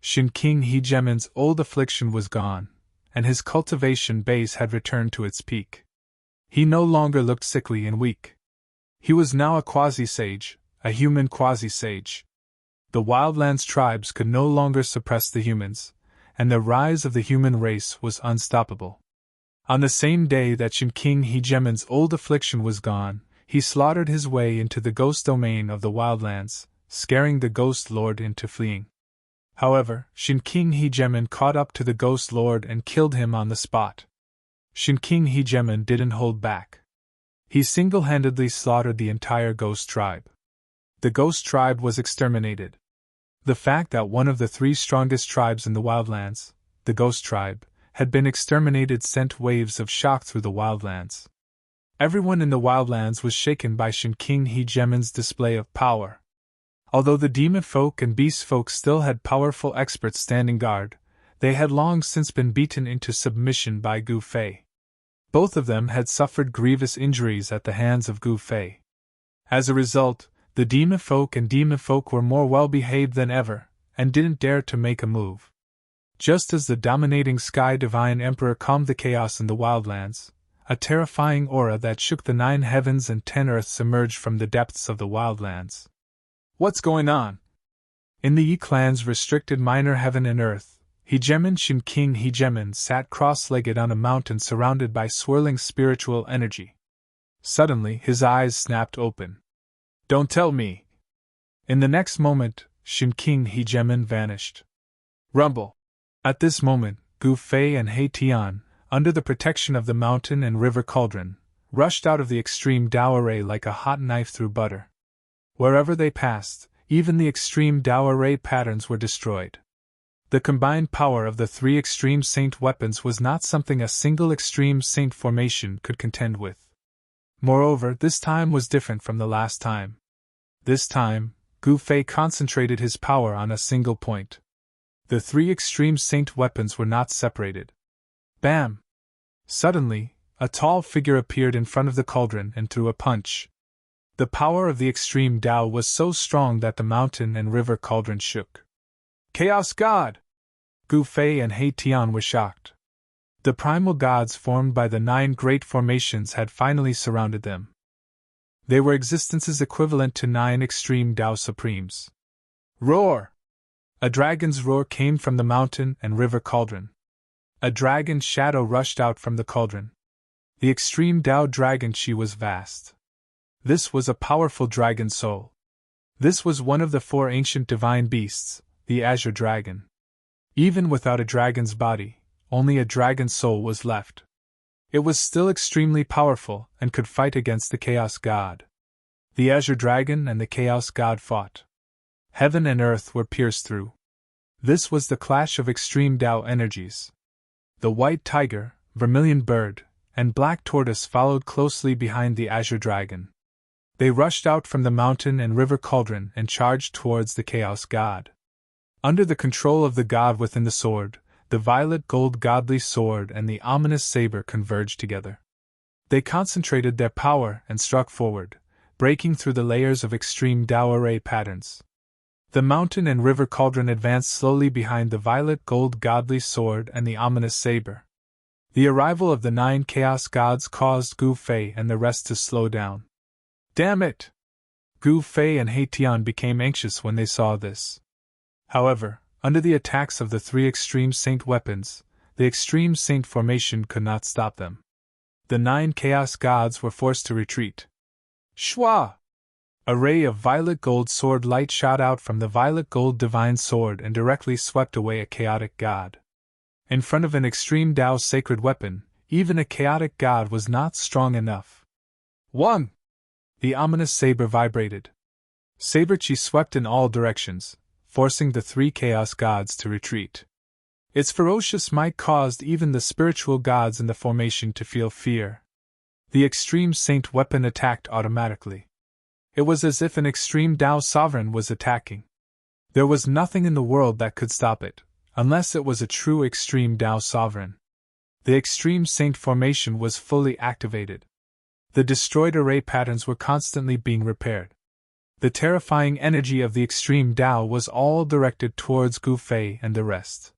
Shin King Heejemin's old affliction was gone, and his cultivation base had returned to its peak. He no longer looked sickly and weak. He was now a quasi-sage, a human quasi-sage. The wildlands tribes could no longer suppress the humans, and the rise of the human race was unstoppable. On the same day that Shin King Heejemin's old affliction was gone, he slaughtered his way into the ghost domain of the wildlands, scaring the ghost lord into fleeing. However, Shin King Heejemin caught up to the ghost lord and killed him on the spot. Shin King Heejemin didn't hold back. He single-handedly slaughtered the entire ghost tribe. The ghost tribe was exterminated. The fact that one of the 3 strongest tribes in the wildlands, the ghost tribe, had been exterminated sent waves of shock through the wildlands. Everyone in the wildlands was shaken by Shin King Heejemin's display of power. Although the demon folk and beast folk still had powerful experts standing guard, they had long since been beaten into submission by Gu Fei. Both of them had suffered grievous injuries at the hands of Gu Fei. As a result, the demon folk and demon folk were more well-behaved than ever, and didn't dare to make a move. Just as the dominating Sky Divine Emperor calmed the chaos in the wildlands, a terrifying aura that shook the 9 heavens and 10 earths emerged from the depths of the wildlands. What's going on? In the Yi clan's restricted minor heaven and earth, Heejemin Shin King Heejemin sat cross-legged on a mountain surrounded by swirling spiritual energy. Suddenly, his eyes snapped open. Don't tell me! In the next moment, Shin King Heejemin vanished. Rumble! At this moment, Gu Fei and He Tian, under the protection of the mountain and river cauldron, rushed out of the extreme Tao array like a hot knife through butter. Wherever they passed, even the extreme Tao array patterns were destroyed. The combined power of the 3 extreme saint weapons was not something a single extreme saint formation could contend with. Moreover, this time was different from the last time. This time, Gu Fei concentrated his power on a single point. The 3 extreme saint weapons were not separated. Bam! Suddenly, a tall figure appeared in front of the cauldron and threw a punch. The power of the extreme Tao was so strong that the mountain and river cauldron shook. Chaos God! Gu Fei and He Tian were shocked. The primal gods formed by the 9 great formations had finally surrounded them. They were existences equivalent to 9 extreme Tao supremes. Roar! A dragon's roar came from the mountain and river cauldron. A dragon shadow rushed out from the cauldron. The extreme Tao dragon chi was vast. This was a powerful dragon soul. This was one of the 4 ancient divine beasts, the Azure Dragon. Even without a dragon's body, only a dragon soul was left. It was still extremely powerful and could fight against the Chaos God. The Azure Dragon and the Chaos God fought. Heaven and earth were pierced through. This was the clash of extreme Tao energies. The white tiger, vermilion bird, and black tortoise followed closely behind the azure dragon. They rushed out from the mountain and river cauldron and charged towards the chaos god. Under the control of the god within the sword, the violet gold godly sword and the ominous saber converged together. They concentrated their power and struck forward, breaking through the layers of extreme Tao array patterns. The mountain and river cauldron advanced slowly behind the violet gold godly sword and the ominous saber. The arrival of the 9 chaos gods caused Gu Fei and the rest to slow down. Damn it! Gu Fei and Haitian became anxious when they saw this. However, under the attacks of the 3 extreme saint weapons, the extreme saint formation could not stop them. The 9 chaos gods were forced to retreat. Shwa! A ray of violet gold sword light shot out from the violet gold divine sword and directly swept away a chaotic god. In front of an extreme Tao sacred weapon, even a chaotic god was not strong enough. 1. The ominous saber vibrated. Saber chi swept in all directions, forcing the 3 chaos gods to retreat. Its ferocious might caused even the spiritual gods in the formation to feel fear. The extreme saint weapon attacked automatically. It was as if an extreme Tao sovereign was attacking. There was nothing in the world that could stop it, unless it was a true extreme Tao sovereign. The extreme saint formation was fully activated. The destroyed array patterns were constantly being repaired. The terrifying energy of the extreme Tao was all directed towards Gu Fei and the rest.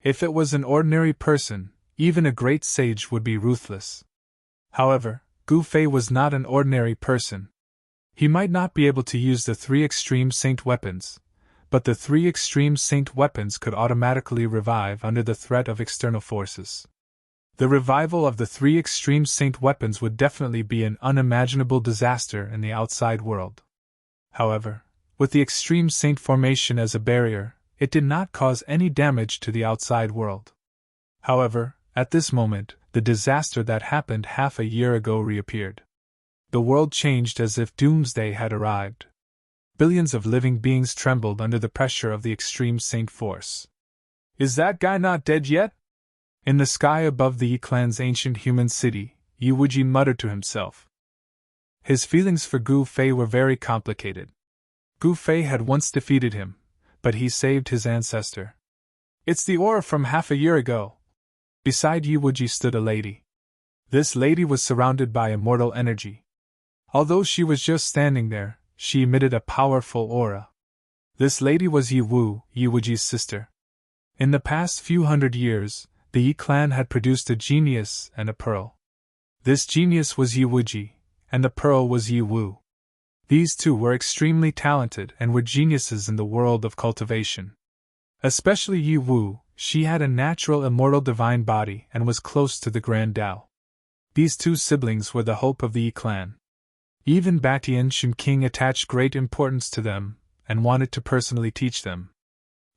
If it was an ordinary person, even a great sage would be ruthless. However, Gu Fei was not an ordinary person. He might not be able to use the 3 extreme saint weapons, but the 3 extreme saint weapons could automatically revive under the threat of external forces. The revival of the 3 extreme saint weapons would definitely be an unimaginable disaster in the outside world. However, with the extreme saint formation as a barrier, it did not cause any damage to the outside world. However, at this moment, the disaster that happened half a year ago reappeared. The world changed as if doomsday had arrived. Billions of living beings trembled under the pressure of the extreme saint force. Is that guy not dead yet? In the sky above the Yi clan's ancient human city, Yi Wuji muttered to himself. His feelings for Gu Fei were very complicated. Gu Fei had once defeated him, but he saved his ancestor. It's the aura from half a year ago. Beside Yi Wuji stood a lady. This lady was surrounded by immortal energy. Although she was just standing there, she emitted a powerful aura. This lady was Yi Wu, Yi Wuji's sister. In the past few hundred years, the Yi clan had produced a genius and a pearl. This genius was Yi Wuji, and the pearl was Yi Wu. These two were extremely talented and were geniuses in the world of cultivation. Especially Yi Wu, she had a natural immortal divine body and was close to the Grand Tao. These 2 siblings were the hope of the Yi clan. Even Batian Shen King attached great importance to them and wanted to personally teach them.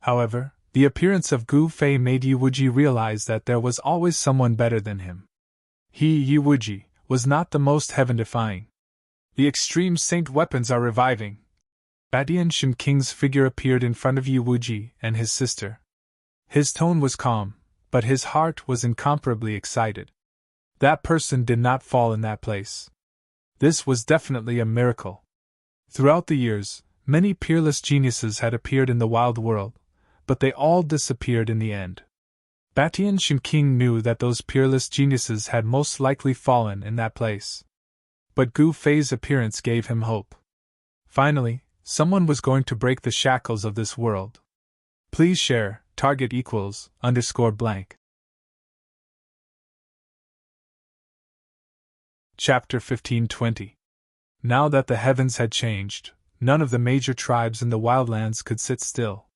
However, the appearance of Gu Fei made Yi Wuji realize that there was always someone better than him. He, Yi Wuji, was not the most heaven-defying. The extreme saint weapons are reviving. Batian Shen King's figure appeared in front of Yi Wuji and his sister. His tone was calm, but his heart was incomparably excited. That person did not fall in that place. This was definitely a miracle. Throughout the years, many peerless geniuses had appeared in the wild world, but they all disappeared in the end. Batian Shen King knew that those peerless geniuses had most likely fallen in that place. But Gu Fei's appearance gave him hope. Finally, someone was going to break the shackles of this world. Please share, target equals, _blank. Chapter 1520. Now that the heavens had changed, none of the major tribes in the wildlands could sit still.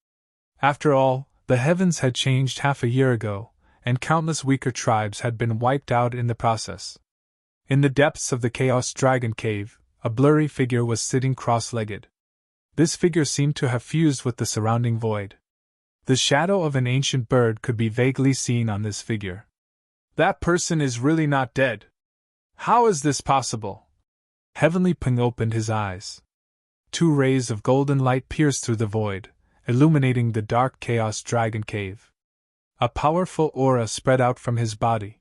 After all, the heavens had changed half a year ago, and countless weaker tribes had been wiped out in the process. In the depths of the Chaos Dragon Cave, a blurry figure was sitting cross-legged. This figure seemed to have fused with the surrounding void. The shadow of an ancient bird could be vaguely seen on this figure. That person is really not dead. How is this possible? Heavenly Ping opened his eyes. 2 rays of golden light pierced through the void, illuminating the dark Chaos Dragon Cave. A powerful aura spread out from his body.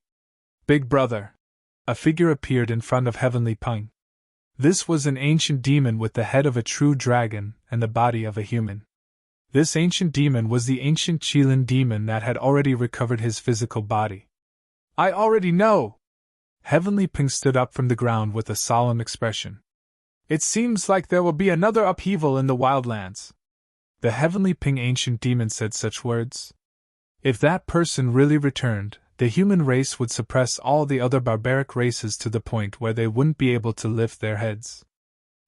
Big Brother! A figure appeared in front of Heavenly Peng. This was an ancient demon with the head of a true dragon and the body of a human. This ancient demon was the ancient Qilin demon that had already recovered his physical body. I already know! Heavenly Peng stood up from the ground with a solemn expression. It seems like there will be another upheaval in the wildlands. The Heavenly Peng ancient demon said such words. If that person really returned, the human race would suppress all the other barbaric races to the point where they wouldn't be able to lift their heads.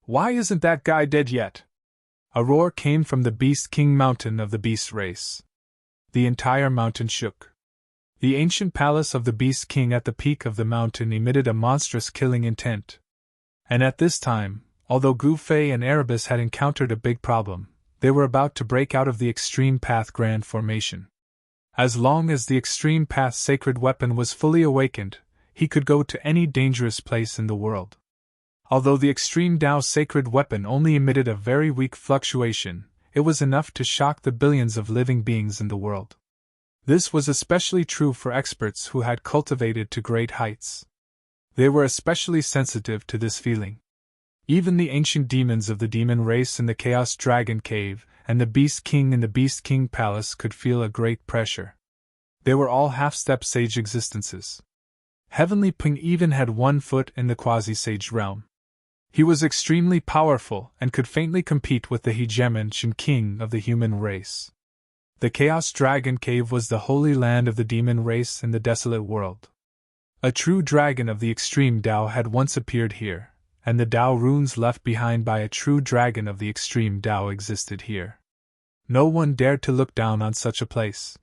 Why isn't that guy dead yet? A roar came from the Beast King mountain of the beast race. The entire mountain shook. The ancient palace of the Beast King at the peak of the mountain emitted a monstrous killing intent. And at this time, although Gu Fei and Erebus had encountered a big problem, they were about to break out of the Extreme Path Grand Formation. As long as the Extreme Path sacred weapon was fully awakened, he could go to any dangerous place in the world. Although the Extreme Tao sacred weapon only emitted a very weak fluctuation, it was enough to shock the billions of living beings in the world. This was especially true for experts who had cultivated to great heights. They were especially sensitive to this feeling. Even the ancient demons of the demon race in the Chaos Dragon Cave and the Beast King in the Beast King Palace could feel a great pressure. They were all half-step sage existences. Heavenly Peng even had 1 foot in the quasi-sage realm. He was extremely powerful and could faintly compete with the hegemon Shen King of the human race. The Chaos Dragon Cave was the holy land of the demon race in the desolate world. A true dragon of the extreme Tao had once appeared here, and the Tao runes left behind by a true dragon of the extreme Tao existed here. No one dared to look down on such a place.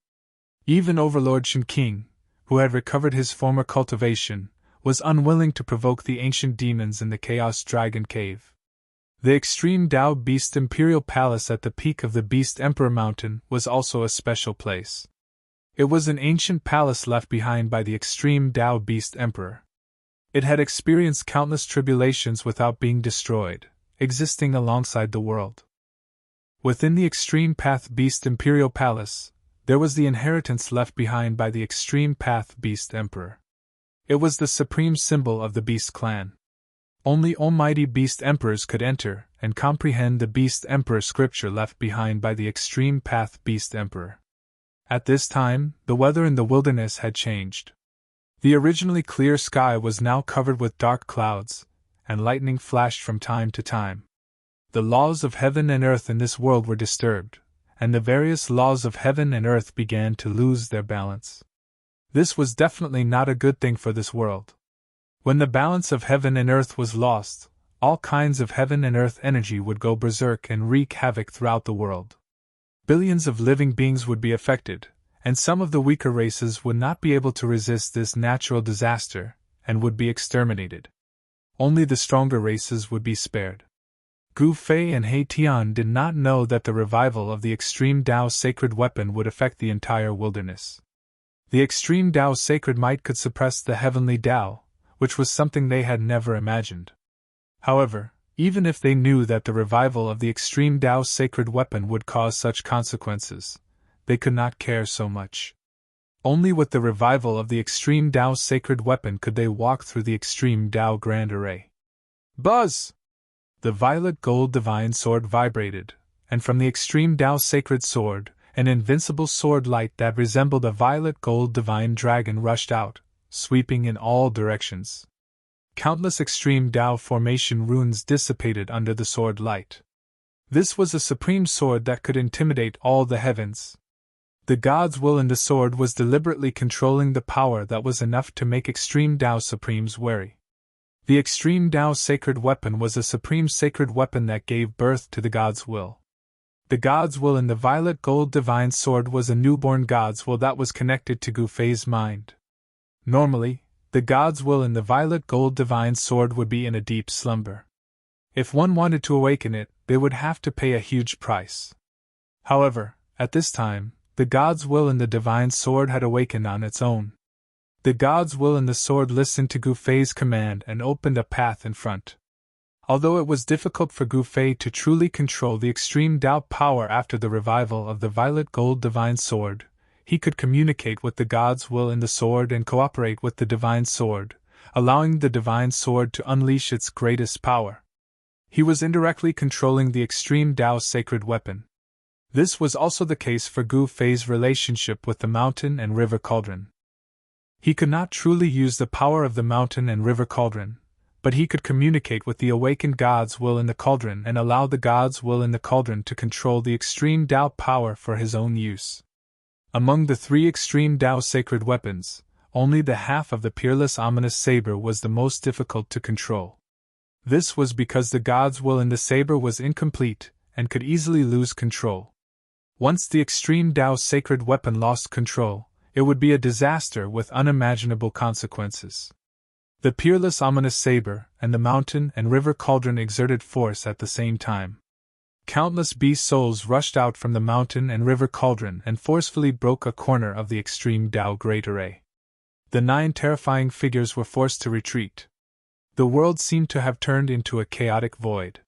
Even Overlord Shen King, who had recovered his former cultivation, was unwilling to provoke the ancient demons in the Chaos Dragon Cave. The Extreme Tao Beast Imperial Palace at the peak of the Beast Emperor Mountain was also a special place. It was an ancient palace left behind by the Extreme Tao Beast Emperor. It had experienced countless tribulations without being destroyed, existing alongside the world. Within the Extreme Path Beast Imperial Palace, there was the inheritance left behind by the Extreme Path Beast Emperor. It was the supreme symbol of the Beast Clan. Only almighty Beast Emperors could enter and comprehend the Beast Emperor scripture left behind by the Extreme Path Beast Emperor. At this time, the weather in the wilderness had changed. The originally clear sky was now covered with dark clouds, and lightning flashed from time to time. The laws of heaven and earth in this world were disturbed, and the various laws of heaven and earth began to lose their balance. This was definitely not a good thing for this world. When the balance of heaven and earth was lost, all kinds of heaven and earth energy would go berserk and wreak havoc throughout the world. Billions of living beings would be affected, and some of the weaker races would not be able to resist this natural disaster, and would be exterminated. Only the stronger races would be spared. Gu Fei and He Tian did not know that the revival of the Extreme Tao sacred weapon would affect the entire wilderness. The Extreme Tao sacred might could suppress the heavenly Tao, which was something they had never imagined. However, even if they knew that the revival of the Extreme Tao sacred weapon would cause such consequences, they could not care so much. Only with the revival of the Extreme Tao sacred weapon could they walk through the Extreme Tao Grand Array. Buzz! The violet gold divine sword vibrated, and from the Extreme Tao sacred sword, an invincible sword light that resembled a violet gold divine dragon rushed out, sweeping in all directions. Countless Extreme Tao formation runes dissipated under the sword light. This was a supreme sword that could intimidate all the heavens. The God's will in the sword was deliberately controlling the power that was enough to make Extreme Tao Supremes wary. The Extreme Tao sacred weapon was a supreme sacred weapon that gave birth to the God's will. The God's will in the violet gold divine sword was a newborn God's will that was connected to Gu Fei's mind. Normally, the God's will in the violet gold divine sword would be in a deep slumber. If one wanted to awaken it, they would have to pay a huge price. However, at this time, the God's will in the divine sword had awakened on its own. The God's will in the sword listened to Gu Fei's command and opened a path in front. Although it was difficult for Gu Fei to truly control the extreme Tao power after the revival of the violet gold divine sword, he could communicate with the God's will in the sword and cooperate with the divine sword, allowing the divine sword to unleash its greatest power. He was indirectly controlling the extreme Tao sacred weapon. This was also the case for Gu Fei's relationship with the mountain and river cauldron. He could not truly use the power of the mountain and river cauldron, but he could communicate with the awakened God's will in the cauldron and allow the God's will in the cauldron to control the extreme Tao power for his own use. Among the three extreme Tao sacred weapons, only the half of the peerless ominous saber was the most difficult to control. This was because the God's will in the saber was incomplete and could easily lose control. Once the extreme Tao sacred weapon lost control, it would be a disaster with unimaginable consequences. The peerless ominous saber and the mountain and river cauldron exerted force at the same time. Countless beast souls rushed out from the mountain and river cauldron and forcefully broke a corner of the extreme Tao great array. The 9 terrifying figures were forced to retreat. The world seemed to have turned into a chaotic void.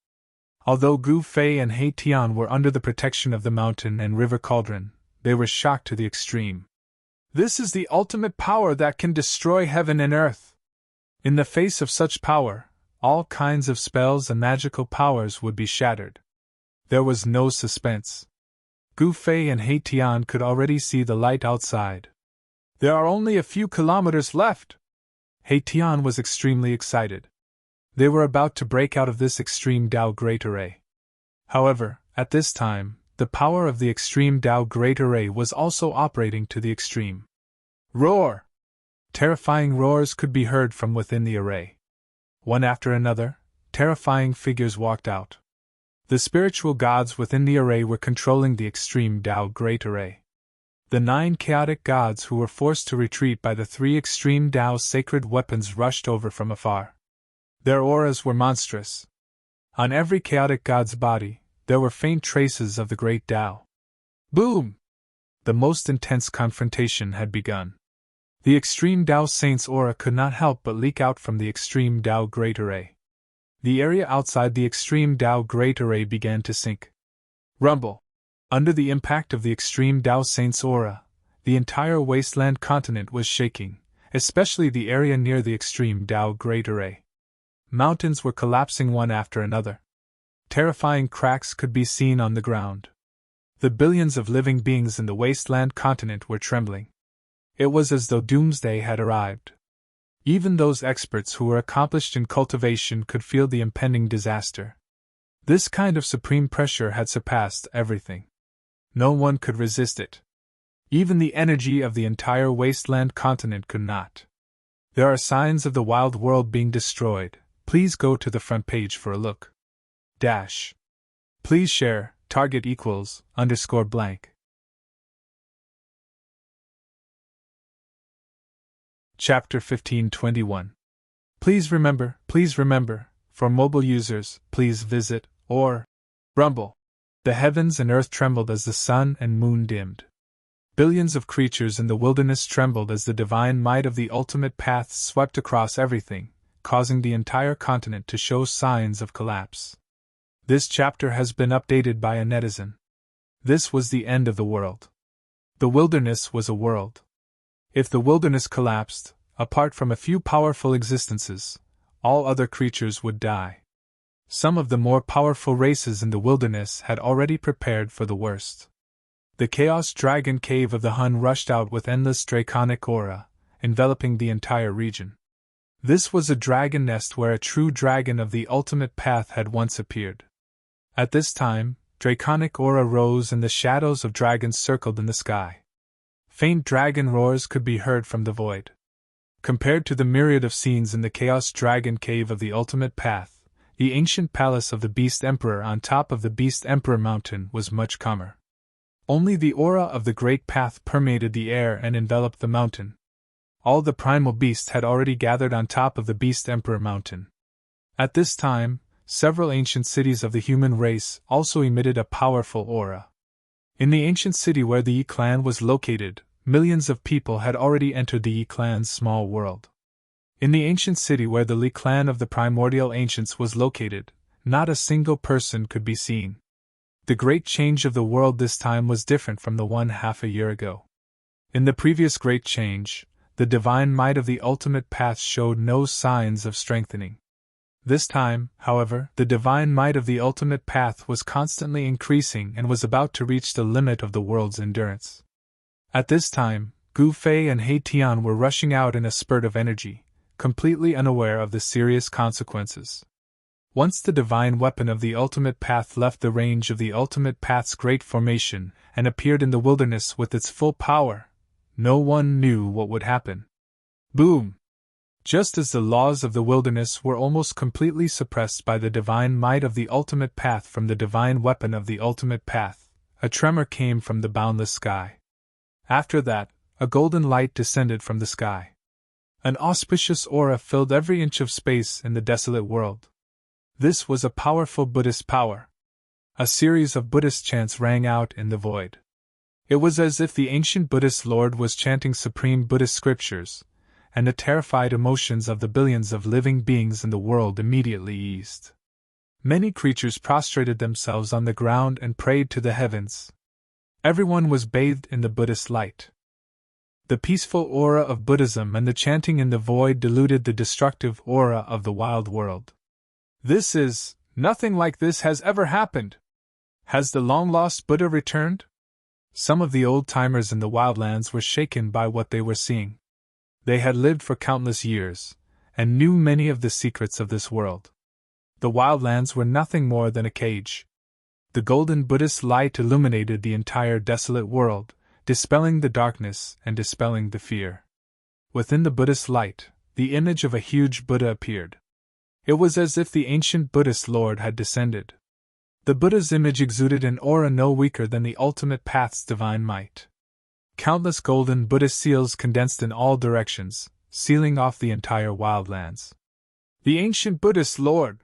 Although Gu Fei and He Tian were under the protection of the mountain and river cauldron, they were shocked to the extreme. This is the ultimate power that can destroy heaven and earth. In the face of such power, all kinds of spells and magical powers would be shattered. There was no suspense. Gu Fei and He Tian could already see the light outside. There are only a few kilometers left. He Tian was extremely excited. They were about to break out of this extreme Tao great array. However, at this time, the power of the extreme Tao great array was also operating to the extreme. Roar! Terrifying roars could be heard from within the array. One after another, terrifying figures walked out. The spiritual gods within the array were controlling the extreme Tao great array. The 9 chaotic gods who were forced to retreat by the 3 extreme Tao sacred weapons rushed over from afar. Their auras were monstrous. On every chaotic god's body, there were faint traces of the great Tao. Boom! The most intense confrontation had begun. The extreme Tao saint's aura could not help but leak out from the extreme Tao great array. The area outside the extreme Tao great array began to sink. Rumble! Under the impact of the extreme Tao saint's aura, the entire wasteland continent was shaking, especially the area near the extreme Tao great array. Mountains were collapsing one after another. Terrifying cracks could be seen on the ground. The billions of living beings in the wasteland continent were trembling. It was as though doomsday had arrived. Even those experts who were accomplished in cultivation could feel the impending disaster. This kind of supreme pressure had surpassed everything. No one could resist it. Even the energy of the entire wasteland continent could not. There are signs of the wild world being destroyed. Please go to the front page for a look. Please share, target equals, _blank. Chapter 1521. Please remember, for mobile users, please visit, or Rumble. The heavens and earth trembled as the sun and moon dimmed. Billions of creatures in the wilderness trembled as the divine might of the ultimate path swept across everything, causing the entire continent to show signs of collapse. This chapter has been updated by a netizen. This was the end of the world. The wilderness was a world. If the wilderness collapsed, apart from a few powerful existences, all other creatures would die. Some of the more powerful races in the wilderness had already prepared for the worst. The Chaos Dragon Cave of the Hun rushed out with endless draconic aura, enveloping the entire region. This was a dragon nest where a true dragon of the ultimate path had once appeared. At this time, draconic aura rose and the shadows of dragons circled in the sky. Faint dragon roars could be heard from the void. Compared to the myriad of scenes in the Chaos Dragon Cave of the ultimate path, the ancient palace of the Beast Emperor on top of the Beast Emperor Mountain was much calmer. Only the aura of the Great Path permeated the air and enveloped the mountain. All the primal beasts had already gathered on top of the Beast Emperor Mountain. At this time, several ancient cities of the human race also emitted a powerful aura. In the ancient city where the Yi clan was located, millions of people had already entered the Yi clan's small world. In the ancient city where the Li clan of the primordial ancients was located, not a single person could be seen. The great change of the world this time was different from the one half a year ago. In the previous great change, the divine might of the ultimate path showed no signs of strengthening. This time, however, the divine might of the ultimate path was constantly increasing and was about to reach the limit of the world's endurance. At this time, Gu Fei and He Tian were rushing out in a spurt of energy, completely unaware of the serious consequences. Once the divine weapon of the ultimate path left the range of the ultimate path's great formation and appeared in the wilderness with its full power, no one knew what would happen. Boom! Just as the laws of the wilderness were almost completely suppressed by the divine might of the ultimate path from the divine weapon of the ultimate path, a tremor came from the boundless sky. After that, a golden light descended from the sky. An auspicious aura filled every inch of space in the desolate world. This was a powerful Buddhist power. A series of Buddhist chants rang out in the void. It was as if the ancient Buddhist Lord was chanting supreme Buddhist scriptures, and the terrified emotions of the billions of living beings in the world immediately eased. Many creatures prostrated themselves on the ground and prayed to the heavens. Everyone was bathed in the Buddhist light. The peaceful aura of Buddhism and the chanting in the void diluted the destructive aura of the wild world. Nothing like this has ever happened. Has the long-lost Buddha returned? Some of the old-timers in the wildlands were shaken by what they were seeing. They had lived for countless years, and knew many of the secrets of this world. The wildlands were nothing more than a cage. The golden Buddhist light illuminated the entire desolate world, dispelling the darkness and dispelling the fear. Within the Buddhist light, the image of a huge Buddha appeared. It was as if the ancient Buddhist Lord had descended. The Buddha's image exuded an aura no weaker than the ultimate path's divine might. Countless golden Buddhist seals condensed in all directions, sealing off the entire wildlands. The ancient Buddhist Lord!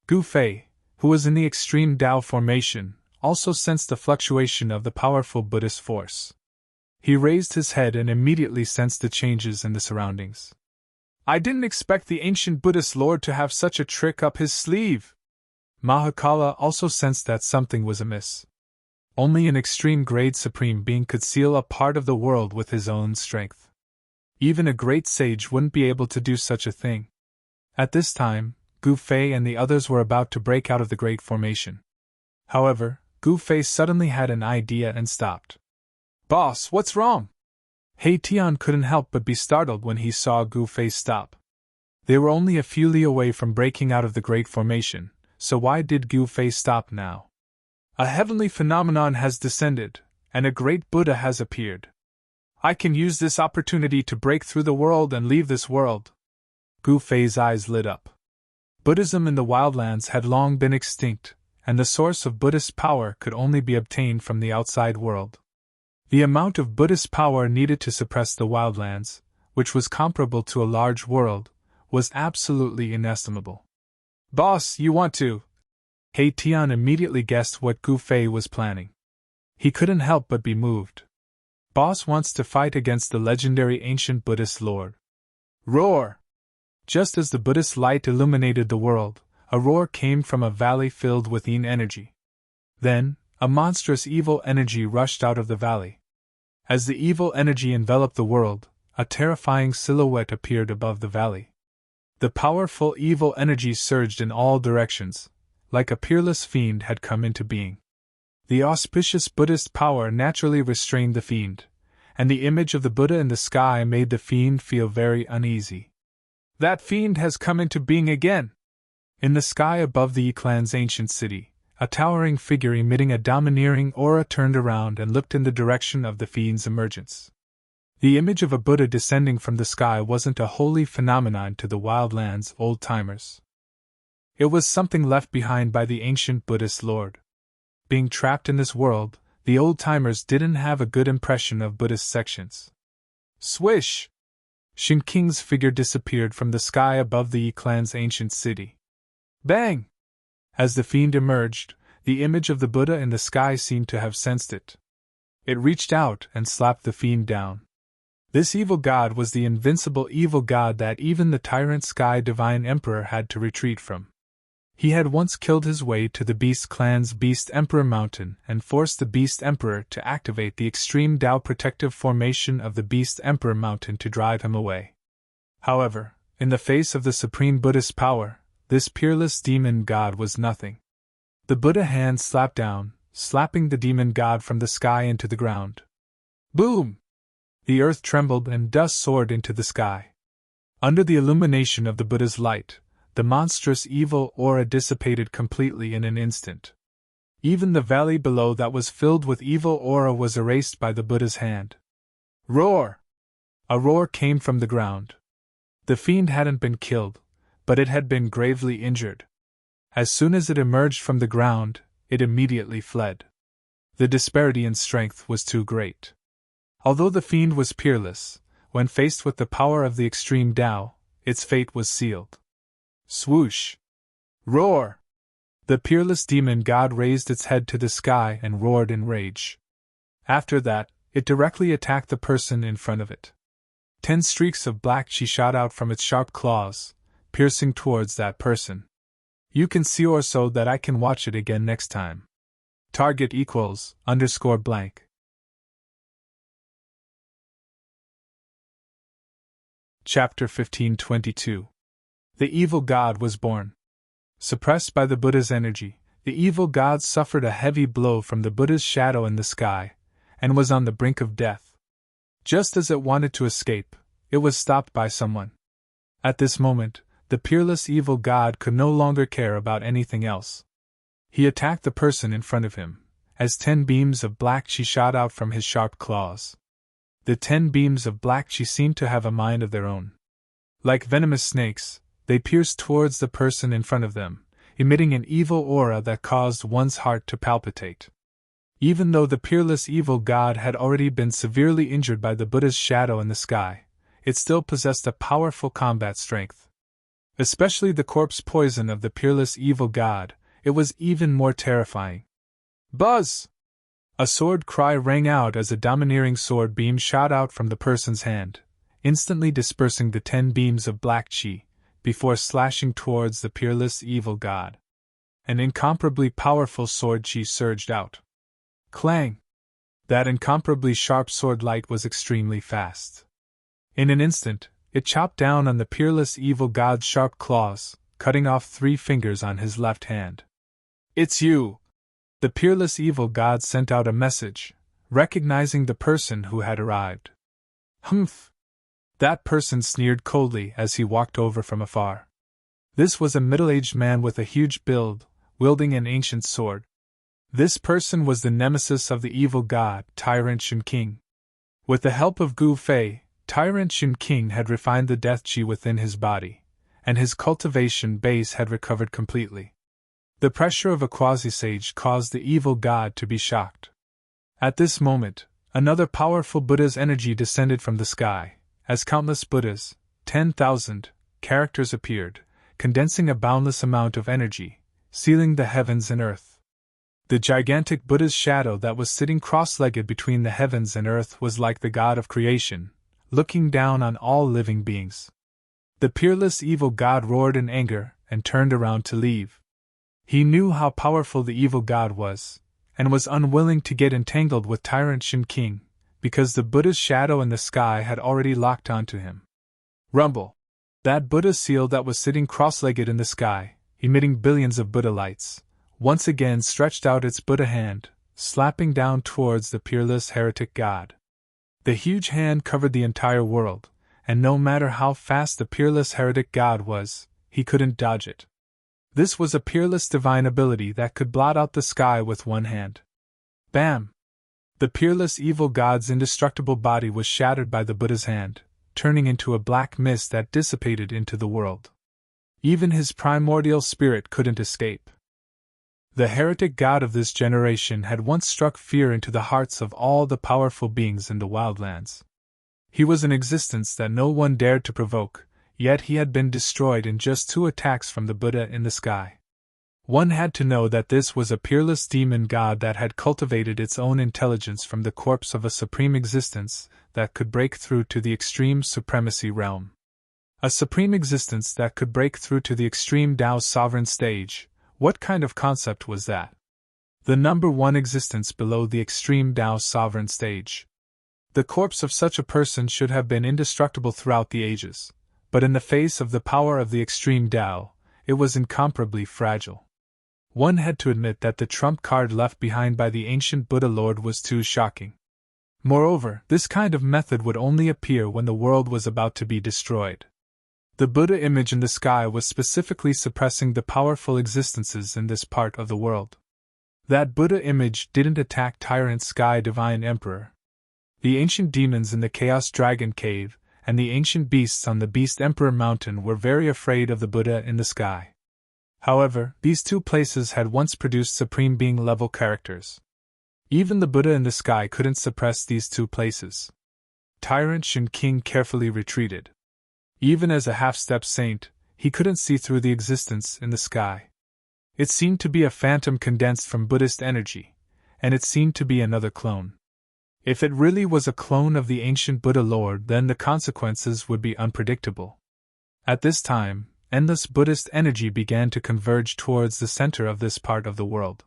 Gu Fei, who was in the extreme Tao formation, also sensed the fluctuation of the powerful Buddhist force. He raised his head and immediately sensed the changes in the surroundings. I didn't expect the ancient Buddhist Lord to have such a trick up his sleeve. Mahakala also sensed that something was amiss. Only an extreme grade supreme being could seal a part of the world with his own strength. Even a great sage wouldn't be able to do such a thing. At this time, Gu Fei and the others were about to break out of the great formation. However, Gu Fei suddenly had an idea and stopped. Boss, what's wrong? He Tian couldn't help but be startled when he saw Gu Fei stop. They were only a few li away from breaking out of the great formation, so why did Gu Fei stop now? A heavenly phenomenon has descended, and a great Buddha has appeared. I can use this opportunity to break through the world and leave this world. Gu Fei's eyes lit up. Buddhism in the wildlands had long been extinct, and the source of Buddhist power could only be obtained from the outside world. The amount of Buddhist power needed to suppress the wildlands, which was comparable to a large world, was absolutely inestimable. Boss, you want to? He Tian immediately guessed what Gu Fei was planning. He couldn't help but be moved. Boss wants to fight against the legendary ancient Buddhist Lord. Roar! Just as the Buddhist light illuminated the world, a roar came from a valley filled with yin energy. Then, a monstrous evil energy rushed out of the valley. As the evil energy enveloped the world, a terrifying silhouette appeared above the valley. The powerful evil energy surged in all directions, like a peerless fiend had come into being. The auspicious Buddhist power naturally restrained the fiend, and the image of the Buddha in the sky made the fiend feel very uneasy. That fiend has come into being again! In the sky above the Yi clan's ancient city, a towering figure emitting a domineering aura turned around and looked in the direction of the fiend's emergence. The image of a Buddha descending from the sky wasn't a holy phenomenon to the wildlands old-timers. It was something left behind by the ancient Buddhist Lord. Being trapped in this world, the old-timers didn't have a good impression of Buddhist sections. Swish! Shin King's figure disappeared from the sky above the Yi clan's ancient city. Bang! As the fiend emerged, the image of the Buddha in the sky seemed to have sensed it. It reached out and slapped the fiend down. This evil god was the invincible evil god that even the tyrant Sky Divine Emperor had to retreat from. He had once killed his way to the Beast Clan's Beast Emperor Mountain and forced the Beast Emperor to activate the extreme Tao protective formation of the Beast Emperor Mountain to drive him away. However, in the face of the supreme Buddhist power, this peerless demon god was nothing. The Buddha hand slapped down, slapping the demon god from the sky into the ground. Boom! The earth trembled and dust soared into the sky. Under the illumination of the Buddha's light, the monstrous evil aura dissipated completely in an instant. Even the valley below that was filled with evil aura was erased by the Buddha's hand. Roar! A roar came from the ground. The fiend hadn't been killed, but it had been gravely injured. As soon as it emerged from the ground, it immediately fled. The disparity in strength was too great. Although the fiend was peerless, when faced with the power of the extreme Tao, its fate was sealed. Swoosh! Roar! The peerless demon god raised its head to the sky and roared in rage. After that, it directly attacked the person in front of it. 10 streaks of black chi shot out from its sharp claws, piercing towards that person. You can see or so that I can watch it again next time. Target equals _blank. Chapter 1522. The evil god was born. Suppressed by the Buddha's energy, the evil god suffered a heavy blow from the Buddha's shadow in the sky, and was on the brink of death. Just as it wanted to escape, it was stopped by someone. At this moment, the peerless evil god could no longer care about anything else. He attacked the person in front of him, as 10 beams of black chi shot out from his sharp claws. The 10 beams of black chi seemed to have a mind of their own. Like venomous snakes, they pierced towards the person in front of them, emitting an evil aura that caused one's heart to palpitate. Even though the peerless evil god had already been severely injured by the Buddha's shadow in the sky, it still possessed a powerful combat strength. Especially the corpse poison of the peerless evil god, it was even more terrifying. Buzz! A sword cry rang out as a domineering sword beam shot out from the person's hand, instantly dispersing the 10 beams of black chi, before slashing towards the peerless evil god. An incomparably powerful sword chi surged out. Clang! That incomparably sharp sword light was extremely fast. In an instant, it chopped down on the peerless evil god's sharp claws, cutting off 3 fingers on his left hand. It's you! The peerless evil god sent out a message, recognizing the person who had arrived. Humph! That person sneered coldly as he walked over from afar. This was a middle-aged man with a huge build, wielding an ancient sword. This person was the nemesis of the evil god, Tyrant Shun King. With the help of Gu Fei, Tyrant Shun King had refined the death chi within his body, and his cultivation base had recovered completely. The pressure of a quasi-sage caused the evil god to be shocked. At this moment, another powerful Buddha's energy descended from the sky, as countless Buddhas, 10,000, characters appeared, condensing a boundless amount of energy, sealing the heavens and earth. The gigantic Buddha's shadow that was sitting cross-legged between the heavens and earth was like the god of creation, looking down on all living beings. The peerless evil god roared in anger and turned around to leave. He knew how powerful the evil god was, and was unwilling to get entangled with Tyrant Shun King, because the Buddha's shadow in the sky had already locked onto him. Rumble! That Buddha seal that was sitting cross-legged in the sky, emitting billions of Buddha lights, once again stretched out its Buddha hand, slapping down towards the peerless heretic god. The huge hand covered the entire world, and no matter how fast the peerless heretic god was, he couldn't dodge it. This was a peerless divine ability that could blot out the sky with one hand. Bam! The peerless evil god's indestructible body was shattered by the Buddha's hand, turning into a black mist that dissipated into the world. Even his primordial spirit couldn't escape. The heretic god of this generation had once struck fear into the hearts of all the powerful beings in the wildlands. He was an existence that no one dared to provoke, yet he had been destroyed in just 2 attacks from the Buddha in the sky. One had to know that this was a peerless demon god that had cultivated its own intelligence from the corpse of a supreme existence that could break through to the extreme supremacy realm. A supreme existence that could break through to the extreme Tao sovereign stage. What kind of concept was that? The number one existence below the extreme Tao sovereign stage. The corpse of such a person should have been indestructible throughout the ages, but in the face of the power of the extreme Tao, it was incomparably fragile. One had to admit that the trump card left behind by the ancient Buddha Lord was too shocking. Moreover, this kind of method would only appear when the world was about to be destroyed. The Buddha image in the sky was specifically suppressing the powerful existences in this part of the world. That Buddha image didn't attack Tyrant Sky Divine Emperor. The ancient demons in the Chaos Dragon Cave and the ancient beasts on the Beast Emperor Mountain were very afraid of the Buddha in the sky. However, these two places had once produced supreme being level characters. Even the Buddha in the sky couldn't suppress these two places. Tyrant Shin King carefully retreated. Even as a half-step saint, he couldn't see through the existence in the sky. It seemed to be a phantom condensed from Buddhist energy, and it seemed to be another clone. If it really was a clone of the ancient Buddha Lord, then the consequences would be unpredictable. At this time, endless Buddhist energy began to converge towards the center of this part of the world.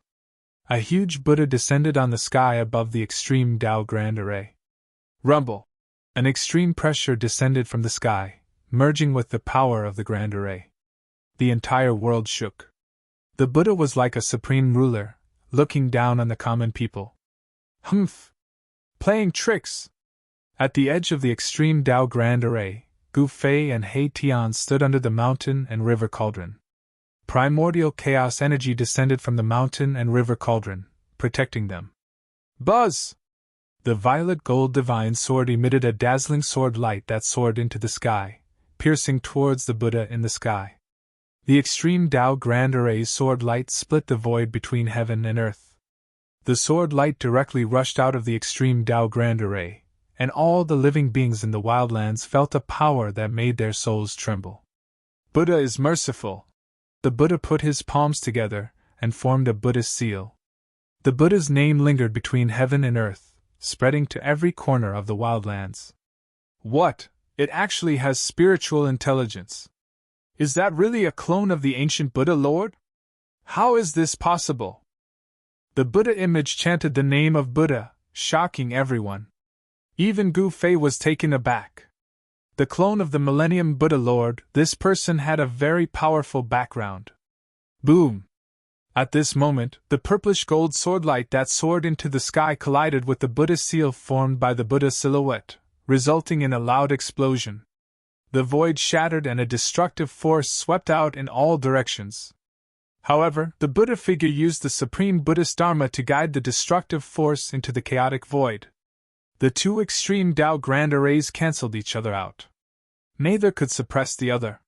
A huge Buddha descended on the sky above the extreme Tao Grand Array. Rumble! An extreme pressure descended from the sky, merging with the power of the Grand Array. The entire world shook. The Buddha was like a supreme ruler, looking down on the common people. Humph! Playing tricks! At the edge of the extreme Tao Grand Array, Gu Fei and He Tian stood under the mountain and river cauldron. Primordial chaos energy descended from the mountain and river cauldron, protecting them. Buzz! The violet gold divine sword emitted a dazzling sword light that soared into the sky, piercing towards the Buddha in the sky. The extreme Tao Grand Array's sword light split the void between heaven and earth. The sword light directly rushed out of the extreme Tao Grand Array, and all the living beings in the wildlands felt a power that made their souls tremble. Buddha is merciful. The Buddha put his palms together and formed a Buddhist seal. The Buddha's name lingered between heaven and earth, spreading to every corner of the wildlands. What? It actually has spiritual intelligence. Is that really a clone of the ancient Buddha Lord? How is this possible? The Buddha image chanted the name of Buddha, shocking everyone. Even Gu Fei was taken aback. The clone of the Millennium Buddha Lord, this person had a very powerful background. Boom! At this moment, the purplish gold sword light that soared into the sky collided with the Buddha seal formed by the Buddha silhouette, resulting in a loud explosion. The void shattered and a destructive force swept out in all directions. However, the Buddha figure used the supreme Buddhist Dharma to guide the destructive force into the chaotic void. The two extreme Tao Grand Arrays cancelled each other out. Neither could suppress the other.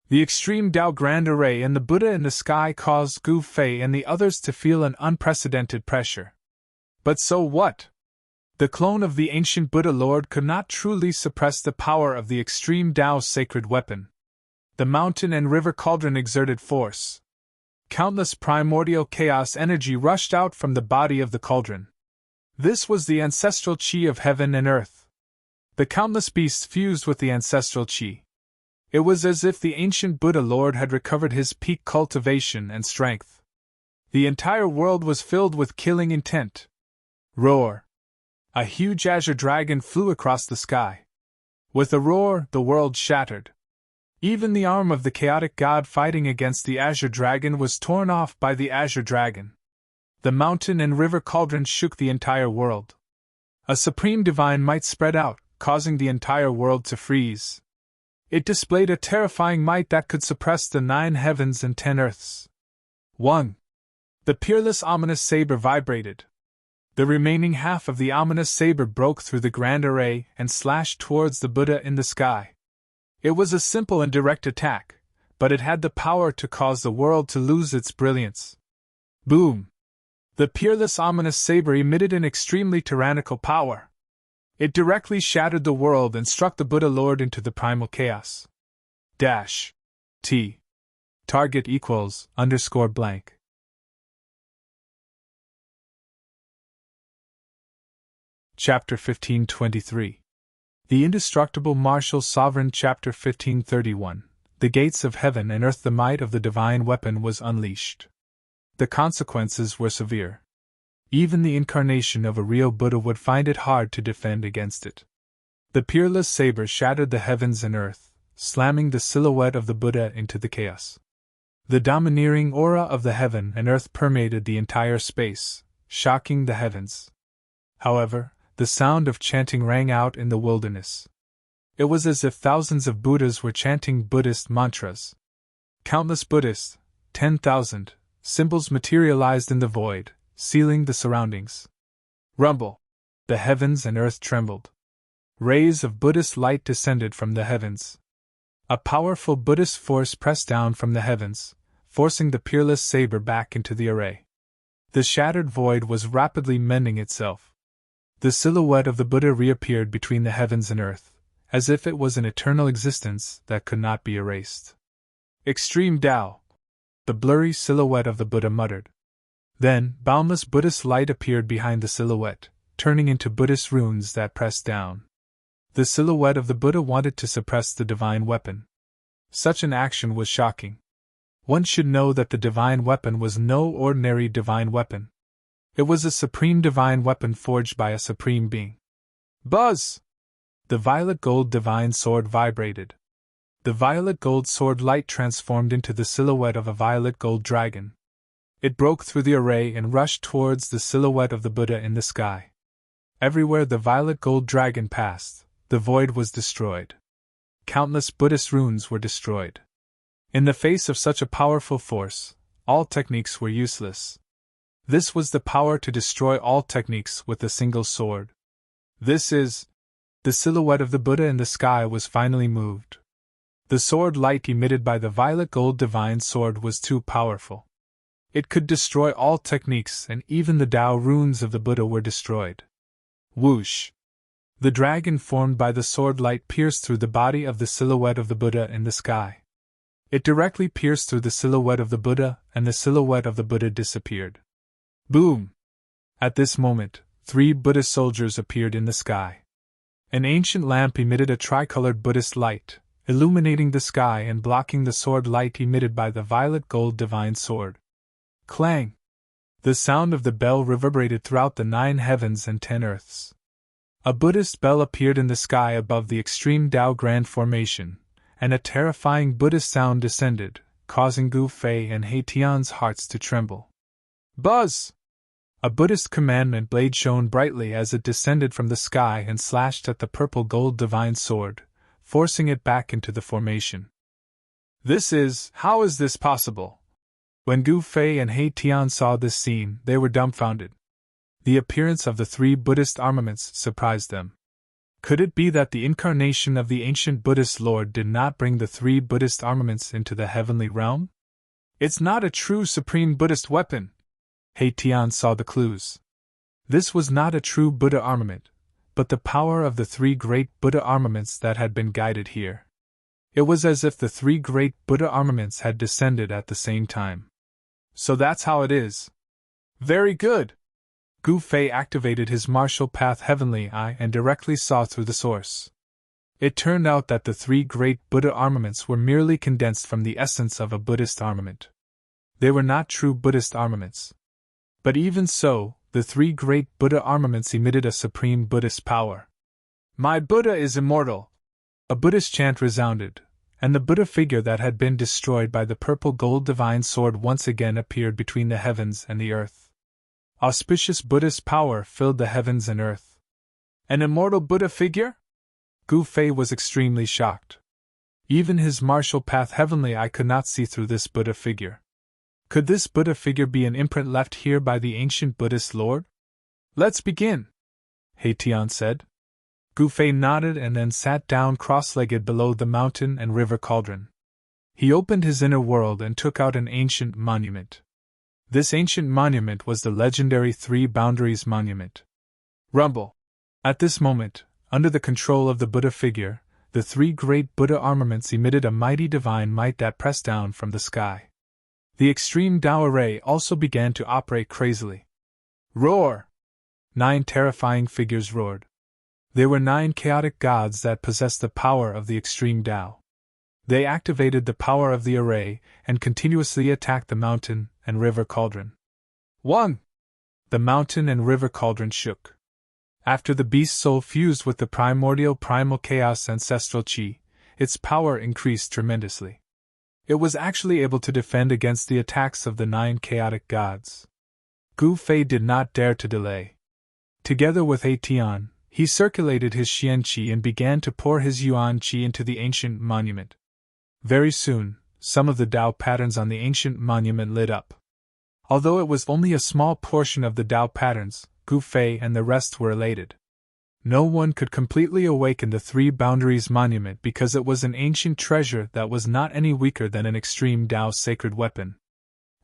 The extreme Tao Grand Array and the Buddha in the sky caused Gu Fei and the others to feel an unprecedented pressure. But so what? The clone of the ancient Buddha Lord could not truly suppress the power of the extreme Tao's sacred weapon. The mountain and river cauldron exerted force. Countless primordial chaos energy rushed out from the body of the cauldron. This was the ancestral chi of heaven and earth. The countless beasts fused with the ancestral chi. It was as if the ancient Buddha Lord had recovered his peak cultivation and strength. The entire world was filled with killing intent. Roar! A huge azure dragon flew across the sky. With a roar, the world shattered. Even the arm of the chaotic god fighting against the azure dragon was torn off by the azure dragon. The mountain and river cauldron shook the entire world. A supreme divine might spread out, causing the entire world to freeze. It displayed a terrifying might that could suppress the 9 heavens and 10 earths. 1. The peerless ominous saber vibrated. The remaining half of the ominous saber broke through the grand array and slashed towards the Buddha in the sky. It was a simple and direct attack, but it had the power to cause the world to lose its brilliance. Boom! The peerless ominous saber emitted an extremely tyrannical power. It directly shattered the world and struck the Buddha Lord into the primal chaos. Dash. T. Target equals underscore blank. Chapter 1523. The Indestructible Martial Sovereign. Chapter 1531. The gates of heaven and earth. The might of the divine weapon was unleashed. The consequences were severe. Even the incarnation of a real Buddha would find it hard to defend against it. The peerless saber shattered the heavens and earth, slamming the silhouette of the Buddha into the chaos. The domineering aura of the heaven and earth permeated the entire space, shocking the heavens. However, the sound of chanting rang out in the wilderness. It was as if thousands of Buddhas were chanting Buddhist mantras. Countless Buddhist, 10,000, symbols materialized in the void, sealing the surroundings. Rumble! The heavens and earth trembled. Rays of Buddhist light descended from the heavens. A powerful Buddhist force pressed down from the heavens, forcing the peerless saber back into the array. The shattered void was rapidly mending itself. The silhouette of the Buddha reappeared between the heavens and earth, as if it was an eternal existence that could not be erased. Extreme Tao! The blurry silhouette of the Buddha muttered. Then, boundless Buddhist light appeared behind the silhouette, turning into Buddhist runes that pressed down. The silhouette of the Buddha wanted to suppress the divine weapon. Such an action was shocking. One should know that the divine weapon was no ordinary divine weapon. It was a supreme divine weapon forged by a supreme being. Buzz! The violet gold divine sword vibrated. The violet gold sword light transformed into the silhouette of a violet gold dragon. It broke through the array and rushed towards the silhouette of the Buddha in the sky. Everywhere the violet gold dragon passed, the void was destroyed. Countless Buddhist runes were destroyed. In the face of such a powerful force, all techniques were useless. This was the power to destroy all techniques with a single sword. This is... The silhouette of the Buddha in the sky was finally moved. The sword light emitted by the violet gold divine sword was too powerful. It could destroy all techniques, and even the Tao runes of the Buddha were destroyed. Whoosh! The dragon formed by the sword light pierced through the body of the silhouette of the Buddha in the sky. It directly pierced through the silhouette of the Buddha, and the silhouette of the Buddha disappeared. Boom! At this moment, 3 Buddhist soldiers appeared in the sky. An ancient lamp emitted a tricolored Buddhist light, illuminating the sky and blocking the sword light emitted by the violet gold divine sword. Clang! The sound of the bell reverberated throughout the 9 heavens and 10 earths. A Buddhist bell appeared in the sky above the extreme Tao Grand Formation, and a terrifying Buddhist sound descended, causing Gu Fei and He Tian's hearts to tremble. Buzz! A Buddhist commandment blade shone brightly as it descended from the sky and slashed at the purple gold divine sword, forcing it back into the formation. How is this possible? When Gu Fei and He Tian saw this scene, they were dumbfounded. The appearance of the 3 Buddhist armaments surprised them. Could it be that the incarnation of the ancient Buddhist Lord did not bring the 3 Buddhist armaments into the heavenly realm? It's not a true supreme Buddhist weapon. He Tian saw the clues. This was not a true Buddha armament, but the power of the 3 great Buddha armaments that had been guided here. It was as if the 3 great Buddha armaments had descended at the same time. So that's how it is. Very good! Gu Fei activated his martial path heavenly eye and directly saw through the source. It turned out that the 3 great Buddha armaments were merely condensed from the essence of a Buddhist armament. They were not true Buddhist armaments. But even so, the 3 great Buddha armaments emitted a supreme Buddhist power. My Buddha is immortal! A Buddhist chant resounded, and the Buddha figure that had been destroyed by the purple gold divine sword once again appeared between the heavens and the earth. Auspicious Buddhist power filled the heavens and earth. An immortal Buddha figure? Gu Fei was extremely shocked. Even his martial path heavenly eye could not see through this Buddha figure. Could this Buddha figure be an imprint left here by the ancient Buddhist Lord? Let's begin, He Tian said. Gu Fei nodded and then sat down cross-legged below the mountain and river cauldron. He opened his inner world and took out an ancient monument. This ancient monument was the legendary 3 Boundaries Monument. Rumble! At this moment, under the control of the Buddha figure, the three great Buddha armaments emitted a mighty divine might that pressed down from the sky. The extreme Tao array also began to operate crazily. Roar! 9 terrifying figures roared. They were 9 chaotic gods that possessed the power of the extreme Tao. They activated the power of the array and continuously attacked the mountain and river cauldron. 1. The mountain and river cauldron shook. After the beast's soul fused with the primordial primal chaos ancestral chi, its power increased tremendously. It was actually able to defend against the attacks of the 9 chaotic gods. Gu Fei did not dare to delay. Together with A Tian, he circulated his Xian Qi and began to pour his Yuan Qi into the ancient monument. Very soon, some of the Tao patterns on the ancient monument lit up. Although it was only a small portion of the Tao patterns, Gu Fei and the rest were elated. No one could completely awaken the Three Boundaries monument because it was an ancient treasure that was not any weaker than an extreme Tao sacred weapon.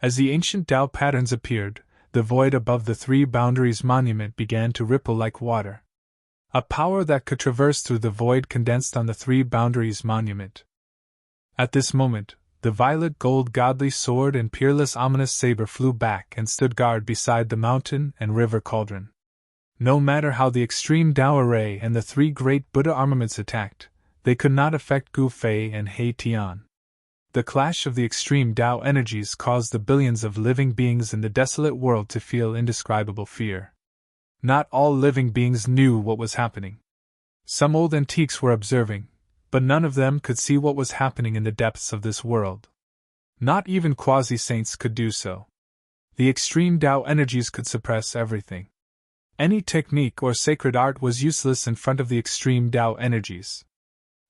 As the ancient Tao patterns appeared, the void above the Three Boundaries monument began to ripple like water. A power that could traverse through the void condensed on the Three Boundaries monument. At this moment, the violet gold godly sword and peerless ominous saber flew back and stood guard beside the mountain and river cauldron. No matter how the extreme Tao array and the 3 great Buddha armaments attacked, they could not affect Gu Fei and He Tian. The clash of the extreme Tao energies caused the billions of living beings in the desolate world to feel indescribable fear. Not all living beings knew what was happening. Some old antiques were observing, but none of them could see what was happening in the depths of this world. Not even quasi-saints could do so. The extreme Tao energies could suppress everything. Any technique or sacred art was useless in front of the extreme Tao energies.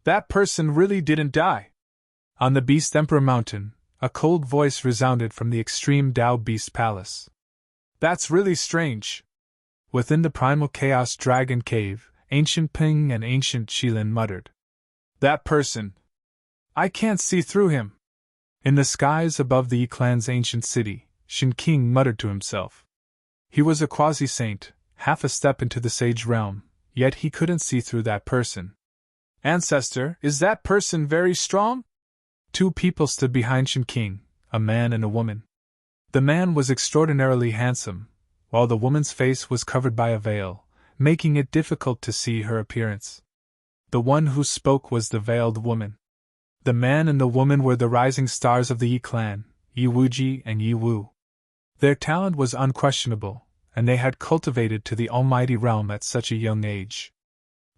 That person really didn't die. On the Beast Emperor Mountain, a cold voice resounded from the extreme Tao Beast Palace. That's really strange. Within the primal chaos dragon cave, Ancient Ping and Ancient Shilin muttered. That person. I can't see through him. In the skies above the Yi clan's ancient city, Shin King muttered to himself. He was a quasi-saint, half a step into the sage realm, yet he couldn't see through that person. Ancestor, is that person very strong? 2 people stood behind Shin King, a man and a woman. The man was extraordinarily handsome, while the woman's face was covered by a veil, making it difficult to see her appearance. The one who spoke was the veiled woman. The man and the woman were the rising stars of the Yi clan, Yi Wuji and Yi Wu. Their talent was unquestionable, and they had cultivated to the almighty realm at such a young age.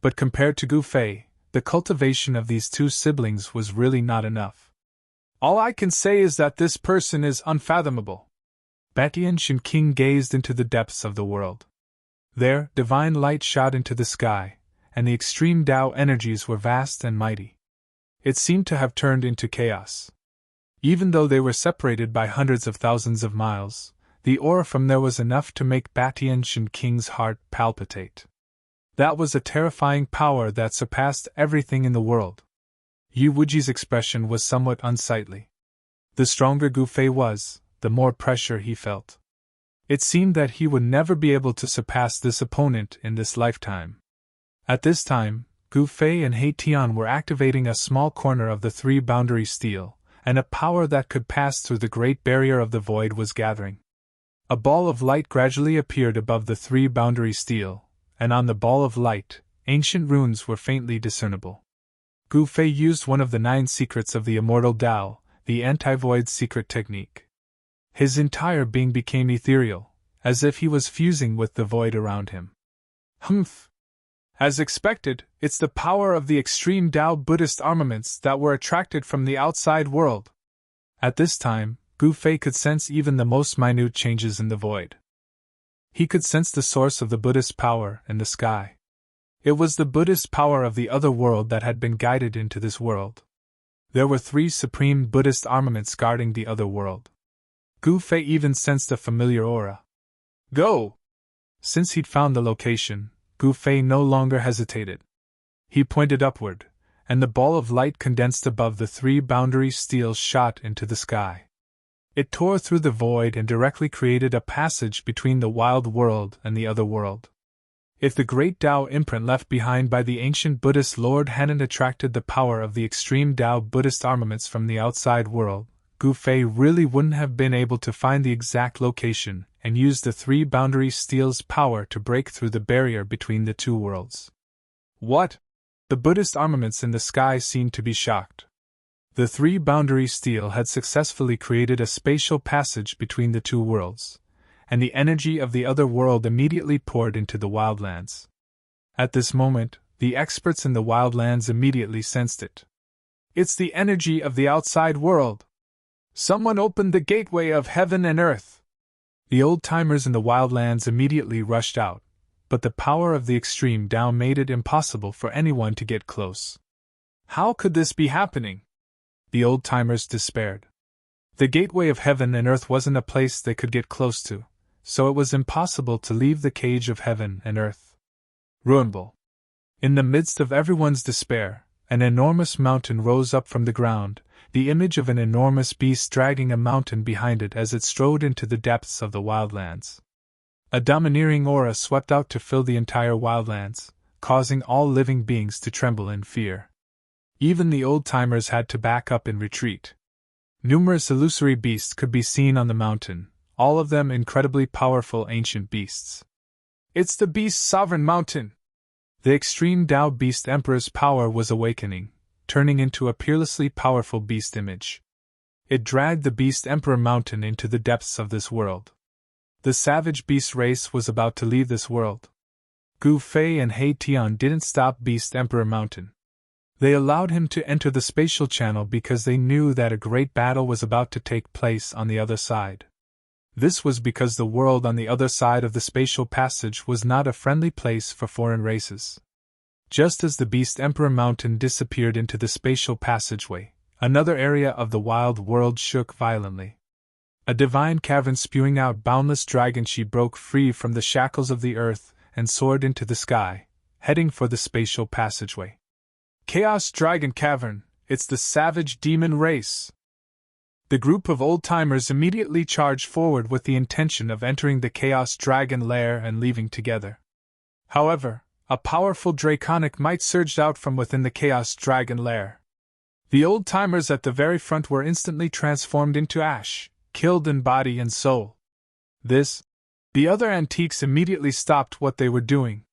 But compared to Gu Fei, the cultivation of these 2 siblings was really not enough. All I can say is that this person is unfathomable. Batian Shin King gazed into the depths of the world. There, divine light shot into the sky, and the extreme Tao energies were vast and mighty. It seemed to have turned into chaos. Even though they were separated by hundreds of thousands of miles, the aura from there was enough to make Batian Shin King's heart palpitate. That was a terrifying power that surpassed everything in the world. Yi Wuji's expression was somewhat unsightly. The stronger Gu Fei was, the more pressure he felt. It seemed that he would never be able to surpass this opponent in this lifetime. At this time, Gu Fei and He Tian were activating a small corner of the 3 boundary steel, and a power that could pass through the great barrier of the void was gathering. A ball of light gradually appeared above the 3 boundary steel, and on the ball of light, ancient runes were faintly discernible. Gu Fei used one of the 9 secrets of the immortal Tao, the anti-void secret technique. His entire being became ethereal, as if he was fusing with the void around him. Humph! As expected, it's the power of the extreme Tao Buddhist armaments that were attracted from the outside world. At this time, Gu Fei could sense even the most minute changes in the void. He could sense the source of the Buddhist power in the sky. It was the Buddhist power of the other world that had been guided into this world. There were 3 supreme Buddhist armaments guarding the other world. Gu Fei even sensed a familiar aura. Go! Since he'd found the location, Gu Fei no longer hesitated. He pointed upward, and the ball of light condensed above the 3 boundary steel shot into the sky. It tore through the void and directly created a passage between the wild world and the other world. If the great Tao imprint left behind by the ancient Buddhist Lord hadn't attracted the power of the extreme Tao Buddhist armaments from the outside world, Gu Fei really wouldn't have been able to find the exact location and use the three boundary steel's power to break through the barrier between the two worlds. What? The Buddhist armaments in the sky seemed to be shocked. The three boundary steel had successfully created a spatial passage between the two worlds, and the energy of the other world immediately poured into the wildlands. At this moment, the experts in the wildlands immediately sensed it. It's the energy of the outside world! Someone opened the gateway of heaven and earth! The old-timers in the wildlands immediately rushed out, but the power of the extreme Tao made it impossible for anyone to get close. How could this be happening? The old-timers despaired. The gateway of heaven and earth wasn't a place they could get close to, so it was impossible to leave the cage of heaven and earth. Venerable. In the midst of everyone's despair, an enormous mountain rose up from the ground, the image of an enormous beast dragging a mountain behind it as it strode into the depths of the wildlands. A domineering aura swept out to fill the entire wildlands, causing all living beings to tremble in fear. Even the old-timers had to back up in retreat. Numerous illusory beasts could be seen on the mountain, all of them incredibly powerful ancient beasts. It's the Beast Sovereign Mountain! The extreme Tao Beast Emperor's power was awakening, turning into a peerlessly powerful beast image. It dragged the Beast Emperor Mountain into the depths of this world. The savage beast race was about to leave this world. Gu Fei and He Tian didn't stop Beast Emperor Mountain. They allowed him to enter the spatial channel because they knew that a great battle was about to take place on the other side. This was because the world on the other side of the spatial passage was not a friendly place for foreign races. Just as the Beast Emperor Mountain disappeared into the spatial passageway, another area of the wild world shook violently. A divine cavern spewing out boundless dragon-chi broke free from the shackles of the earth and soared into the sky, heading for the spatial passageway. Chaos Dragon Cavern, it's the savage demon race! The group of old-timers immediately charged forward with the intention of entering the Chaos Dragon lair and leaving together. However, a powerful draconic might surged out from within the Chaos Dragon lair. The old-timers at the very front were instantly transformed into ash, killed in body and soul. The other antiques immediately stopped what they were doing.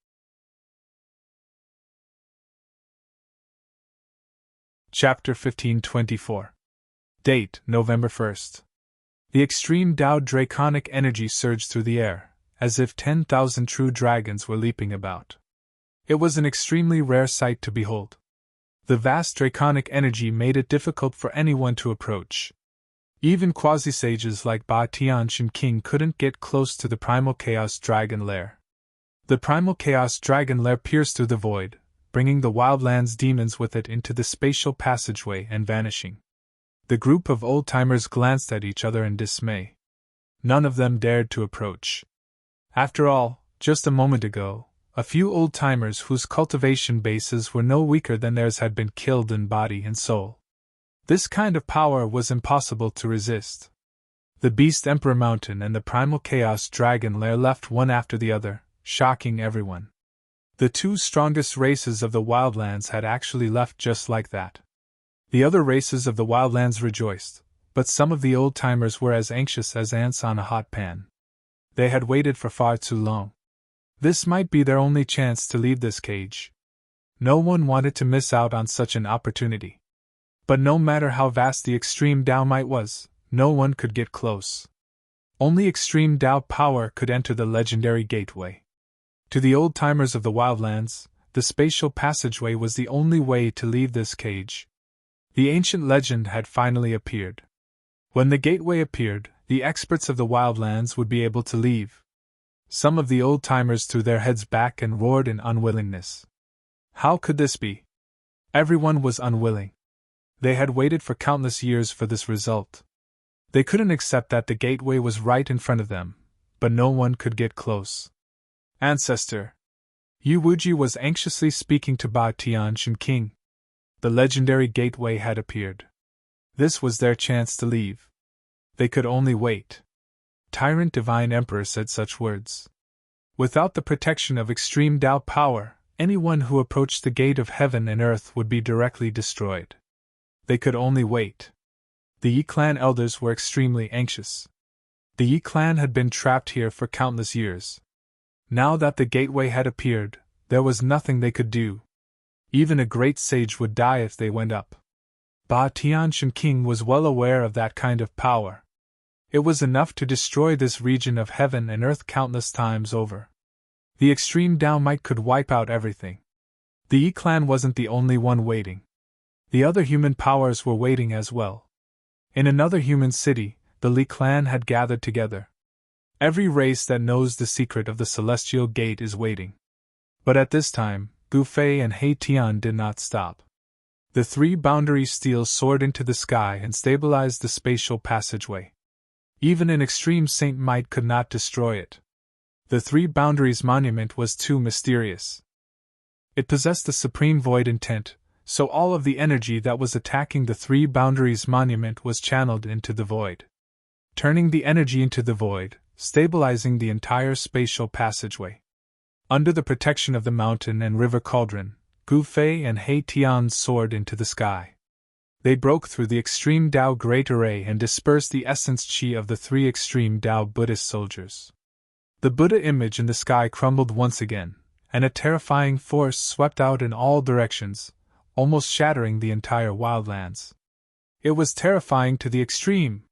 Chapter 1524. Date, November 1st. The extreme Tao draconic energy surged through the air, as if 10,000 true dragons were leaping about. It was an extremely rare sight to behold. The vast draconic energy made it difficult for anyone to approach. Even quasi-sages like Ba Tianxin King couldn't get close to the primal Chaos Dragon lair. The primal Chaos Dragon lair pierced through the void, bringing the wildlands demons with it into the spatial passageway and vanishing. The group of old-timers glanced at each other in dismay. None of them dared to approach. After all, just a moment ago, a few old-timers whose cultivation bases were no weaker than theirs had been killed in body and soul. This kind of power was impossible to resist. The Beast Emperor Mountain and the Primal Chaos Dragon lair left one after the other, shocking everyone. The two strongest races of the wildlands had actually left just like that. The other races of the wildlands rejoiced, but some of the old-timers were as anxious as ants on a hot pan. They had waited for far too long. This might be their only chance to leave this cage. No one wanted to miss out on such an opportunity. But no matter how vast the extreme Tao might was, no one could get close. Only extreme Tao power could enter the legendary gateway. To the old-timers of the wildlands, the spatial passageway was the only way to leave this cage. The ancient legend had finally appeared. When the gateway appeared, the experts of the wildlands would be able to leave. Some of the old-timers threw their heads back and roared in unwillingness. How could this be? Everyone was unwilling. They had waited for countless years for this result. They couldn't accept that the gateway was right in front of them, but no one could get close. Ancestor. Yu Wuji was anxiously speaking to Ba Tianxin King. The legendary gateway had appeared. This was their chance to leave. They could only wait. Tyrant Divine Emperor said such words. Without the protection of extreme Tao power, anyone who approached the gate of heaven and earth would be directly destroyed. They could only wait. The Yi clan elders were extremely anxious. The Yi clan had been trapped here for countless years. Now that the gateway had appeared, there was nothing they could do. Even a great sage would die if they went up. Ba Tianshan King was well aware of that kind of power. It was enough to destroy this region of heaven and earth countless times over. The extreme Tao might could wipe out everything. The Yi clan wasn't the only one waiting. The other human powers were waiting as well. In another human city, the Li clan had gathered together. Every race that knows the secret of the celestial gate is waiting. But at this time, Gu Fei and He Tian did not stop. The three boundary steels soared into the sky and stabilized the spatial passageway. Even an extreme saint might could not destroy it. The three boundaries monument was too mysterious. It possessed the supreme void intent, so all of the energy that was attacking the three boundaries monument was channeled into the void, turning the energy into the void, stabilizing the entire spatial passageway. Under the protection of the mountain and river cauldron, Gu Fei and He Tian soared into the sky. They broke through the extreme Tao Great Array and dispersed the essence chi of the three extreme Tao Buddhist soldiers. The Buddha image in the sky crumbled once again, and a terrifying force swept out in all directions, almost shattering the entire wildlands. It was terrifying to the extreme.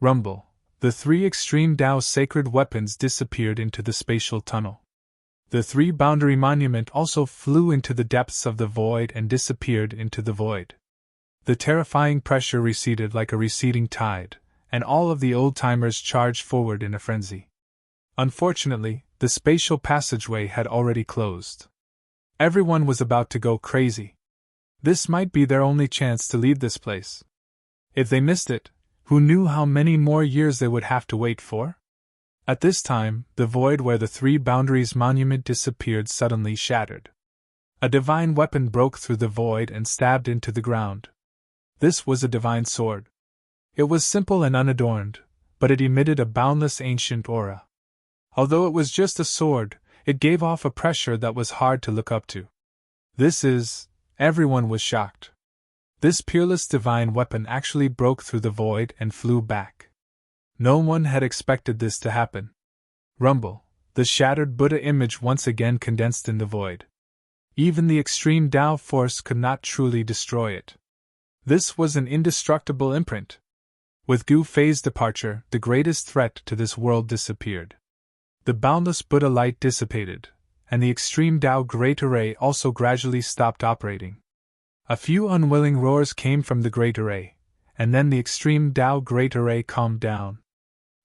Rumble. The three extreme Tao's sacred weapons disappeared into the spatial tunnel. The three boundary monument also flew into the depths of the void and disappeared into the void. The terrifying pressure receded like a receding tide, and all of the old-timers charged forward in a frenzy. Unfortunately, the spatial passageway had already closed. Everyone was about to go crazy. This might be their only chance to leave this place. If they missed it, who knew how many more years they would have to wait for? At this time, the void where the three boundaries monument disappeared suddenly shattered. A divine weapon broke through the void and stabbed into the ground. This was a divine sword. It was simple and unadorned, but it emitted a boundless ancient aura. Although it was just a sword, it gave off a pressure that was hard to look up to. Everyone was shocked. This peerless divine weapon actually broke through the void and flew back. No one had expected this to happen. Rumble. The shattered Buddha image once again condensed in the void. Even the extreme Tao force could not truly destroy it. This was an indestructible imprint. With Gu Fei's departure, the greatest threat to this world disappeared. The boundless Buddha light dissipated, and the extreme Tao Great Array also gradually stopped operating. A few unwilling roars came from the Great Array, and then the extreme Tao Great Array calmed down.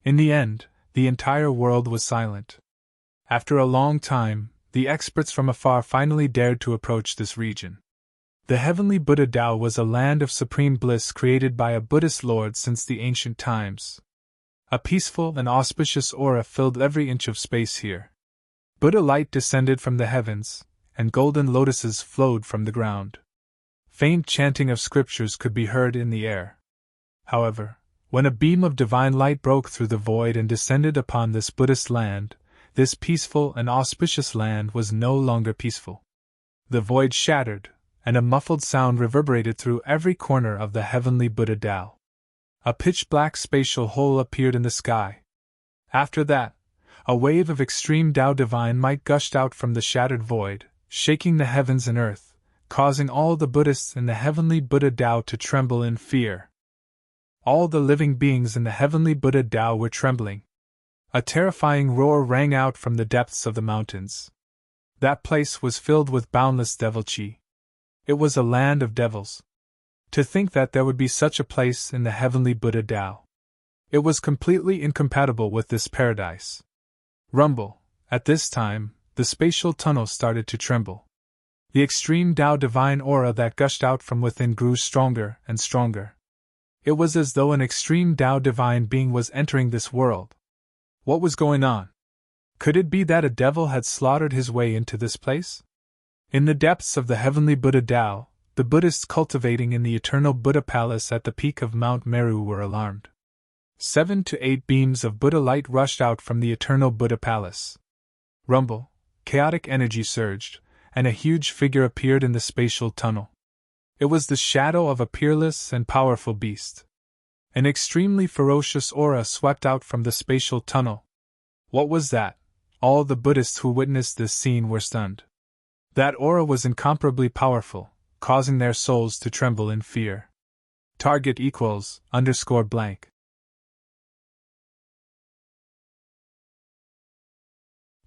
In the end, the entire world was silent. After a long time, the experts from afar finally dared to approach this region. The heavenly Buddha Tao was a land of supreme bliss created by a Buddhist lord since the ancient times. A peaceful and auspicious aura filled every inch of space here. Buddha light descended from the heavens, and golden lotuses flowed from the ground. Faint chanting of scriptures could be heard in the air. However, when a beam of divine light broke through the void and descended upon this Buddhist land, this peaceful and auspicious land was no longer peaceful. The void shattered, and a muffled sound reverberated through every corner of the heavenly Buddha Tao. A pitch-black spatial hole appeared in the sky. After that, a wave of extreme Tao divine might gushed out from the shattered void, shaking the heavens and earth, causing all the Buddhists in the heavenly Buddha Tao to tremble in fear. All the living beings in the heavenly Buddha Tao were trembling. A terrifying roar rang out from the depths of the mountains. That place was filled with boundless devil chi. It was a land of devils. To think that there would be such a place in the heavenly Buddha Tao. It was completely incompatible with this paradise. Rumble. At this time, the spatial tunnel started to tremble. The extreme Tao divine aura that gushed out from within grew stronger and stronger. It was as though an extreme Tao divine being was entering this world. What was going on? Could it be that a devil had slaughtered his way into this place? In the depths of the heavenly Buddha Tao, the Buddhists cultivating in the eternal Buddha palace at the peak of Mount Meru were alarmed. 7 to 8 beams of Buddha light rushed out from the eternal Buddha palace. Rumble, chaotic energy surged, and a huge figure appeared in the spatial tunnel. It was the shadow of a peerless and powerful beast. An extremely ferocious aura swept out from the spatial tunnel. What was that? All the Buddhists who witnessed this scene were stunned. That aura was incomparably powerful, causing their souls to tremble in fear. Target equals _blank.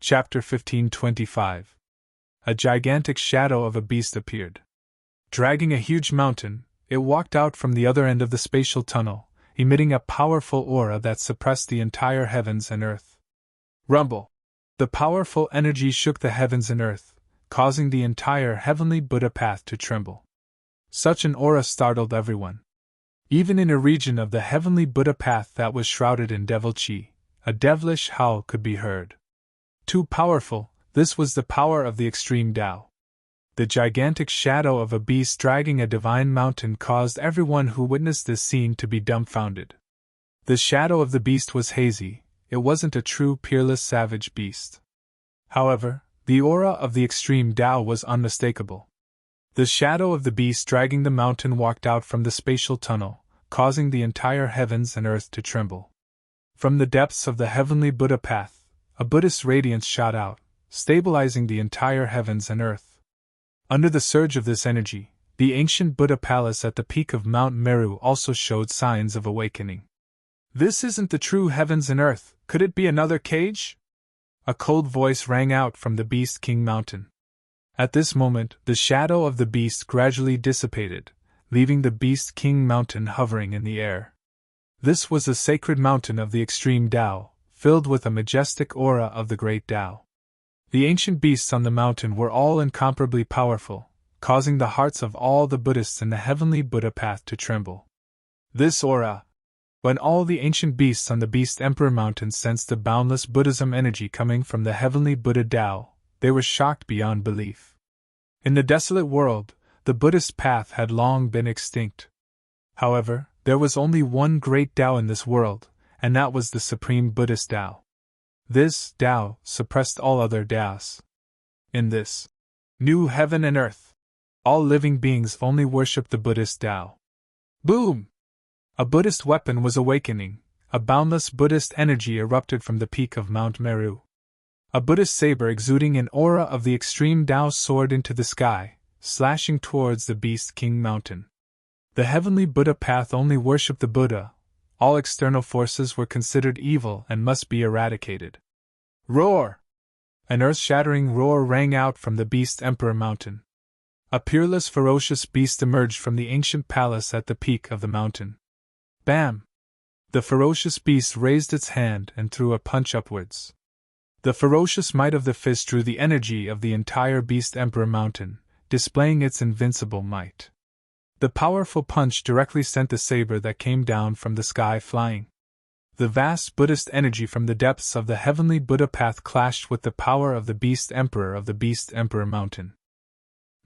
Chapter 1525. A gigantic shadow of a beast appeared. Dragging a huge mountain, it walked out from the other end of the spatial tunnel, emitting a powerful aura that suppressed the entire heavens and earth. Rumble! The powerful energy shook the heavens and earth, causing the entire heavenly Buddha path to tremble. Such an aura startled everyone. Even in a region of the heavenly Buddha path that was shrouded in devil chi, a devilish howl could be heard. Too powerful, this was the power of the extreme Tao. The gigantic shadow of a beast dragging a divine mountain caused everyone who witnessed this scene to be dumbfounded. The shadow of the beast was hazy, it wasn't a true peerless savage beast. However, the aura of the extreme Tao was unmistakable. The shadow of the beast dragging the mountain walked out from the spatial tunnel, causing the entire heavens and earth to tremble. From the depths of the heavenly Buddha path, a Buddhist radiance shot out, stabilizing the entire heavens and earth. Under the surge of this energy, the ancient Buddha palace at the peak of Mount Meru also showed signs of awakening. This isn't the true heavens and earth, could it be another cage? A cold voice rang out from the Beast King Mountain. At this moment, the shadow of the beast gradually dissipated, leaving the Beast King Mountain hovering in the air. This was a sacred mountain of the extreme Tao, filled with a majestic aura of the great Tao. The ancient beasts on the mountain were all incomparably powerful, causing the hearts of all the Buddhists in the heavenly Buddha path to tremble. This aura. When all the ancient beasts on the Beast Emperor Mountain sensed the boundless Buddhism energy coming from the heavenly Buddha Tao, they were shocked beyond belief. In the desolate world, the Buddhist path had long been extinct. However, there was only one great Tao in this world, and that was the Supreme Buddhist Tao. This Tao suppressed all other Taos. In this new heaven and earth, all living beings only worship the Buddhist Tao. Boom! A Buddhist weapon was awakening, a boundless Buddhist energy erupted from the peak of Mount Meru. A Buddhist saber exuding an aura of the extreme Tao soared into the sky, slashing towards the Beast King Mountain. The heavenly Buddha path only worshipped the Buddha. All external forces were considered evil and must be eradicated. Roar! An earth-shattering roar rang out from the Beast Emperor Mountain. A peerless, ferocious beast emerged from the ancient palace at the peak of the mountain. Bam! The ferocious beast raised its hand and threw a punch upwards. The ferocious might of the fist drew the energy of the entire Beast Emperor Mountain, displaying its invincible might. The powerful punch directly sent the saber that came down from the sky flying. The vast Buddhist energy from the depths of the heavenly Buddha path clashed with the power of the Beast Emperor of the Beast Emperor Mountain.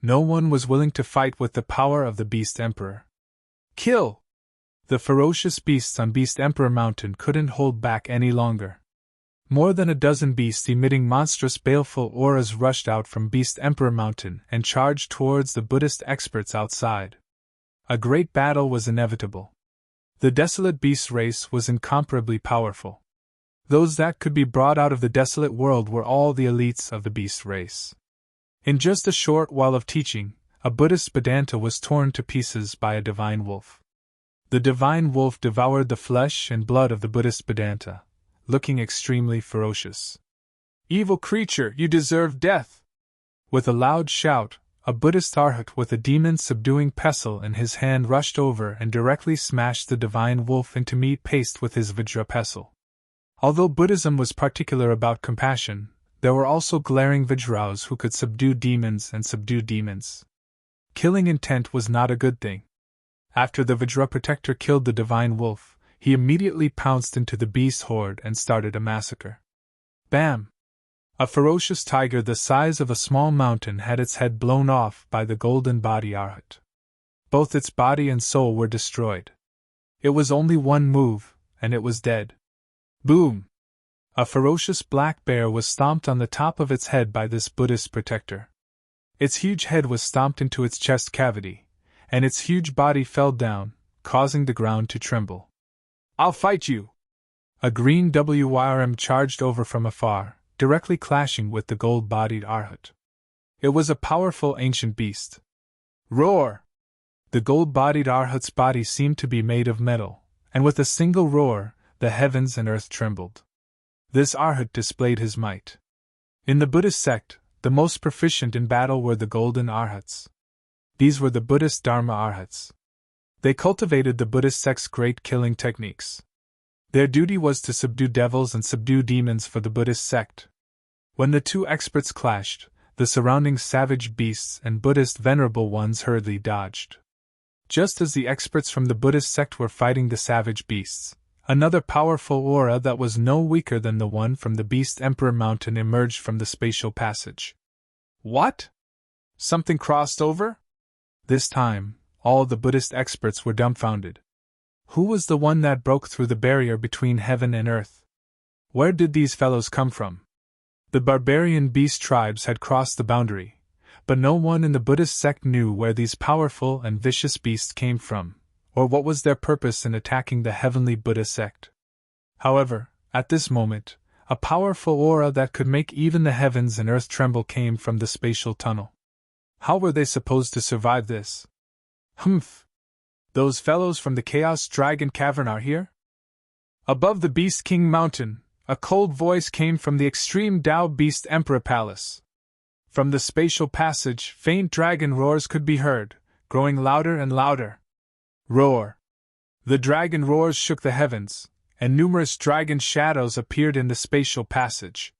No one was willing to fight with the power of the Beast Emperor. Kill! The ferocious beasts on Beast Emperor Mountain couldn't hold back any longer. More than a dozen beasts emitting monstrous baleful auras rushed out from Beast Emperor Mountain and charged towards the Buddhist experts outside. A great battle was inevitable. The desolate beast race was incomparably powerful. Those that could be brought out of the desolate world were all the elites of the beast race. In just a short while of teaching, a Buddhist Vedanta was torn to pieces by a divine wolf. The divine wolf devoured the flesh and blood of the Buddhist Vedanta, looking extremely ferocious. Evil creature, you deserve death! With a loud shout, a Buddhist arhat with a demon-subduing pestle in his hand rushed over and directly smashed the divine wolf into meat paste with his Vajra pestle. Although Buddhism was particular about compassion, there were also glaring Vajras who could subdue demons and subdue demons. Killing intent was not a good thing. After the Vajra protector killed the divine wolf, he immediately pounced into the beast horde and started a massacre. Bam! A ferocious tiger the size of a small mountain had its head blown off by the golden body arhat. Both its body and soul were destroyed. It was only one move, and it was dead. Boom! A ferocious black bear was stomped on the top of its head by this Buddhist protector. Its huge head was stomped into its chest cavity, and its huge body fell down, causing the ground to tremble. "I'll fight you!" A green WRM charged over from afar, directly clashing with the gold-bodied Arhat. It was a powerful ancient beast. Roar! The gold-bodied Arhat's body seemed to be made of metal, and with a single roar, the heavens and earth trembled. This Arhat displayed his might. In the Buddhist sect, the most proficient in battle were the golden Arhats. These were the Buddhist Dharma Arhats. They cultivated the Buddhist sect's great killing techniques. Their duty was to subdue devils and subdue demons for the Buddhist sect. When the two experts clashed, the surrounding savage beasts and Buddhist venerable ones hurriedly dodged. Just as the experts from the Buddhist sect were fighting the savage beasts, another powerful aura that was no weaker than the one from the Beast Emperor Mountain emerged from the spatial passage. What? Something crossed over? This time, all the Buddhist experts were dumbfounded. Who was the one that broke through the barrier between heaven and earth? Where did these fellows come from? The barbarian beast tribes had crossed the boundary, but no one in the Buddhist sect knew where these powerful and vicious beasts came from, or what was their purpose in attacking the heavenly Buddha sect. However, at this moment, a powerful aura that could make even the heavens and earth tremble came from the spatial tunnel. How were they supposed to survive this? Humph! Those fellows from the Chaos Dragon Cavern are here? Above the Beast King Mountain, a cold voice came from the extreme Tao Beast Emperor Palace. From the spatial passage, faint dragon roars could be heard, growing louder and louder. Roar! The dragon roars shook the heavens, and numerous dragon shadows appeared in the spatial passage.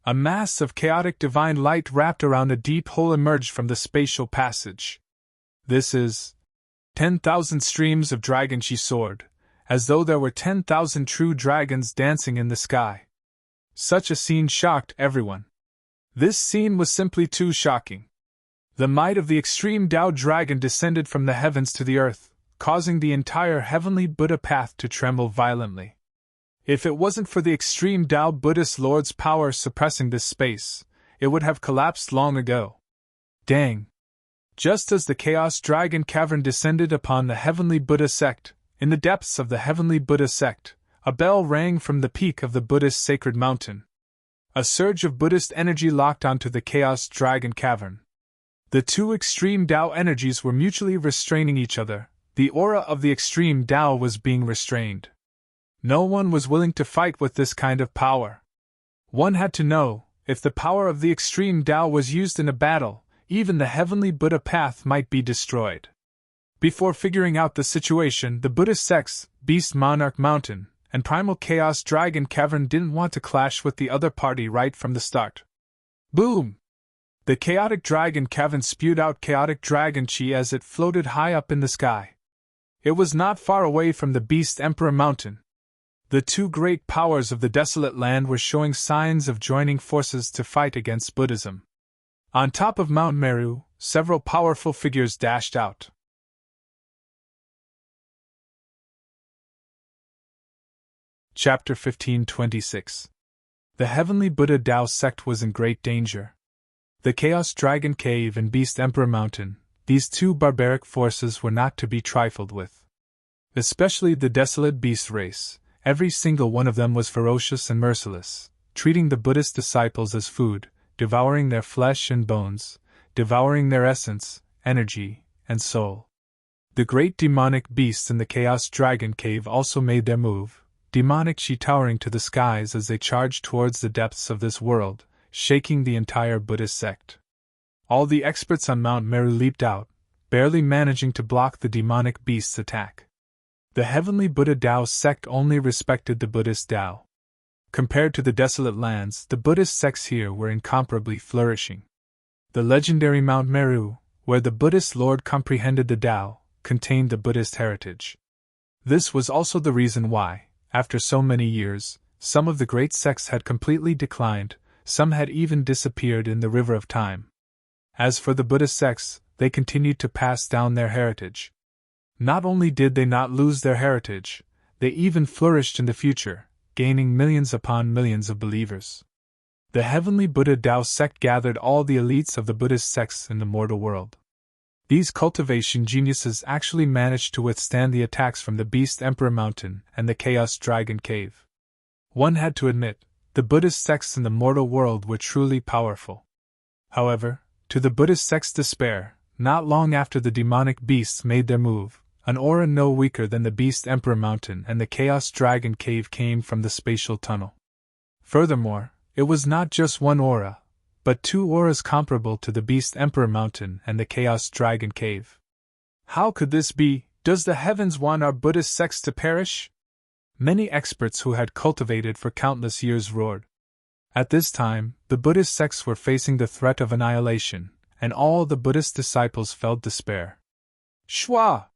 A mass of chaotic divine light wrapped around a deep hole emerged from the spatial passage. This is 10,000 streams of dragon, she soared, as though there were 10,000 true dragons dancing in the sky. Such a scene shocked everyone. This scene was simply too shocking. The might of the extreme Tao dragon descended from the heavens to the earth, causing the entire heavenly Buddha path to tremble violently. If it wasn't for the extreme Tao Buddhist Lord's power suppressing this space, it would have collapsed long ago. Dang! Just as the Chaos Dragon Cavern descended upon the heavenly Buddha sect, in the depths of the heavenly Buddha sect, a bell rang from the peak of the Buddhist sacred mountain. A surge of Buddhist energy locked onto the Chaos Dragon Cavern. The two extreme Tao energies were mutually restraining each other. The aura of the extreme Tao was being restrained. No one was willing to fight with this kind of power. One had to know, if the power of the extreme Tao was used in a battle, even the heavenly Buddha path might be destroyed. Before figuring out the situation, the Buddhist sects, Beast Monarch Mountain, and Primal Chaos Dragon Cavern didn't want to clash with the other party right from the start. Boom! The Chaotic Dragon Cavern spewed out chaotic dragon chi as it floated high up in the sky. It was not far away from the Beast Emperor Mountain. The two great powers of the desolate land were showing signs of joining forces to fight against Buddhism. On top of Mount Meru, several powerful figures dashed out. Chapter 1526. The heavenly Buddha Tao sect was in great danger. The Chaos Dragon Cave and Beast Emperor Mountain, these two barbaric forces were not to be trifled with. Especially the desolate beast race, every single one of them was ferocious and merciless, treating the Buddhist disciples as food, devouring their flesh and bones, devouring their essence, energy, and soul. The great demonic beasts in the Chaos Dragon Cave also made their move, demonic chi towering to the skies as they charged towards the depths of this world, shaking the entire Buddhist sect. All the experts on Mount Meru leaped out, barely managing to block the demonic beast's attack. The heavenly Buddha Tao sect only respected the Buddhist Tao. Compared to the desolate lands, the Buddhist sects here were incomparably flourishing. The legendary Mount Meru, where the Buddhist Lord comprehended the Tao, contained the Buddhist heritage. This was also the reason why, after so many years, some of the great sects had completely declined, some had even disappeared in the river of time. As for the Buddhist sects, they continued to pass down their heritage. Not only did they not lose their heritage, they even flourished in the future, gaining millions upon millions of believers. The Heavenly Buddha Dao sect gathered all the elites of the Buddhist sects in the mortal world. These cultivation geniuses actually managed to withstand the attacks from the Beast Emperor Mountain and the Chaos Dragon Cave. One had to admit, the Buddhist sects in the mortal world were truly powerful. However, to the Buddhist sect's despair, not long after the demonic beasts made their move, an aura no weaker than the Beast Emperor Mountain and the Chaos Dragon Cave came from the spatial tunnel. Furthermore, it was not just one aura, but two auras comparable to the Beast Emperor Mountain and the Chaos Dragon Cave. How could this be? Does the heavens want our Buddhist sects to perish? Many experts who had cultivated for countless years roared. At this time, the Buddhist sects were facing the threat of annihilation, and all the Buddhist disciples felt despair. Shwa!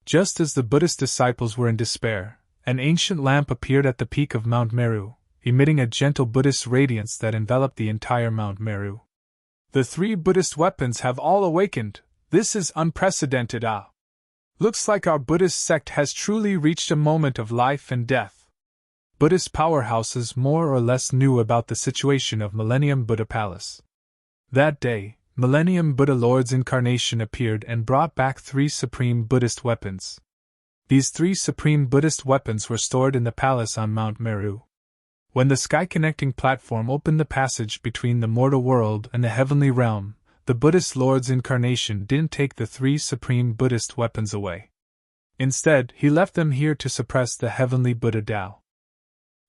Just as the Buddhist disciples were in despair, an ancient lamp appeared at the peak of Mount Meru, emitting a gentle Buddhist radiance that enveloped the entire Mount Meru. The three Buddhist weapons have all awakened. This is unprecedented. Looks like our Buddhist sect has truly reached a moment of life and death. Buddhist powerhouses more or less knew about the situation of Millennium Buddha Palace. That day, Millennium Buddha Lord's incarnation appeared and brought back three supreme Buddhist weapons. These three supreme Buddhist weapons were stored in the palace on Mount Meru. When the sky-connecting platform opened the passage between the mortal world and the heavenly realm, the Buddhist Lord's incarnation didn't take the three supreme Buddhist weapons away. Instead, he left them here to suppress the heavenly Buddha Dao.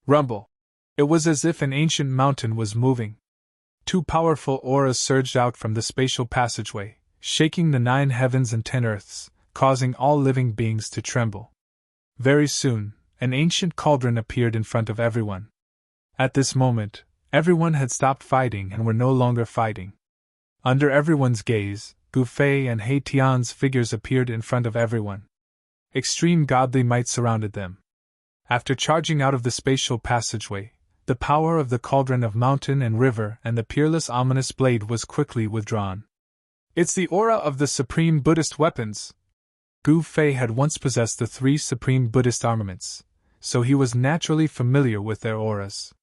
Rumble! It was as if an ancient mountain was moving. Two powerful auras surged out from the spatial passageway, shaking the 9 heavens and 10 earths, causing all living beings to tremble. Very soon, an ancient cauldron appeared in front of everyone. At this moment, everyone had stopped fighting and were no longer fighting. Under everyone's gaze, Gu Fei and He Tian's figures appeared in front of everyone. Extreme godly might surrounded them. After charging out of the spatial passageway, the power of the cauldron of mountain and river and the peerless ominous blade was quickly withdrawn. It's the aura of the supreme Buddhist weapons. Gu Fei had once possessed the three supreme Buddhist armaments, so he was naturally familiar with their auras.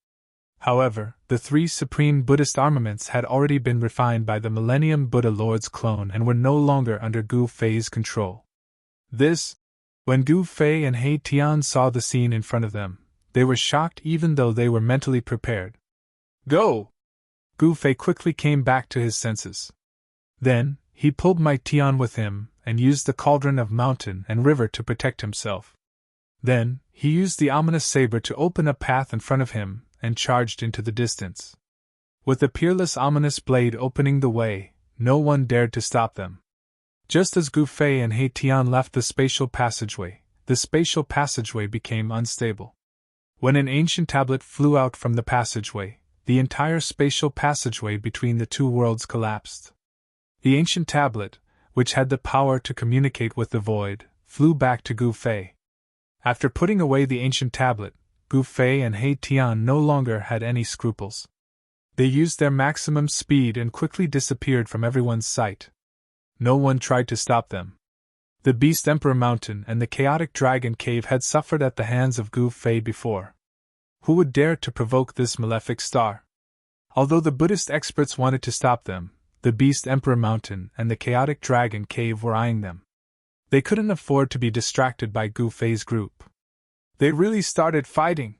However, the three supreme Buddhist armaments had already been refined by the Millennium Buddha Lord's clone and were no longer under Gu Fei's control. When Gu Fei and He Tian saw the scene in front of them, they were shocked even though they were mentally prepared. Go! Gu Fei quickly came back to his senses. Then, he pulled my Tian with him and used the cauldron of mountain and river to protect himself. Then, he used the ominous saber to open a path in front of him and charged into the distance. With the peerless ominous blade opening the way, no one dared to stop them. Just as Gu Fei and He Tian left the spatial passageway became unstable. When an ancient tablet flew out from the passageway, the entire spatial passageway between the two worlds collapsed. The ancient tablet, which had the power to communicate with the void, flew back to Gu Fei. After putting away the ancient tablet, Gu Fei and He Tian no longer had any scruples. They used their maximum speed and quickly disappeared from everyone's sight. No one tried to stop them. The Beast Emperor Mountain and the Chaotic Dragon Cave had suffered at the hands of Gu Fei before. Who would dare to provoke this malefic star? Although the Buddhist experts wanted to stop them, the Beast Emperor Mountain and the Chaotic Dragon Cave were eyeing them. They couldn't afford to be distracted by Gu Fei's group. They really started fighting.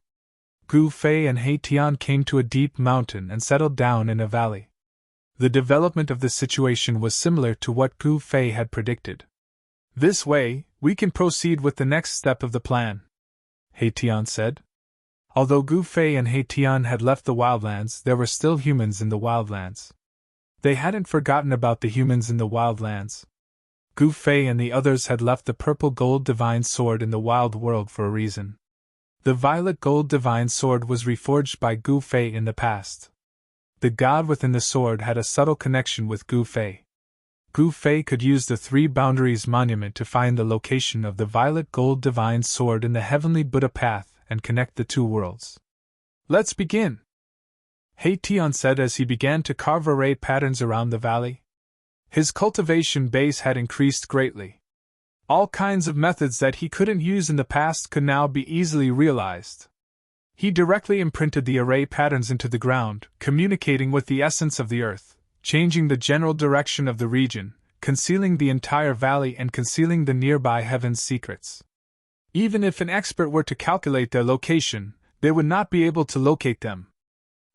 Gu Fei and He Tian came to a deep mountain and settled down in a valley. The development of the situation was similar to what Gu Fei had predicted. This way, we can proceed with the next step of the plan, He Tian said. Although Gu Fei and He Tian had left the wildlands, there were still humans in the wildlands. They hadn't forgotten about the humans in the wildlands. Gu Fei and the others had left the purple gold divine sword in the wild world for a reason. The violet gold divine sword was reforged by Gu Fei in the past. The god within the sword had a subtle connection with Gu Fei. Gu Fei could use the Three Boundaries Monument to find the location of the violet gold divine sword in the heavenly Buddha path and connect the two worlds. Let's begin, He Tian said as he began to carve array patterns around the valley. His cultivation base had increased greatly. All kinds of methods that he couldn't use in the past could now be easily realized. He directly imprinted the array patterns into the ground, communicating with the essence of the earth, changing the general direction of the region, concealing the entire valley and concealing the nearby heaven's secrets. Even if an expert were to calculate their location, they would not be able to locate them.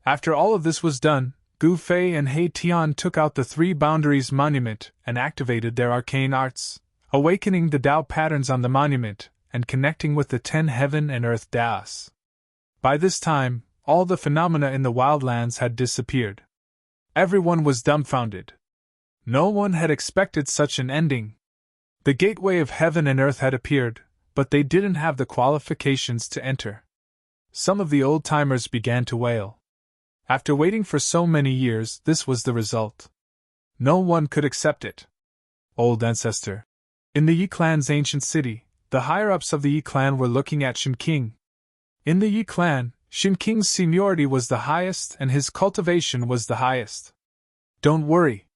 After all of this was done, Gu Fei and He Tian took out the three boundaries monument and activated their arcane arts, awakening the Tao patterns on the monument and connecting with the 10 heaven and earth Taos. By this time, all the phenomena in the wildlands had disappeared. Everyone was dumbfounded. No one had expected such an ending. The gateway of heaven and earth had appeared, but they didn't have the qualifications to enter. Some of the old-timers began to wail. After waiting for so many years, this was the result. No one could accept it. Old ancestor. In the Yi clan's ancient city, the higher-ups of the Yi clan were looking at Shin King. In the Yi clan, Shin King's seniority was the highest and his cultivation was the highest. Don't worry.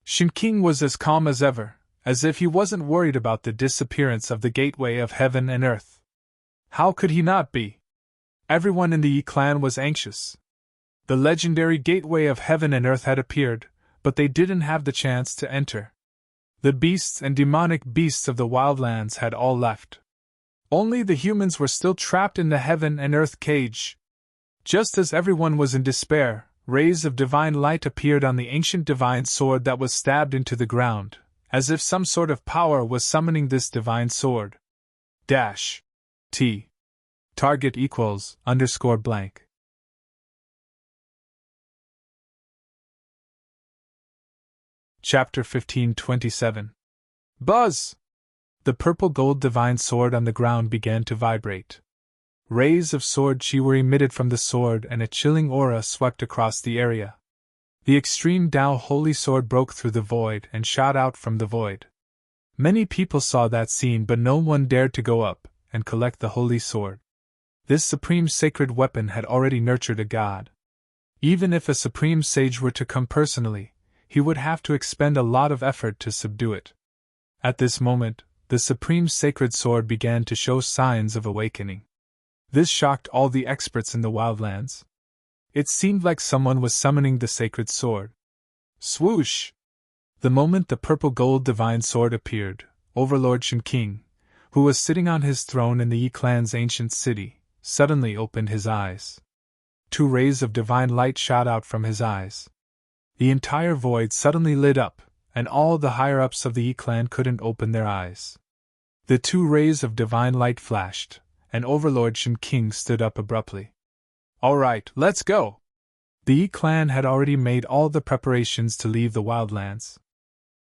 Shin King was as calm as ever, as if he wasn't worried about the disappearance of the gateway of heaven and earth. How could he not be? Everyone in the Yi clan was anxious. The legendary gateway of heaven and earth had appeared, but they didn't have the chance to enter. The beasts and demonic beasts of the wildlands had all left. Only the humans were still trapped in the heaven and earth cage. Just as everyone was in despair, rays of divine light appeared on the ancient divine sword that was stabbed into the ground, as if some sort of power was summoning this divine sword. Dash. T. Target equals _blank. Chapter 1527. Buzz! The purple gold divine sword on the ground began to vibrate. Rays of sword chi were emitted from the sword and a chilling aura swept across the area. The extreme Tao holy sword broke through the void and shot out from the void. Many people saw that scene, but no one dared to go up and collect the holy sword. This supreme sacred weapon had already nurtured a god. Even if a supreme sage were to come personally, he would have to expend a lot of effort to subdue it. At this moment, the supreme sacred sword began to show signs of awakening. This shocked all the experts in the wildlands. It seemed like someone was summoning the sacred sword. Swoosh! The moment the purple gold divine sword appeared, Overlord Shin King, who was sitting on his throne in the Yi clan's ancient city, suddenly opened his eyes. 2 rays of divine light shot out from his eyes. The entire void suddenly lit up, and all the higher-ups of the Yi clan couldn't open their eyes. The 2 rays of divine light flashed, and Overlord Shin King stood up abruptly. All right, let's go! The Yi clan had already made all the preparations to leave the wildlands.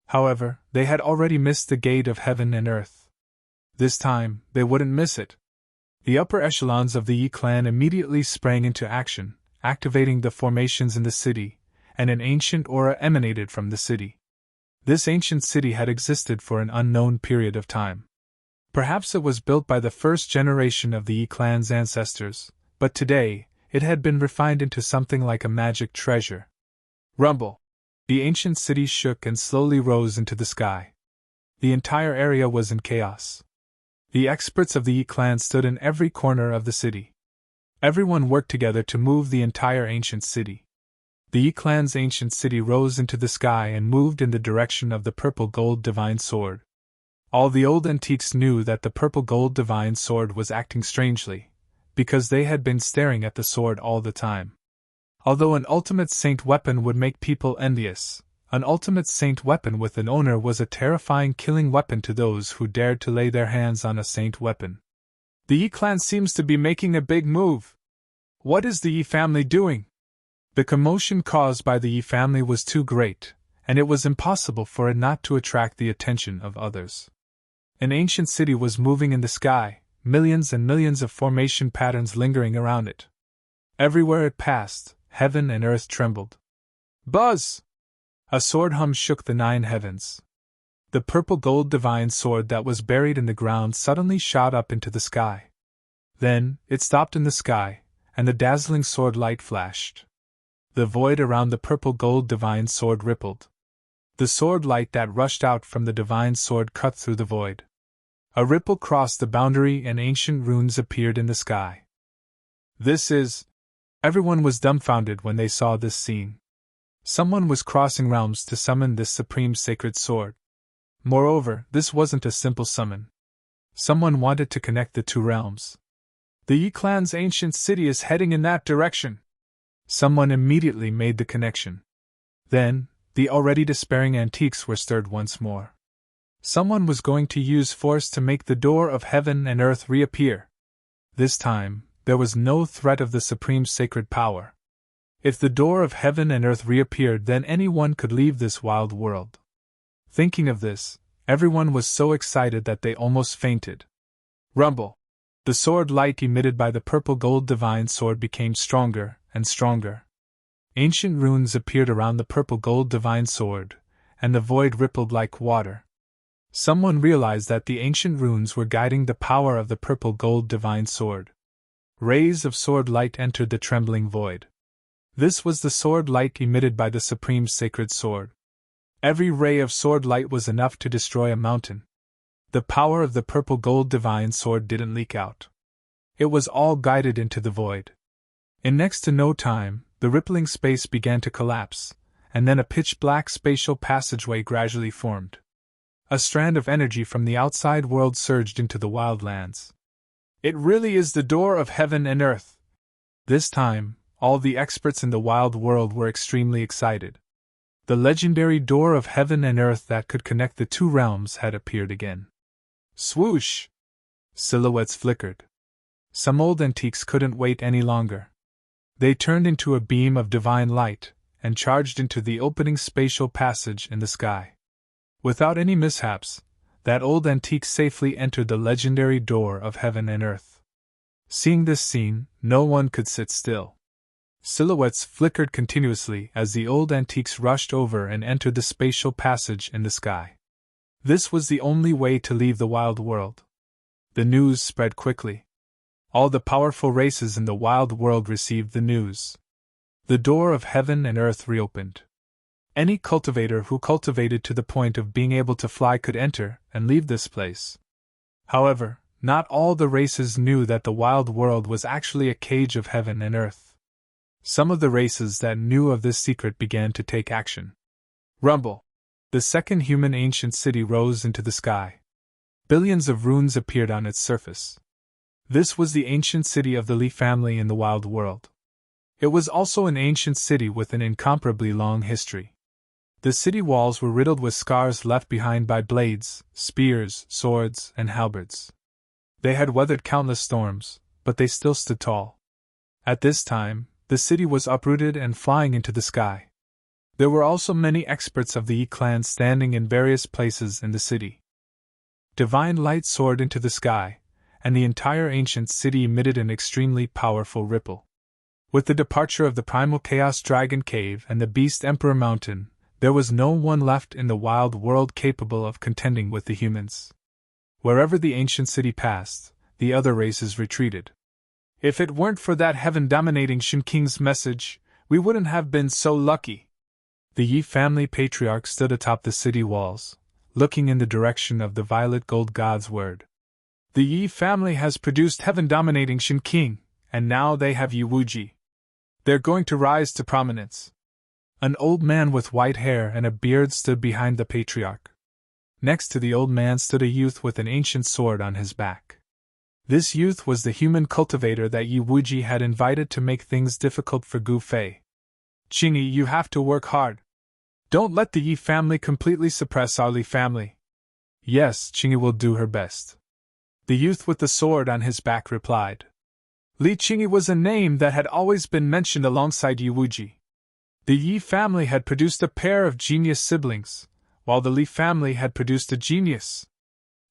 However, they had already missed the gate of heaven and earth. This time, they wouldn't miss it. The upper echelons of the Yi clan immediately sprang into action, activating the formations in the city, and an ancient aura emanated from the city. This ancient city had existed for an unknown period of time. Perhaps it was built by the first generation of the Yi clan's ancestors, but today, it had been refined into something like a magic treasure. Rumble! The ancient city shook and slowly rose into the sky. The entire area was in chaos. The experts of the Yi clan stood in every corner of the city. Everyone worked together to move the entire ancient city. The Yi clan's ancient city rose into the sky and moved in the direction of the purple gold divine sword. All the old antiques knew that the purple gold divine sword was acting strangely, because they had been staring at the sword all the time. Although an ultimate saint weapon would make people envious, an ultimate saint weapon with an owner was a terrifying killing weapon to those who dared to lay their hands on a saint weapon. The Yi clan seems to be making a big move. What is the Yi family doing? The commotion caused by the Yi family was too great, and it was impossible for it not to attract the attention of others. An ancient city was moving in the sky, millions and millions of formation patterns lingering around it. Everywhere it passed, heaven and earth trembled. Buzz! A sword hum shook the 9 heavens. The purple gold divine sword that was buried in the ground suddenly shot up into the sky. Then, it stopped in the sky, and the dazzling sword light flashed. The void around the purple gold divine sword rippled. The sword light that rushed out from the divine sword cut through the void. A ripple crossed the boundary and ancient runes appeared in the sky. This is. Everyone was dumbfounded when they saw this scene. Someone was crossing realms to summon this supreme sacred sword. Moreover, this wasn't a simple summon. Someone wanted to connect the two realms. The Yi clan's ancient city is heading in that direction. Someone immediately made the connection. Then, the already despairing antiques were stirred once more. Someone was going to use force to make the door of heaven and earth reappear. This time, there was no threat of the supreme sacred power. If the door of heaven and earth reappeared, then anyone could leave this wild world. Thinking of this, everyone was so excited that they almost fainted. Rumble! The sword light emitted by the purple gold divine sword became stronger and stronger. Ancient runes appeared around the purple gold divine sword, and the void rippled like water. Someone realized that the ancient runes were guiding the power of the purple gold divine sword. Rays of sword light entered the trembling void. This was the sword light emitted by the supreme sacred sword. Every ray of sword light was enough to destroy a mountain. The power of the purple gold divine sword didn't leak out. It was all guided into the void. In next to no time, the rippling space began to collapse, and then a pitch-black spatial passageway gradually formed. A strand of energy from the outside world surged into the wildlands. It really is the door of heaven and earth. This time, all the experts in the wild world were extremely excited. The legendary door of heaven and earth that could connect the two realms had appeared again. Swoosh! Silhouettes flickered. Some old antiques couldn't wait any longer. They turned into a beam of divine light, and charged into the opening spatial passage in the sky. Without any mishaps, that old antique safely entered the legendary door of heaven and earth. Seeing this scene, no one could sit still. Silhouettes flickered continuously as the old antiques rushed over and entered the spatial passage in the sky. This was the only way to leave the wild world. The news spread quickly. All the powerful races in the wild world received the news. The door of heaven and earth reopened. Any cultivator who cultivated to the point of being able to fly could enter and leave this place. However, not all the races knew that the wild world was actually a cage of heaven and earth. Some of the races that knew of this secret began to take action. Rumble! The second human ancient city rose into the sky. Billions of runes appeared on its surface. This was the ancient city of the Li family in the wild world. It was also an ancient city with an incomparably long history. The city walls were riddled with scars left behind by blades, spears, swords, and halberds. They had weathered countless storms, but they still stood tall. At this time, the city was uprooted and flying into the sky. There were also many experts of the Yi clan standing in various places in the city. Divine light soared into the sky, and the entire ancient city emitted an extremely powerful ripple. With the departure of the primal Chaos Dragon Cave and the Beast Emperor Mountain, there was no one left in the wild world capable of contending with the humans. Wherever the ancient city passed, the other races retreated. If it weren't for that heaven-dominating Shin King's message, we wouldn't have been so lucky. The Yi family patriarch stood atop the city walls, looking in the direction of the violet gold god's word. The Yi family has produced heaven-dominating Shin King, and now they have Yi Wuji. They're going to rise to prominence. An old man with white hair and a beard stood behind the patriarch. Next to the old man stood a youth with an ancient sword on his back. This youth was the human cultivator that Yi Wuji had invited to make things difficult for Gu Fei. Qingyi, you have to work hard. Don't let the Yi family completely suppress our Li family. Yes, Qingyi will do her best. The youth with the sword on his back replied. Li Qingyi was a name that had always been mentioned alongside Yi Wuji. The Yi family had produced a pair of genius siblings, while the Li family had produced a genius.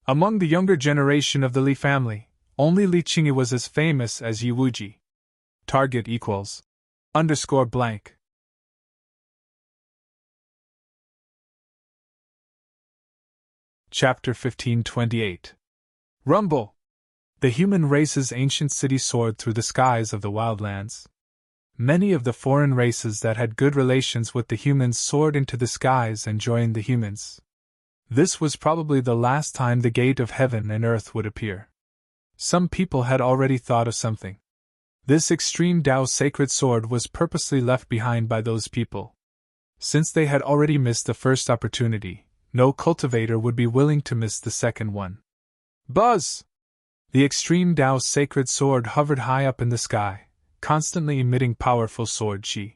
Among the younger generation of the Li family, only Li Qingyi was as famous as Yi Wuji. Target equals _blank. Chapter 1528. Rumble! The human race's ancient city soared through the skies of the wildlands. Many of the foreign races that had good relations with the humans soared into the skies and joined the humans. This was probably the last time the gate of heaven and earth would appear. Some people had already thought of something. This extreme Tao sacred sword was purposely left behind by those people. Since they had already missed the first opportunity, no cultivator would be willing to miss the second one. Buzz! The extreme Tao sacred sword hovered high up in the sky, constantly emitting powerful sword chi.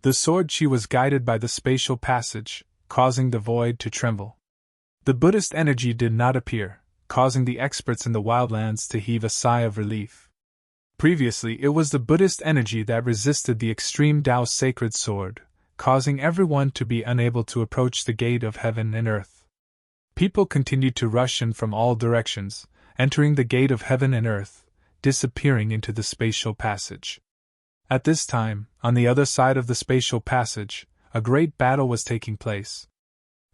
The sword chi was guided by the spatial passage, causing the void to tremble. The Buddhist energy did not appear, causing the experts in the wildlands to heave a sigh of relief. Previously, it was the Buddhist energy that resisted the extreme Tao sacred sword, causing everyone to be unable to approach the gate of heaven and earth. People continued to rush in from all directions, entering the gate of heaven and earth, disappearing into the spatial passage. At this time, on the other side of the spatial passage, a great battle was taking place.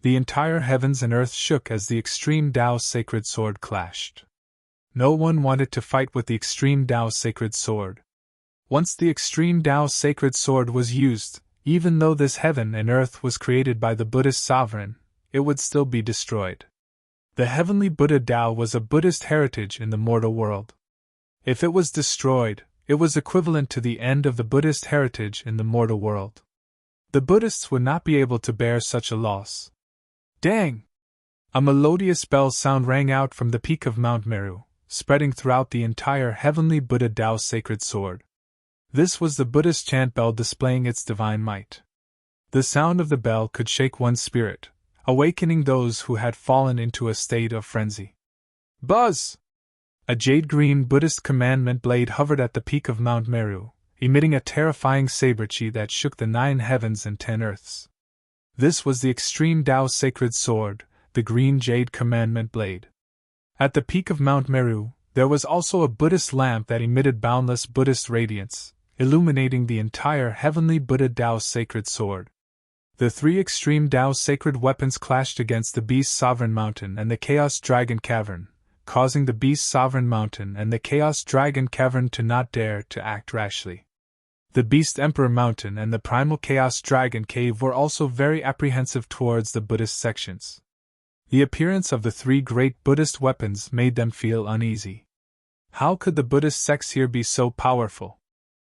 The entire heavens and earth shook as the extreme Tao sacred sword clashed. No one wanted to fight with the extreme Tao sacred sword. Once the extreme Tao sacred sword was used, even though this heaven and earth was created by the Buddhist sovereign, it would still be destroyed. The heavenly Buddha Tao was a Buddhist heritage in the mortal world. If it was destroyed, it was equivalent to the end of the Buddhist heritage in the mortal world. The Buddhists would not be able to bear such a loss. Dang! A melodious bell sound rang out from the peak of Mount Meru, spreading throughout the entire heavenly Buddha Tao sacred sword. This was the Buddhist chant bell displaying its divine might. The sound of the bell could shake one's spirit, awakening those who had fallen into a state of frenzy. Buzz! A jade-green Buddhist commandment blade hovered at the peak of Mount Meru, emitting a terrifying saber chi that shook the 9 heavens and 10 earths. This was the extreme Tao sacred sword, the green jade commandment blade. At the peak of Mount Meru, there was also a Buddhist lamp that emitted boundless Buddhist radiance, illuminating the entire heavenly Buddha Tao sacred sword. The 3 extreme Tao sacred weapons clashed against the Beast Sovereign Mountain and the Chaos Dragon Cavern, causing the Beast Sovereign Mountain and the Chaos Dragon Cavern to not dare to act rashly. The Beast Emperor Mountain and the Primal Chaos Dragon Cave were also very apprehensive towards the Buddhist sections. The appearance of the 3 great Buddhist weapons made them feel uneasy. How could the Buddhist sects here be so powerful?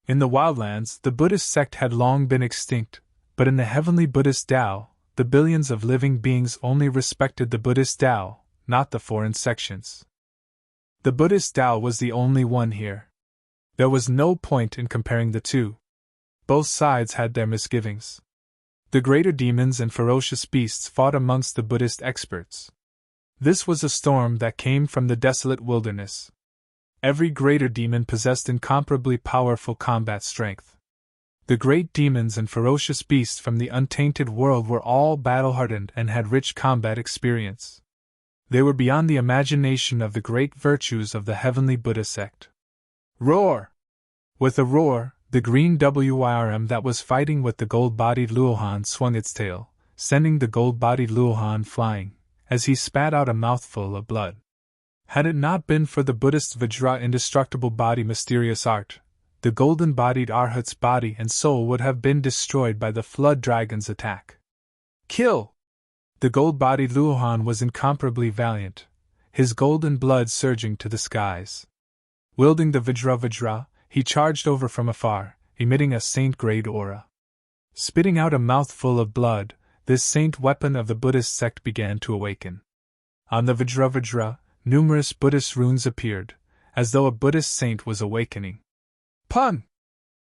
In the wildlands, the Buddhist sect had long been extinct, but in the heavenly Buddhist Tao, the billions of living beings only respected the Buddhist Tao, not the foreign sections. The Buddhist Tao was the only one here. There was no point in comparing the two. Both sides had their misgivings. The greater demons and ferocious beasts fought amongst the Buddhist experts. This was a storm that came from the desolate wilderness. Every greater demon possessed incomparably powerful combat strength. The great demons and ferocious beasts from the untainted world were all battle-hardened and had rich combat experience. They were beyond the imagination of the great virtues of the heavenly Buddha sect. Roar! With a roar, the green WYRM that was fighting with the gold-bodied Luohan swung its tail, sending the gold-bodied Luohan flying, as he spat out a mouthful of blood. Had it not been for the Buddhist Vajra indestructible body mysterious art, the golden-bodied Arhat's body and soul would have been destroyed by the flood dragon's attack. Kill! The gold-bodied Luohan was incomparably valiant, his golden blood surging to the skies. Wielding the Vajra, he charged over from afar, emitting a saint-grade aura. Spitting out a mouthful of blood, this saint weapon of the Buddhist sect began to awaken. On the Vajra, numerous Buddhist runes appeared, as though a Buddhist saint was awakening. Pun!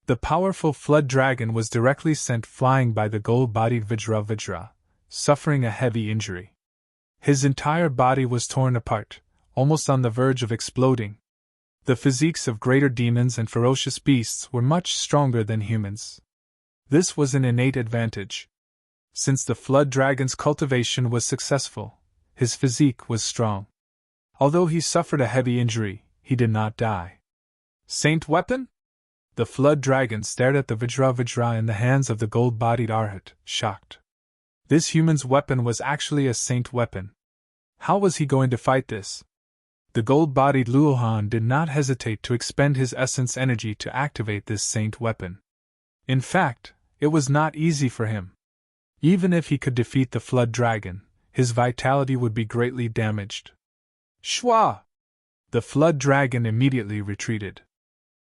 The powerful flood dragon was directly sent flying by the gold-bodied Vajra, suffering a heavy injury. His entire body was torn apart, almost on the verge of exploding. The physiques of greater demons and ferocious beasts were much stronger than humans. This was an innate advantage. Since the flood dragon's cultivation was successful, his physique was strong. Although he suffered a heavy injury, he did not die. Saint weapon? The flood dragon stared at the Vajra in the hands of the gold-bodied Arhat, shocked. This human's weapon was actually a saint weapon. How was he going to fight this? The gold-bodied Luohan did not hesitate to expend his essence energy to activate this saint weapon. In fact, it was not easy for him. Even if he could defeat the flood dragon, his vitality would be greatly damaged. Shwa! The flood dragon immediately retreated.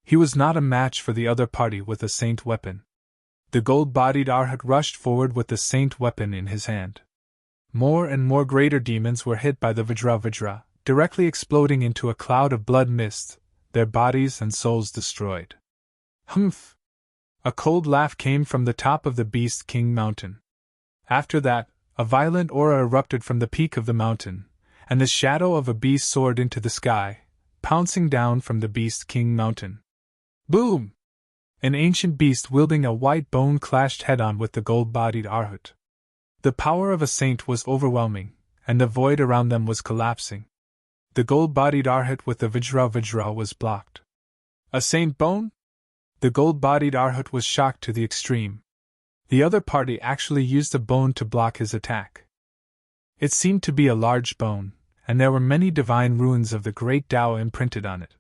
he was not a match for the other party with a saint weapon. The gold-bodied Arhat rushed forward with the saint weapon in his hand. More and more greater demons were hit by the Vajra, directly exploding into a cloud of blood mist, their bodies and souls destroyed. Humph! A cold laugh came from the top of the Beast King mountain. After that, a violent aura erupted from the peak of the mountain, and the shadow of a beast soared into the sky, pouncing down from the Beast King mountain. Boom! An ancient beast wielding a white bone clashed head-on with the gold-bodied Arhat. The power of a saint was overwhelming, and the void around them was collapsing. The gold-bodied Arhat with the Vajra was blocked. A saint bone? The gold-bodied Arhat was shocked to the extreme. The other party actually used a bone to block his attack. It seemed to be a large bone, and there were many divine runes of the great Tao imprinted on it.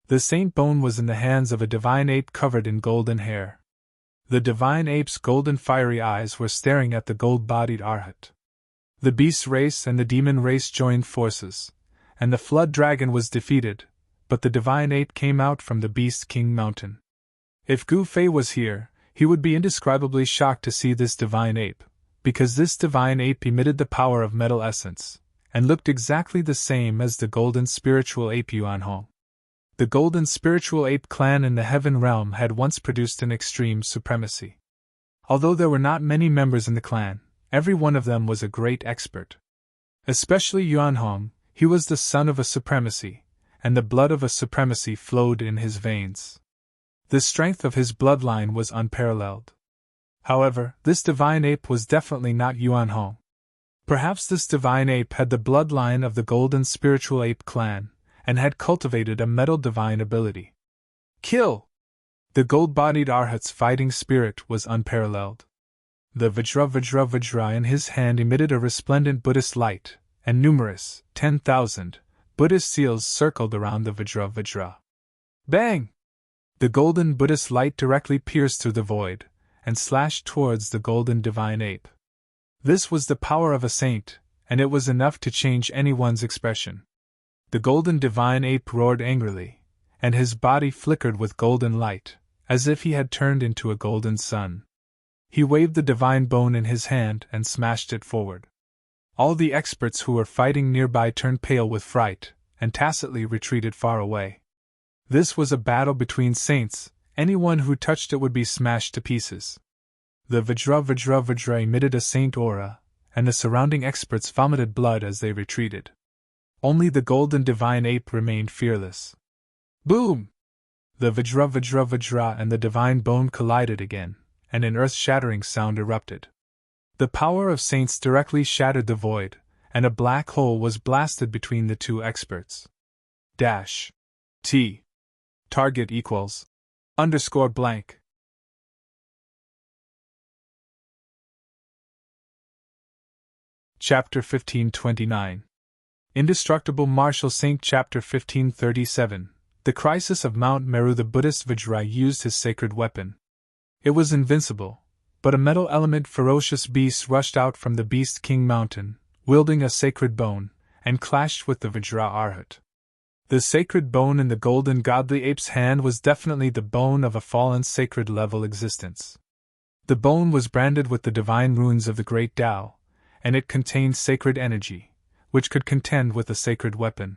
The saint bone was in the hands of a divine ape covered in golden hair. The divine ape's golden fiery eyes were staring at the gold-bodied Arhat. The beast race and the demon race joined forces, and the flood dragon was defeated, but the divine ape came out from the Beast King mountain. If Gu Fei was here, he would be indescribably shocked to see this divine ape, because this divine ape emitted the power of metal essence, and looked exactly the same as the golden spiritual ape Yuan Hong. The golden spiritual ape clan in the heaven realm had once produced an extreme supremacy. Although there were not many members in the clan, every one of them was a great expert. Especially Yuan Hong, he was the son of a supremacy, and the blood of a supremacy flowed in his veins. The strength of his bloodline was unparalleled. However, this divine ape was definitely not Yuan Hong. Perhaps this divine ape had the bloodline of the golden spiritual ape clan, and had cultivated a metal divine ability. Kill! The gold-bodied Arhat's fighting spirit was unparalleled. The Vajra in his hand emitted a resplendent Buddhist light, and numerous, 10,000, Buddhist seals circled around the Vajra. Bang! The golden Buddhist light directly pierced through the void, and slashed towards the golden divine ape. This was the power of a saint, and it was enough to change anyone's expression. The golden divine ape roared angrily, and his body flickered with golden light, as if he had turned into a golden sun. He waved the divine bone in his hand and smashed it forward. All the experts who were fighting nearby turned pale with fright, and tacitly retreated far away. This was a battle between saints, anyone who touched it would be smashed to pieces. The Vajra emitted a saint aura, and the surrounding experts vomited blood as they retreated. Only the golden divine ape remained fearless. Boom! The Vajra and the divine bone collided again, and an earth-shattering sound erupted. The power of saints directly shattered the void, and a black hole was blasted between the two experts. T. Target equals _blank. Chapter 1529. Indestructible Martial Saint. Chapter 1537. The Crisis of Mount Meru. The Buddhist Vajra used his sacred weapon. It was invincible, but a metal element ferocious beast rushed out from the Beast King mountain, wielding a sacred bone, and clashed with the Vajra Arhat. The sacred bone in the golden godly ape's hand was definitely the bone of a fallen sacred level existence. The bone was branded with the divine runes of the great Tao, and it contained sacred energy, which could contend with a sacred weapon.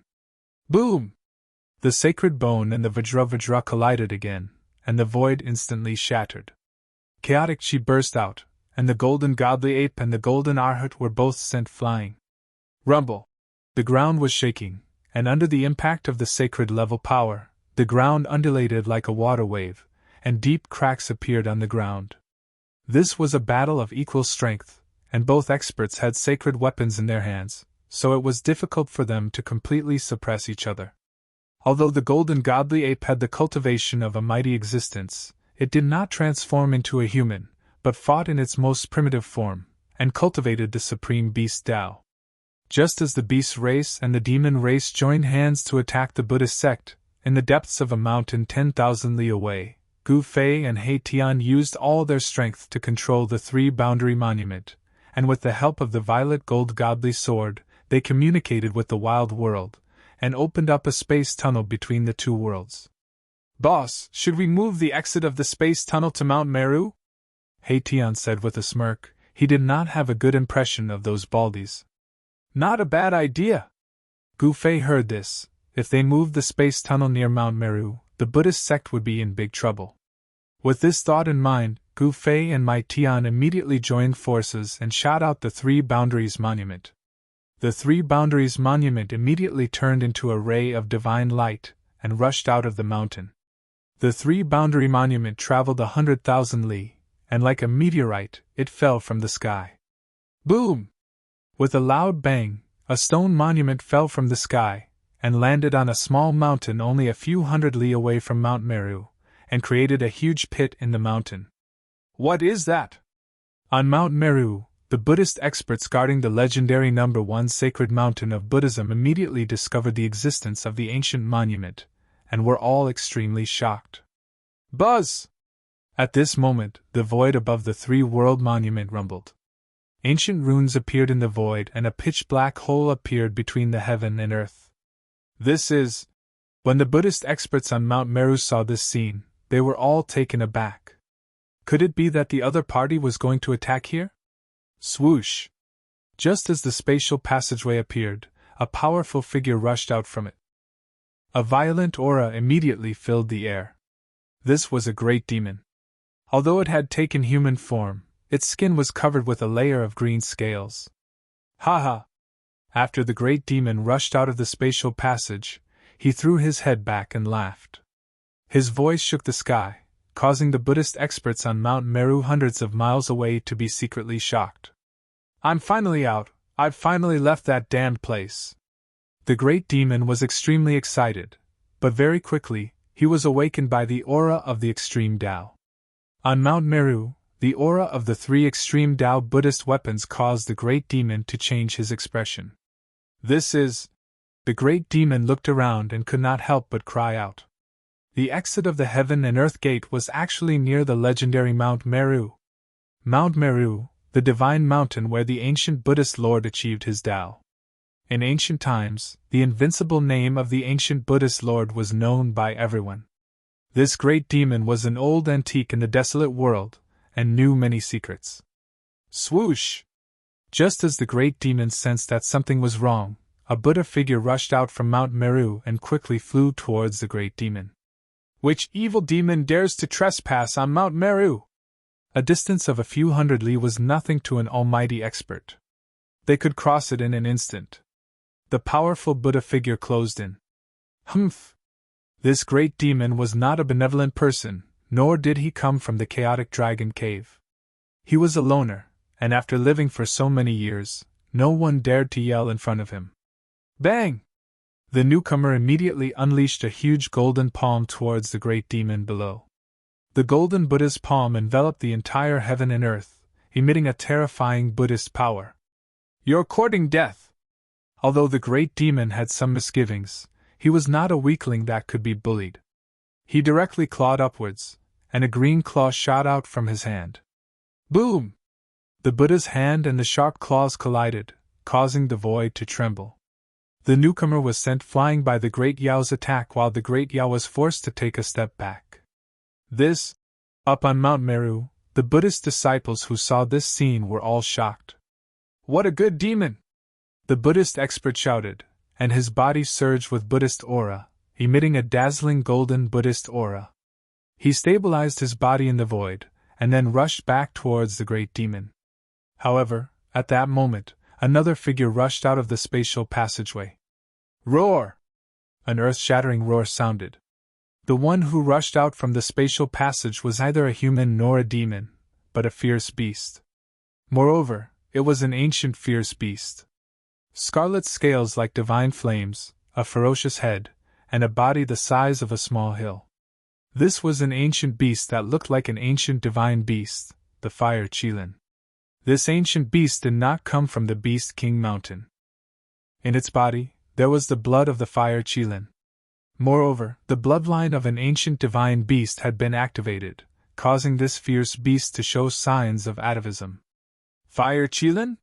Boom! The sacred bone and the Vajra collided again, and the void instantly shattered. Chaotic chi burst out, and the golden godly ape and the golden Arhat were both sent flying. Rumble! The ground was shaking, and under the impact of the sacred level power, the ground undulated like a water wave, and deep cracks appeared on the ground. This was a battle of equal strength, and both experts had sacred weapons in their hands, so it was difficult for them to completely suppress each other. Although the golden godly ape had the cultivation of a mighty existence, it did not transform into a human, but fought in its most primitive form, and cultivated the supreme beast Tao. Just as the beast race and the demon race joined hands to attack the Buddhist sect, in the depths of a mountain 10,000 li away, Gu Fei and He Tian used all their strength to control the three-boundary monument, and with the help of the violet gold godly sword, they communicated with the wild world, and opened up a space tunnel between the two worlds. Boss, should we move the exit of the space tunnel to Mount Meru? Heian said with a smirk. He did not have a good impression of those baldies. Not a bad idea. Gu Fei heard this. If they moved the space tunnel near Mount Meru, the Buddhist sect would be in big trouble. With this thought in mind, Gu Fei and Mai Tian immediately joined forces and shot out the Three Boundaries Monument. The Three Boundaries Monument immediately turned into a ray of divine light and rushed out of the mountain. The Three Boundary Monument traveled 100,000 li, and like a meteorite, it fell from the sky. Boom! With a loud bang, a stone monument fell from the sky and landed on a small mountain only a few hundred li away from Mount Meru, and created a huge pit in the mountain. What is that? On Mount Meru, the Buddhist experts guarding the legendary number 1 sacred mountain of Buddhism immediately discovered the existence of the ancient monument, and were all extremely shocked. Buzz! At this moment, the void above the three-world monument rumbled. Ancient runes appeared in the void and a pitch-black hole appeared between the heaven and earth. This is... When the Buddhist experts on Mount Meru saw this scene, they were all taken aback. Could it be that the other party was going to attack here? Swoosh! Just as the spatial passageway appeared, a powerful figure rushed out from it. A violent aura immediately filled the air. This was a great demon. Although it had taken human form, its skin was covered with a layer of green scales. Ha ha! After the great demon rushed out of the spatial passage, he threw his head back and laughed. His voice shook the sky, causing the Buddhist experts on Mount Meru hundreds of miles away to be secretly shocked. I'm finally out, I've finally left that damned place. The great demon was extremely excited, but very quickly, he was awakened by the aura of the extreme Tao. On Mount Meru, the aura of the three extreme Tao Buddhist weapons caused the great demon to change his expression. This is... The great demon looked around and could not help but cry out. The exit of the Heaven and Earth Gate was actually near the legendary Mount Meru. Mount Meru, the divine mountain where the ancient Buddhist Lord achieved his Tao. In ancient times, the invincible name of the ancient Buddhist Lord was known by everyone. This great demon was an old antique in the desolate world, and knew many secrets. Swoosh! Just as the great demon sensed that something was wrong, a Buddha figure rushed out from Mount Meru and quickly flew towards the great demon. Which evil demon dares to trespass on Mount Meru? A distance of a few hundred li was nothing to an almighty expert. They could cross it in an instant. The powerful Buddha figure closed in. Humph! This great demon was not a benevolent person, nor did he come from the chaotic dragon cave. He was a loner, and after living for so many years, no one dared to yell in front of him. Bang! The newcomer immediately unleashed a huge golden palm towards the great demon below. The golden Buddha's palm enveloped the entire heaven and earth, emitting a terrifying Buddhist power. You're courting death! Although the great demon had some misgivings, he was not a weakling that could be bullied. He directly clawed upwards, and a green claw shot out from his hand. Boom! The Buddha's hand and the sharp claws collided, causing the void to tremble. The newcomer was sent flying by the Great Yao's attack while the Great Yao was forced to take a step back. Up on Mount Meru, the Buddhist disciples who saw this scene were all shocked. What a good demon! The Buddhist expert shouted, and his body surged with Buddhist aura, emitting a dazzling golden Buddhist aura. He stabilized his body in the void, and then rushed back towards the great demon. However, at that moment, another figure rushed out of the spatial passageway. Roar! An earth-shattering roar sounded. The one who rushed out from the spatial passage was neither a human nor a demon, but a fierce beast. Moreover, it was an ancient fierce beast. Scarlet scales like divine flames, a ferocious head, and a body the size of a small hill. This was an ancient beast that looked like an ancient divine beast, the Fire Qilin. This ancient beast did not come from the Beast King Mountain. In its body, there was the blood of the Fire Qilin. Moreover, the bloodline of an ancient divine beast had been activated, causing this fierce beast to show signs of atavism. Fire Qilin?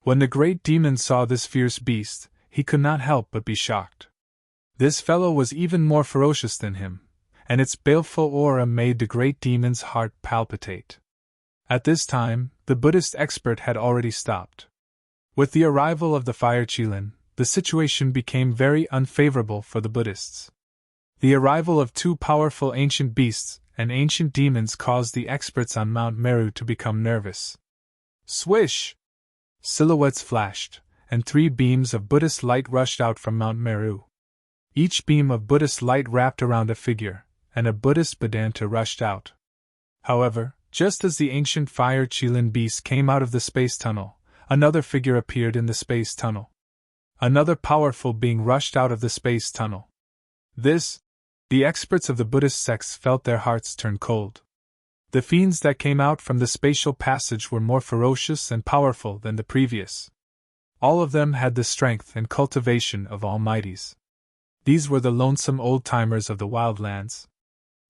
When the great demon saw this fierce beast, he could not help but be shocked. This fellow was even more ferocious than him, and its baleful aura made the great demon's heart palpitate. At this time, the Buddhist expert had already stopped. With the arrival of the fire Qilin, the situation became very unfavorable for the Buddhists. The arrival of two powerful ancient beasts and ancient demons caused the experts on Mount Meru to become nervous. Swish! Silhouettes flashed, and 3 beams of Buddhist light rushed out from Mount Meru. Each beam of Buddhist light wrapped around a figure, and a Buddhist Vedanta rushed out. However, just as the ancient fire Qilin beast came out of the space tunnel, another figure appeared in the space tunnel. Another powerful being rushed out of the space tunnel. The experts of the Buddhist sects felt their hearts turn cold. The fiends that came out from the spatial passage were more ferocious and powerful than the previous. All of them had the strength and cultivation of almighties. These were the lonesome old-timers of the wildlands.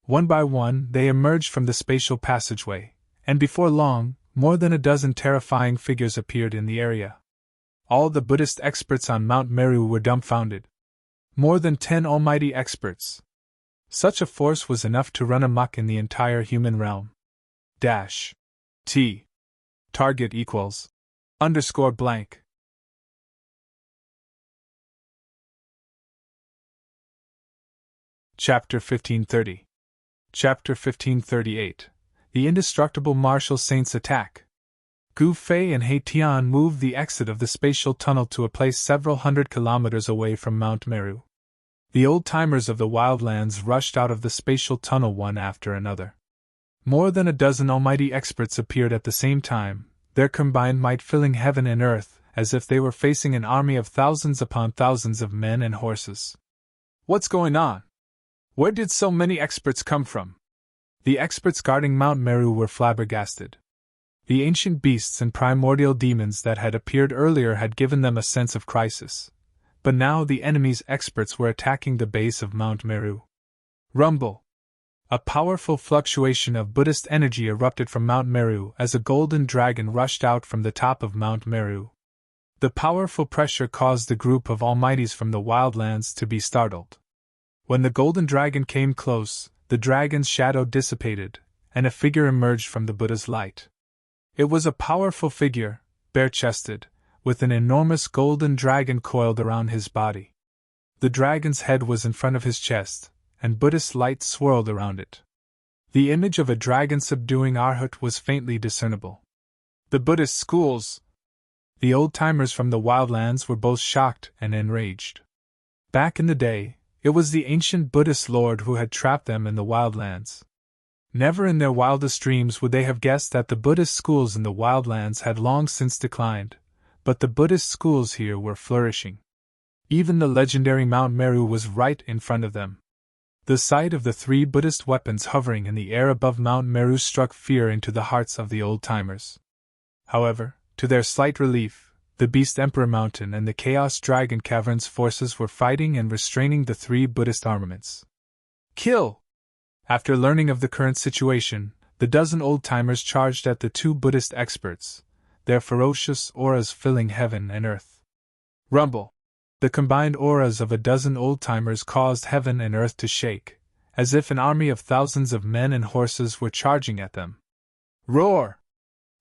One by one, they emerged from the spatial passageway, and before long, more than a dozen terrifying figures appeared in the area. All the Buddhist experts on Mount Meru were dumbfounded. More than 10 almighty experts. Such a force was enough to run amok in the entire human realm. T. Target equals _blank. Chapter 1530. Chapter 1538. The Indestructible Martial Saints Attack. Gu Fei and He Tian moved the exit of the spatial tunnel to a place several hundred kilometers away from Mount Meru. The old-timers of the wildlands rushed out of the spatial tunnel one after another. More than a dozen almighty experts appeared at the same time, their combined might filling heaven and earth, as if they were facing an army of thousands upon thousands of men and horses. What's going on? Where did so many experts come from? The experts guarding Mount Meru were flabbergasted. The ancient beasts and primordial demons that had appeared earlier had given them a sense of crisis. But now the enemy's experts were attacking the base of Mount Meru. Rumble! A powerful fluctuation of Buddhist energy erupted from Mount Meru as a golden dragon rushed out from the top of Mount Meru. The powerful pressure caused the group of almighties from the wildlands to be startled. When the golden dragon came close, the dragon's shadow dissipated, and a figure emerged from the Buddha's light. It was a powerful figure, bare-chested, with an enormous golden dragon coiled around his body. The dragon's head was in front of his chest, and Buddhist light swirled around it. The image of a dragon subduing Arhat was faintly discernible. The Buddhist schools! The old-timers from the wildlands were both shocked and enraged. Back in the day, it was the ancient Buddhist lord who had trapped them in the wildlands. Never in their wildest dreams would they have guessed that the Buddhist schools in the wildlands had long since declined, but the Buddhist schools here were flourishing. Even the legendary Mount Meru was right in front of them. The sight of the 3 Buddhist weapons hovering in the air above Mount Meru struck fear into the hearts of the old-timers. However, to their slight relief, the Beast Emperor Mountain and the Chaos Dragon Cavern's forces were fighting and restraining the 3 Buddhist armaments. Kill! After learning of the current situation, the dozen old-timers charged at the 2 Buddhist experts, their ferocious auras filling heaven and earth. Rumble! The combined auras of a dozen old-timers caused heaven and earth to shake, as if an army of thousands of men and horses were charging at them. Roar!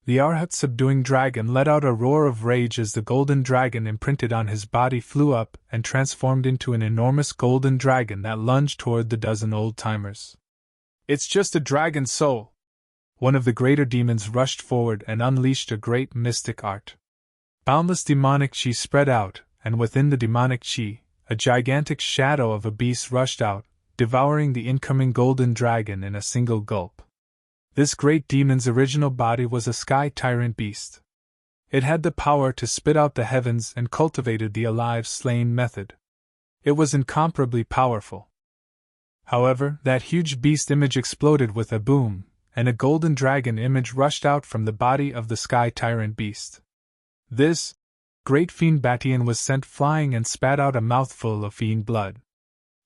The Arhat subduing dragon let out a roar of rage as the golden dragon imprinted on his body flew up and transformed into an enormous golden dragon that lunged toward the dozen old-timers. It's just a dragon soul! One of the greater demons rushed forward and unleashed a great mystic art. Boundless demonic chi spread out, and within the demonic chi, a gigantic shadow of a beast rushed out, devouring the incoming golden dragon in a single gulp. This great demon's original body was a sky tyrant beast. It had the power to spit out the heavens and cultivated the alive slain method. It was incomparably powerful. However, that huge beast image exploded with a boom, and a golden dragon image rushed out from the body of the sky tyrant beast. This great fiend Batian was sent flying and spat out a mouthful of fiend blood.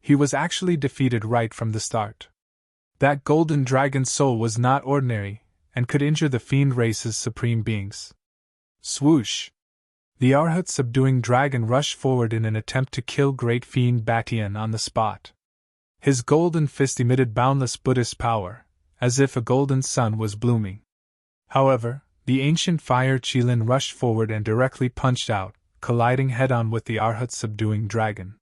He was actually defeated right from the start. That golden dragon soul was not ordinary, and could injure the fiend race's supreme beings. Swoosh! The Arhat subduing dragon rushed forward in an attempt to kill great fiend Batian on the spot. His golden fist emitted boundless Buddhist power, as if a golden sun was blooming. However, the ancient fire Qilin rushed forward and directly punched out, colliding head-on with the Arhat's subduing dragon.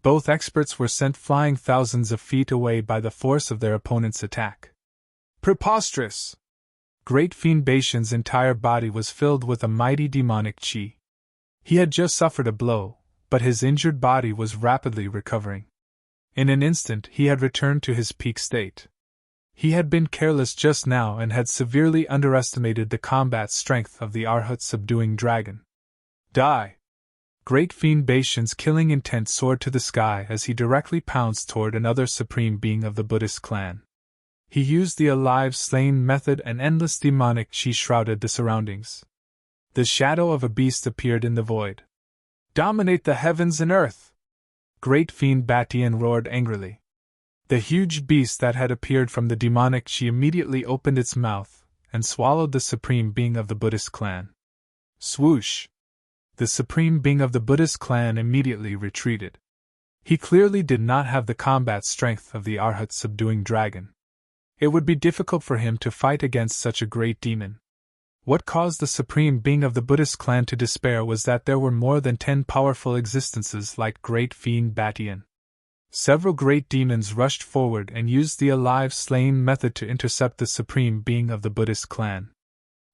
Both experts were sent flying thousands of feet away by the force of their opponent's attack. Preposterous! Great Fiend Baishan's entire body was filled with a mighty demonic qi. He had just suffered a blow, but his injured body was rapidly recovering. In an instant he had returned to his peak state. He had been careless just now and had severely underestimated the combat strength of the Arhat's subduing dragon. Die! Great Fiend Baishan's killing intent soared to the sky as he directly pounced toward another supreme being of the Buddhist clan. He used the alive-slain method and endless demonic qi shrouded the surroundings. The shadow of a beast appeared in the void. Dominate the heavens and earth! Great Fiend Batian roared angrily. The huge beast that had appeared from the demonic qi immediately opened its mouth and swallowed the supreme being of the Buddhist clan. Swoosh! The supreme being of the Buddhist clan immediately retreated. He clearly did not have the combat strength of the Arhat's subduing dragon. It would be difficult for him to fight against such a great demon. What caused the supreme being of the Buddhist clan to despair was that there were more than 10 powerful existences like Great Fiend Batian. Several great demons rushed forward and used the alive-slain method to intercept the supreme being of the Buddhist clan.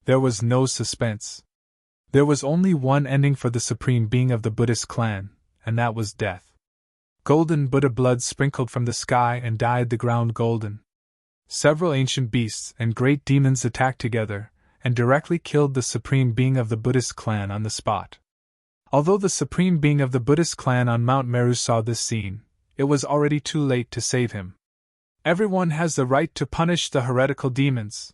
There was no suspense. There was only one ending for the supreme being of the Buddhist clan, and that was death. Golden Buddha blood sprinkled from the sky and dyed the ground golden. Several ancient beasts and great demons attacked together, and directly killed the supreme being of the Buddhist clan on the spot. Although the supreme being of the Buddhist clan on Mount Meru saw this scene, it was already too late to save him. Everyone has the right to punish the heretical demons.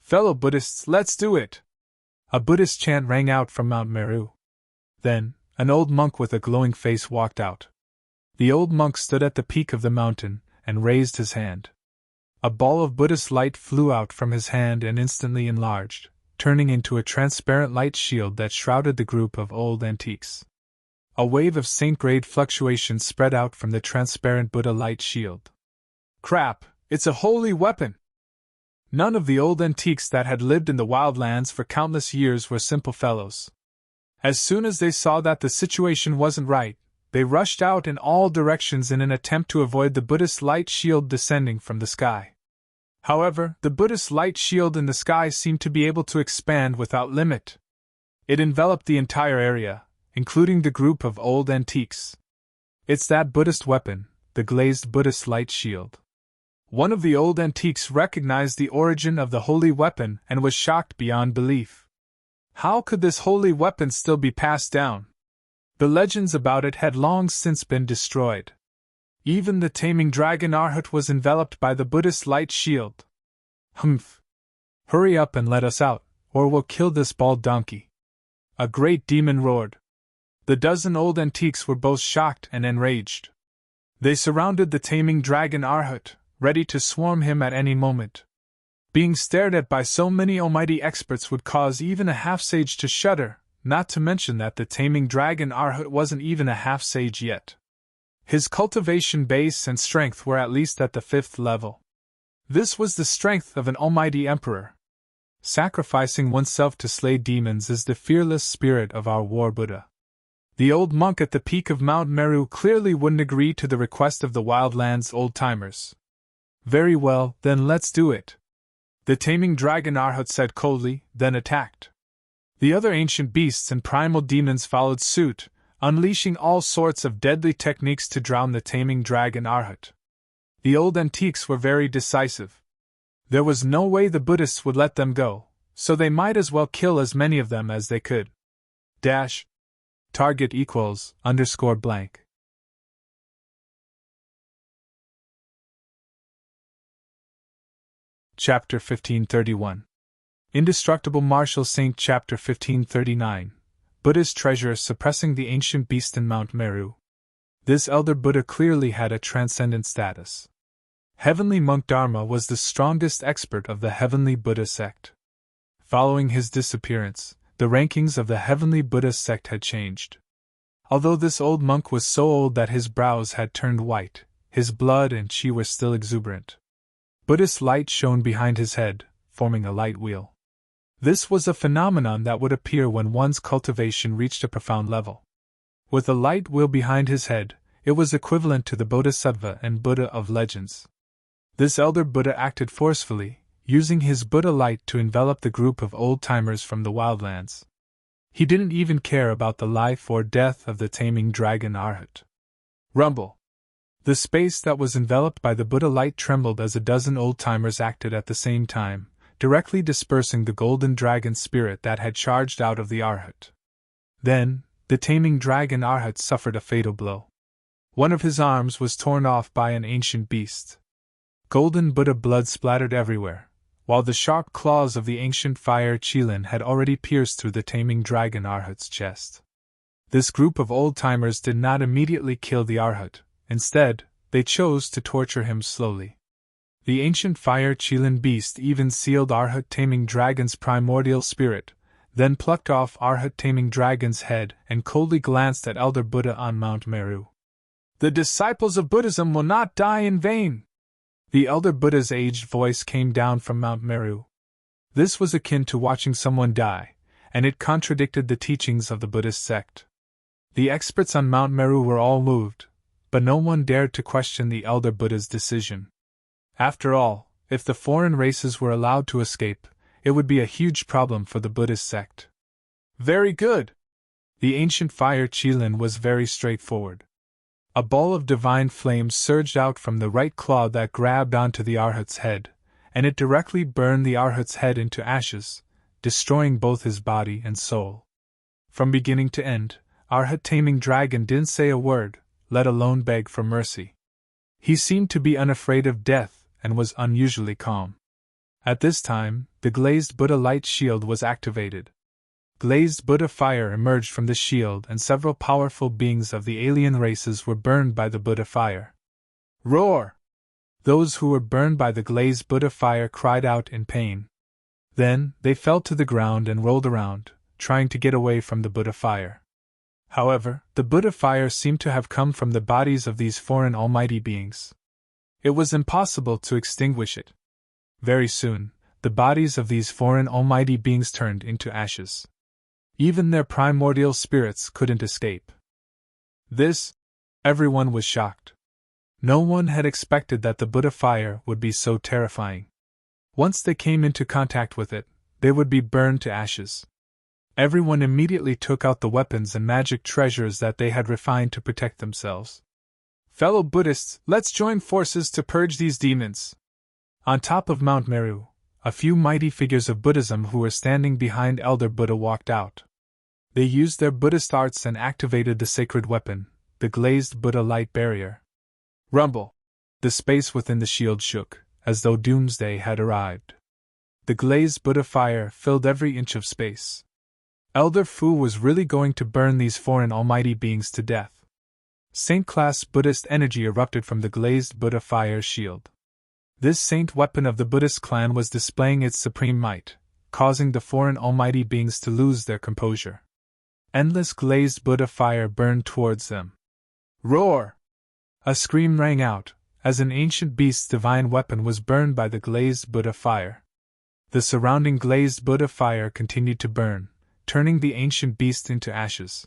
Fellow Buddhists, let's do it! A Buddhist chant rang out from Mount Meru. Then, an old monk with a glowing face walked out. The old monk stood at the peak of the mountain and raised his hand. A ball of Buddhist light flew out from his hand and instantly enlarged, turning into a transparent light shield that shrouded the group of old antiques. A wave of saint-grade fluctuations spread out from the transparent Buddha light shield. Crap, it's a holy weapon! None of the old antiques that had lived in the wildlands for countless years were simple fellows. As soon as they saw that the situation wasn't right, they rushed out in all directions in an attempt to avoid the Buddhist light shield descending from the sky. However, the Buddhist light shield in the sky seemed to be able to expand without limit. It enveloped the entire area, including the group of old antiques. It's that Buddhist weapon, the glazed Buddhist light shield. One of the old antiques recognized the origin of the holy weapon and was shocked beyond belief. How could this holy weapon still be passed down? The legends about it had long since been destroyed. Even the taming dragon Arhat was enveloped by the Buddhist light shield. Humph! Hurry up and let us out, or we'll kill this bald donkey! A great demon roared. The dozen old antiques were both shocked and enraged. They surrounded the taming dragon Arhat, ready to swarm him at any moment. Being stared at by so many almighty experts would cause even a half-sage to shudder, not to mention that the taming dragon Arhat wasn't even a half-sage yet. His cultivation base and strength were at least at the 5th level. This was the strength of an almighty emperor. Sacrificing oneself to slay demons is the fearless spirit of our war Buddha. The old monk at the peak of Mount Meru clearly wouldn't agree to the request of the wildlands old-timers. Very well, then let's do it. The taming dragon Arhat said coldly, then attacked. The other ancient beasts and primal demons followed suit, unleashing all sorts of deadly techniques to drown the taming dragon Arhat. The old antiques were very decisive. There was no way the Buddhists would let them go, so they might as well kill as many of them as they could. Dash. Target equals _blank. Chapter 1531. Indestructible Martial Saint. Chapter 1539. Buddha's treasure suppressing the ancient beast in Mount Meru. This elder Buddha clearly had a transcendent status. Heavenly Monk Dharma was the strongest expert of the Heavenly Buddha sect. Following his disappearance, the rankings of the Heavenly Buddha sect had changed. Although this old monk was so old that his brows had turned white, his blood and chi were still exuberant. Buddhist light shone behind his head, forming a light wheel. This was a phenomenon that would appear when one's cultivation reached a profound level. With a light wheel behind his head, it was equivalent to the Bodhisattva and Buddha of legends. This elder Buddha acted forcefully, using his Buddha light to envelop the group of old-timers from the wildlands. He didn't even care about the life or death of the taming dragon Arhat. Rumble! The space that was enveloped by the Buddha light trembled as a dozen old-timers acted at the same time, directly dispersing the golden dragon spirit that had charged out of the Arhat. Then, the taming dragon Arhat suffered a fatal blow. One of his arms was torn off by an ancient beast. Golden Buddha blood splattered everywhere, while the sharp claws of the ancient fire Qilin had already pierced through the taming dragon Arhat's chest. This group of old-timers did not immediately kill the Arhat. Instead, they chose to torture him slowly. The ancient fire Qilin beast even sealed Arhat taming dragon's primordial spirit, then plucked off Arhat taming dragon's head and coldly glanced at Elder Buddha on Mount Meru. "The disciples of Buddhism will not die in vain!" The elder Buddha's aged voice came down from Mount Meru. This was akin to watching someone die, and it contradicted the teachings of the Buddhist sect. The experts on Mount Meru were all moved, but no one dared to question the elder Buddha's decision. After all, if the foreign races were allowed to escape, it would be a huge problem for the Buddhist sect. Very good! The ancient fire Qilin was very straightforward. A ball of divine flame surged out from the right claw that grabbed onto the Arhat's head, and it directly burned the Arhat's head into ashes, destroying both his body and soul. From beginning to end, Arhat taming dragon didn't say a word, let alone beg for mercy. He seemed to be unafraid of death and was unusually calm. At this time, the glazed Buddha light shield was activated. Glazed Buddha fire emerged from the shield and several powerful beings of the alien races were burned by the Buddha fire. Roar! Those who were burned by the glazed Buddha fire cried out in pain. Then, they fell to the ground and rolled around, trying to get away from the Buddha fire. However, the Buddha fire seemed to have come from the bodies of these foreign almighty beings. It was impossible to extinguish it. Very soon, the bodies of these foreign almighty beings turned into ashes. Even their primordial spirits couldn't escape. Everyone was shocked. No one had expected that the Buddha fire would be so terrifying. Once they came into contact with it, they would be burned to ashes. Everyone immediately took out the weapons and magic treasures that they had refined to protect themselves. Fellow Buddhists, let's join forces to purge these demons. On top of Mount Meru, a few mighty figures of Buddhism who were standing behind Elder Buddha walked out. They used their Buddhist arts and activated the sacred weapon, the glazed Buddha light barrier. Rumble! The space within the shield shook, as though doomsday had arrived. The glazed Buddha fire filled every inch of space. Elder Fu was really going to burn these foreign almighty beings to death. Saint-class Buddhist energy erupted from the glazed Buddha fire shield. This saint weapon of the Buddhist clan was displaying its supreme might, causing the foreign almighty beings to lose their composure. Endless glazed Buddha fire burned towards them. Roar! A scream rang out, as an ancient beast's divine weapon was burned by the glazed Buddha fire. The surrounding glazed Buddha fire continued to burn, turning the ancient beast into ashes.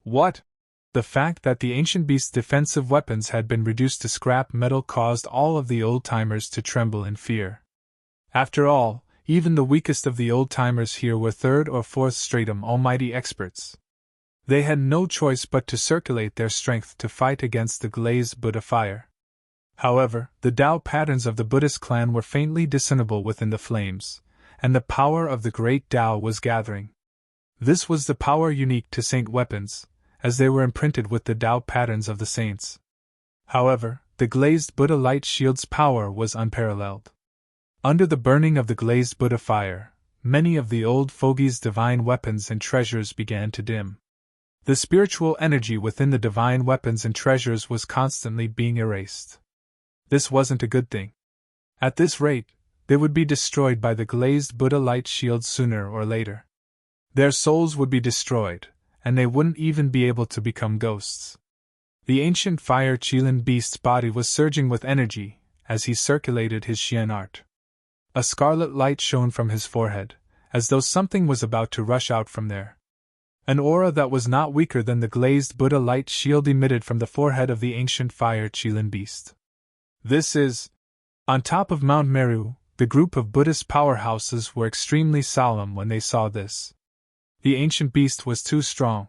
What? The fact that the ancient beast's defensive weapons had been reduced to scrap metal caused all of the old-timers to tremble in fear. After all, even the weakest of the old-timers here were third or fourth stratum almighty experts. They had no choice but to circulate their strength to fight against the glazed Buddha fire. However, the Tao patterns of the Buddhist clan were faintly discernible within the flames, and the power of the great Tao was gathering. This was the power unique to saint weapons, as they were imprinted with the Tao patterns of the saints. However, the glazed Buddha light shield's power was unparalleled. Under the burning of the glazed Buddha fire, many of the old fogey's divine weapons and treasures began to dim. The spiritual energy within the divine weapons and treasures was constantly being erased. This wasn't a good thing. At this rate, they would be destroyed by the glazed Buddha light shield sooner or later. Their souls would be destroyed, and they wouldn't even be able to become ghosts. The ancient fire Qilin beast's body was surging with energy as he circulated his Xian art. A scarlet light shone from his forehead, as though something was about to rush out from there. An aura that was not weaker than the glazed Buddha light shield emitted from the forehead of the ancient fire Qilin beast. This is... On top of Mount Meru, the group of Buddhist powerhouses were extremely solemn when they saw this. The ancient beast was too strong.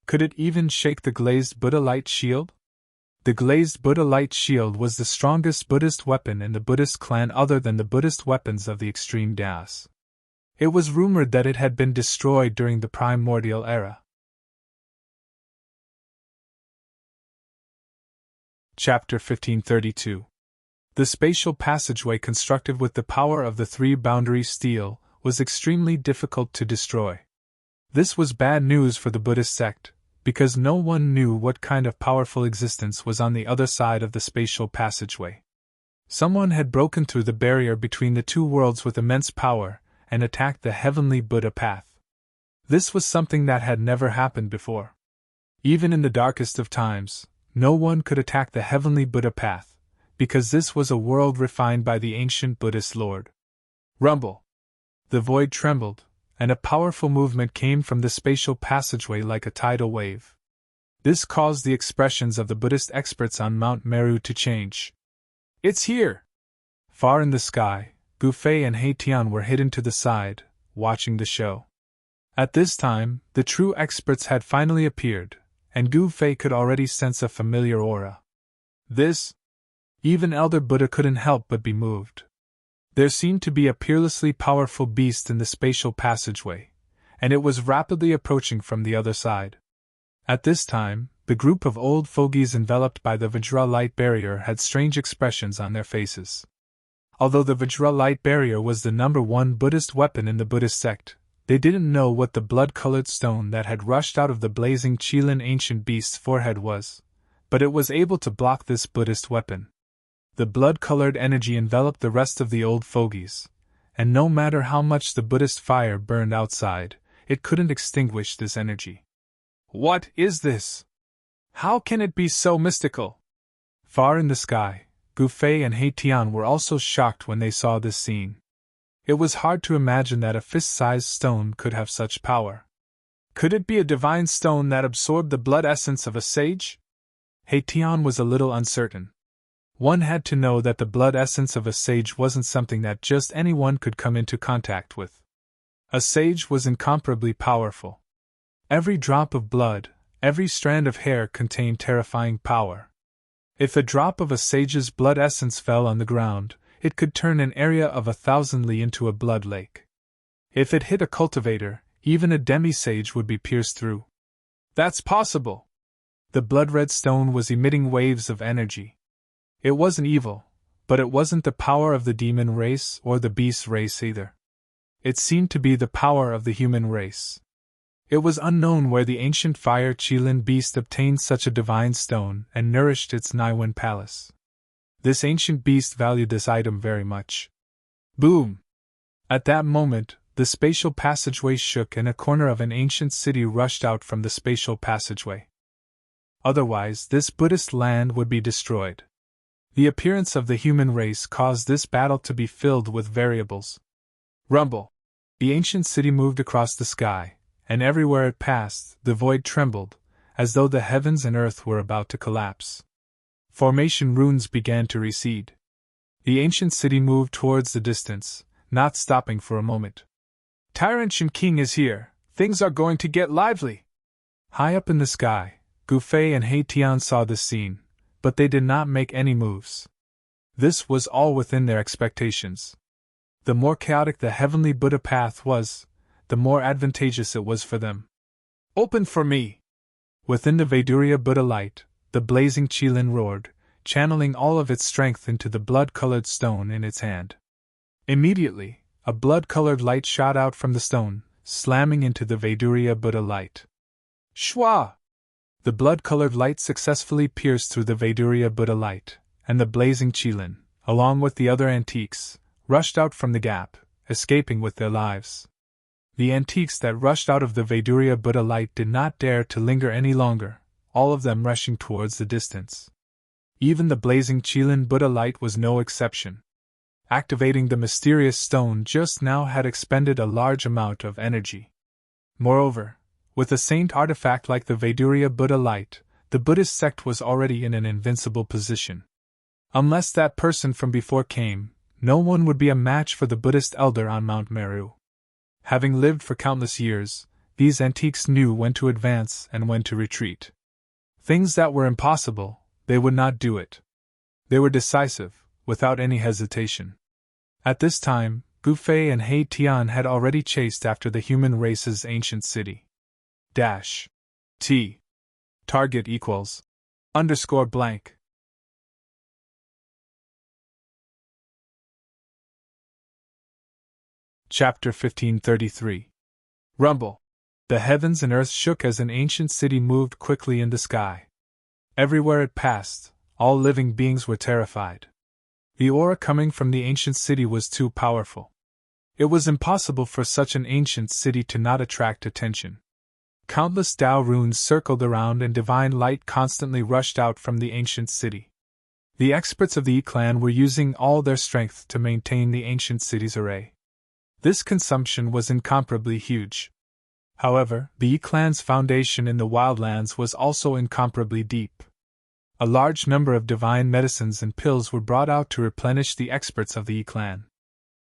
Could it even shake the glazed Buddha light shield? The glazed Buddha light shield was the strongest Buddhist weapon in the Buddhist clan other than the Buddhist weapons of the extreme Das. It was rumored that it had been destroyed during the primordial era. Chapter 1532. The spatial passageway constructed with the power of the three boundary steel was extremely difficult to destroy. This was bad news for the Buddhist sect, because no one knew what kind of powerful existence was on the other side of the spatial passageway. Someone had broken through the barrier between the two worlds with immense power and attacked the heavenly Buddha path. This was something that had never happened before. Even in the darkest of times, no one could attack the heavenly Buddha path, because this was a world refined by the ancient Buddhist Lord. Rumble! The void trembled, and a powerful movement came from the spatial passageway like a tidal wave. This caused the expressions of the Buddhist experts on Mount Meru to change. It's here! Far in the sky, Gu Fei and He Tian were hidden to the side, watching the show. At this time, the true experts had finally appeared, and Gu Fei could already sense a familiar aura. This? Even Elder Buddha couldn't help but be moved. There seemed to be a peerlessly powerful beast in the spatial passageway, and it was rapidly approaching from the other side. At this time, the group of old fogies enveloped by the Vajra light barrier had strange expressions on their faces. Although the Vajra light barrier was the #1 Buddhist weapon in the Buddhist sect, they didn't know what the blood-colored stone that had rushed out of the blazing Qilin ancient beast's forehead was, but it was able to block this Buddhist weapon. The blood-colored energy enveloped the rest of the old fogies, and no matter how much the Buddhist fire burned outside, it couldn't extinguish this energy. What is this? How can it be so mystical? Far in the sky, Gu Fei and He Tian were also shocked when they saw this scene. It was hard to imagine that a fist-sized stone could have such power. Could it be a divine stone that absorbed the blood essence of a sage? He Tian was a little uncertain. One had to know that the blood essence of a sage wasn't something that just anyone could come into contact with. A sage was incomparably powerful. Every drop of blood, every strand of hair contained terrifying power. If a drop of a sage's blood essence fell on the ground, it could turn an area of 1,000 li into a blood lake. If it hit a cultivator, even a demi-sage would be pierced through. That's possible! The blood-red stone was emitting waves of energy. It wasn't evil, but it wasn't the power of the demon race or the beast race either. It seemed to be the power of the human race. It was unknown where the ancient fire Qilin beast obtained such a divine stone and nourished its Niwen palace. This ancient beast valued this item very much. Boom! At that moment, the spatial passageway shook and a corner of an ancient city rushed out from the spatial passageway. Otherwise, this Buddhist land would be destroyed. The appearance of the human race caused this battle to be filled with variables. Rumble! The ancient city moved across the sky, and everywhere it passed, the void trembled, as though the heavens and earth were about to collapse. Formation runes began to recede. The ancient city moved towards the distance, not stopping for a moment. Tyrant Shen King is here, things are going to get lively! High up in the sky, Gu Fei and He Tian saw this scene, but they did not make any moves. This was all within their expectations. The more chaotic the heavenly Buddha path was, the more advantageous it was for them. Open for me! Within the Vaidurya Buddha light, the blazing Qilin roared, channeling all of its strength into the blood-colored stone in its hand. Immediately, a blood-colored light shot out from the stone, slamming into the Vaidurya Buddha light. Shwa! The blood-colored light successfully pierced through the Vaidurya Buddha light, and the blazing Qilin, along with the other antiques, rushed out from the gap, escaping with their lives. The antiques that rushed out of the Vaidurya Buddha light did not dare to linger any longer, all of them rushing towards the distance. Even the blazing Qilin Buddha light was no exception. Activating the mysterious stone just now had expended a large amount of energy. Moreover, with a saint artifact like the Vaidurya Buddha light, the Buddhist sect was already in an invincible position. Unless that person from before came, no one would be a match for the Buddhist elder on Mount Meru. Having lived for countless years, these antiques knew when to advance and when to retreat. Things that were impossible, they would not do it. They were decisive, without any hesitation. At this time, Gufei and Hei Tian had already chased after the human race's ancient city. T. Target equals _blank. Chapter 1533. Rumble. The heavens and earth shook as an ancient city moved quickly in the sky. Everywhere it passed, all living beings were terrified. The aura coming from the ancient city was too powerful. It was impossible for such an ancient city to not attract attention. Countless Tao runes circled around and divine light constantly rushed out from the ancient city. The experts of the Yi clan were using all their strength to maintain the ancient city's array. This consumption was incomparably huge. However, the Yi clan's foundation in the wildlands was also incomparably deep. A large number of divine medicines and pills were brought out to replenish the experts of the Yi clan.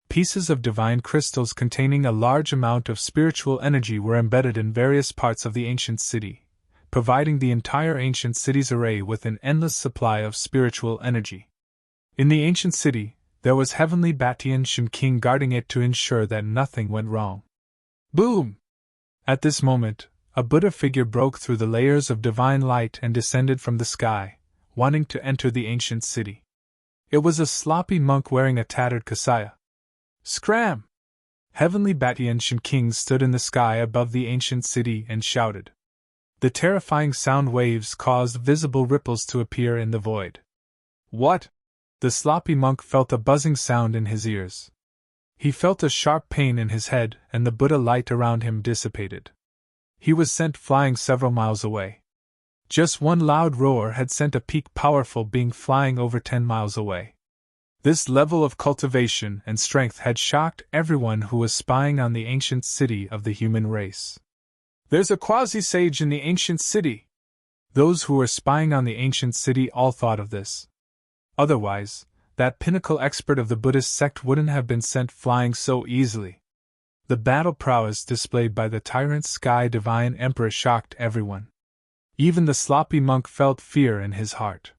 Pieces of divine crystals containing a large amount of spiritual energy were embedded in various parts of the ancient city, providing the entire ancient city's array with an endless supply of spiritual energy. In the ancient city, there was Heavenly Batian Shun King guarding it to ensure that nothing went wrong. Boom! At this moment, a Buddha figure broke through the layers of divine light and descended from the sky, wanting to enter the ancient city. It was a sloppy monk wearing a tattered kasaya. Scram! Heavenly Batian Shun King stood in the sky above the ancient city and shouted. The terrifying sound waves caused visible ripples to appear in the void. What? The sloppy monk felt a buzzing sound in his ears. He felt a sharp pain in his head, and the Buddha light around him dissipated. He was sent flying several miles away. Just one loud roar had sent a peak powerful being flying over 10 miles away. This level of cultivation and strength had shocked everyone who was spying on the ancient city of the human race. There's a quasi-sage in the ancient city! Those who were spying on the ancient city all thought of this. Otherwise, that pinnacle expert of the Buddhist sect wouldn't have been sent flying so easily. The battle prowess displayed by the tyrant Sky Divine Emperor shocked everyone. Even the sloppy monk felt fear in his heart.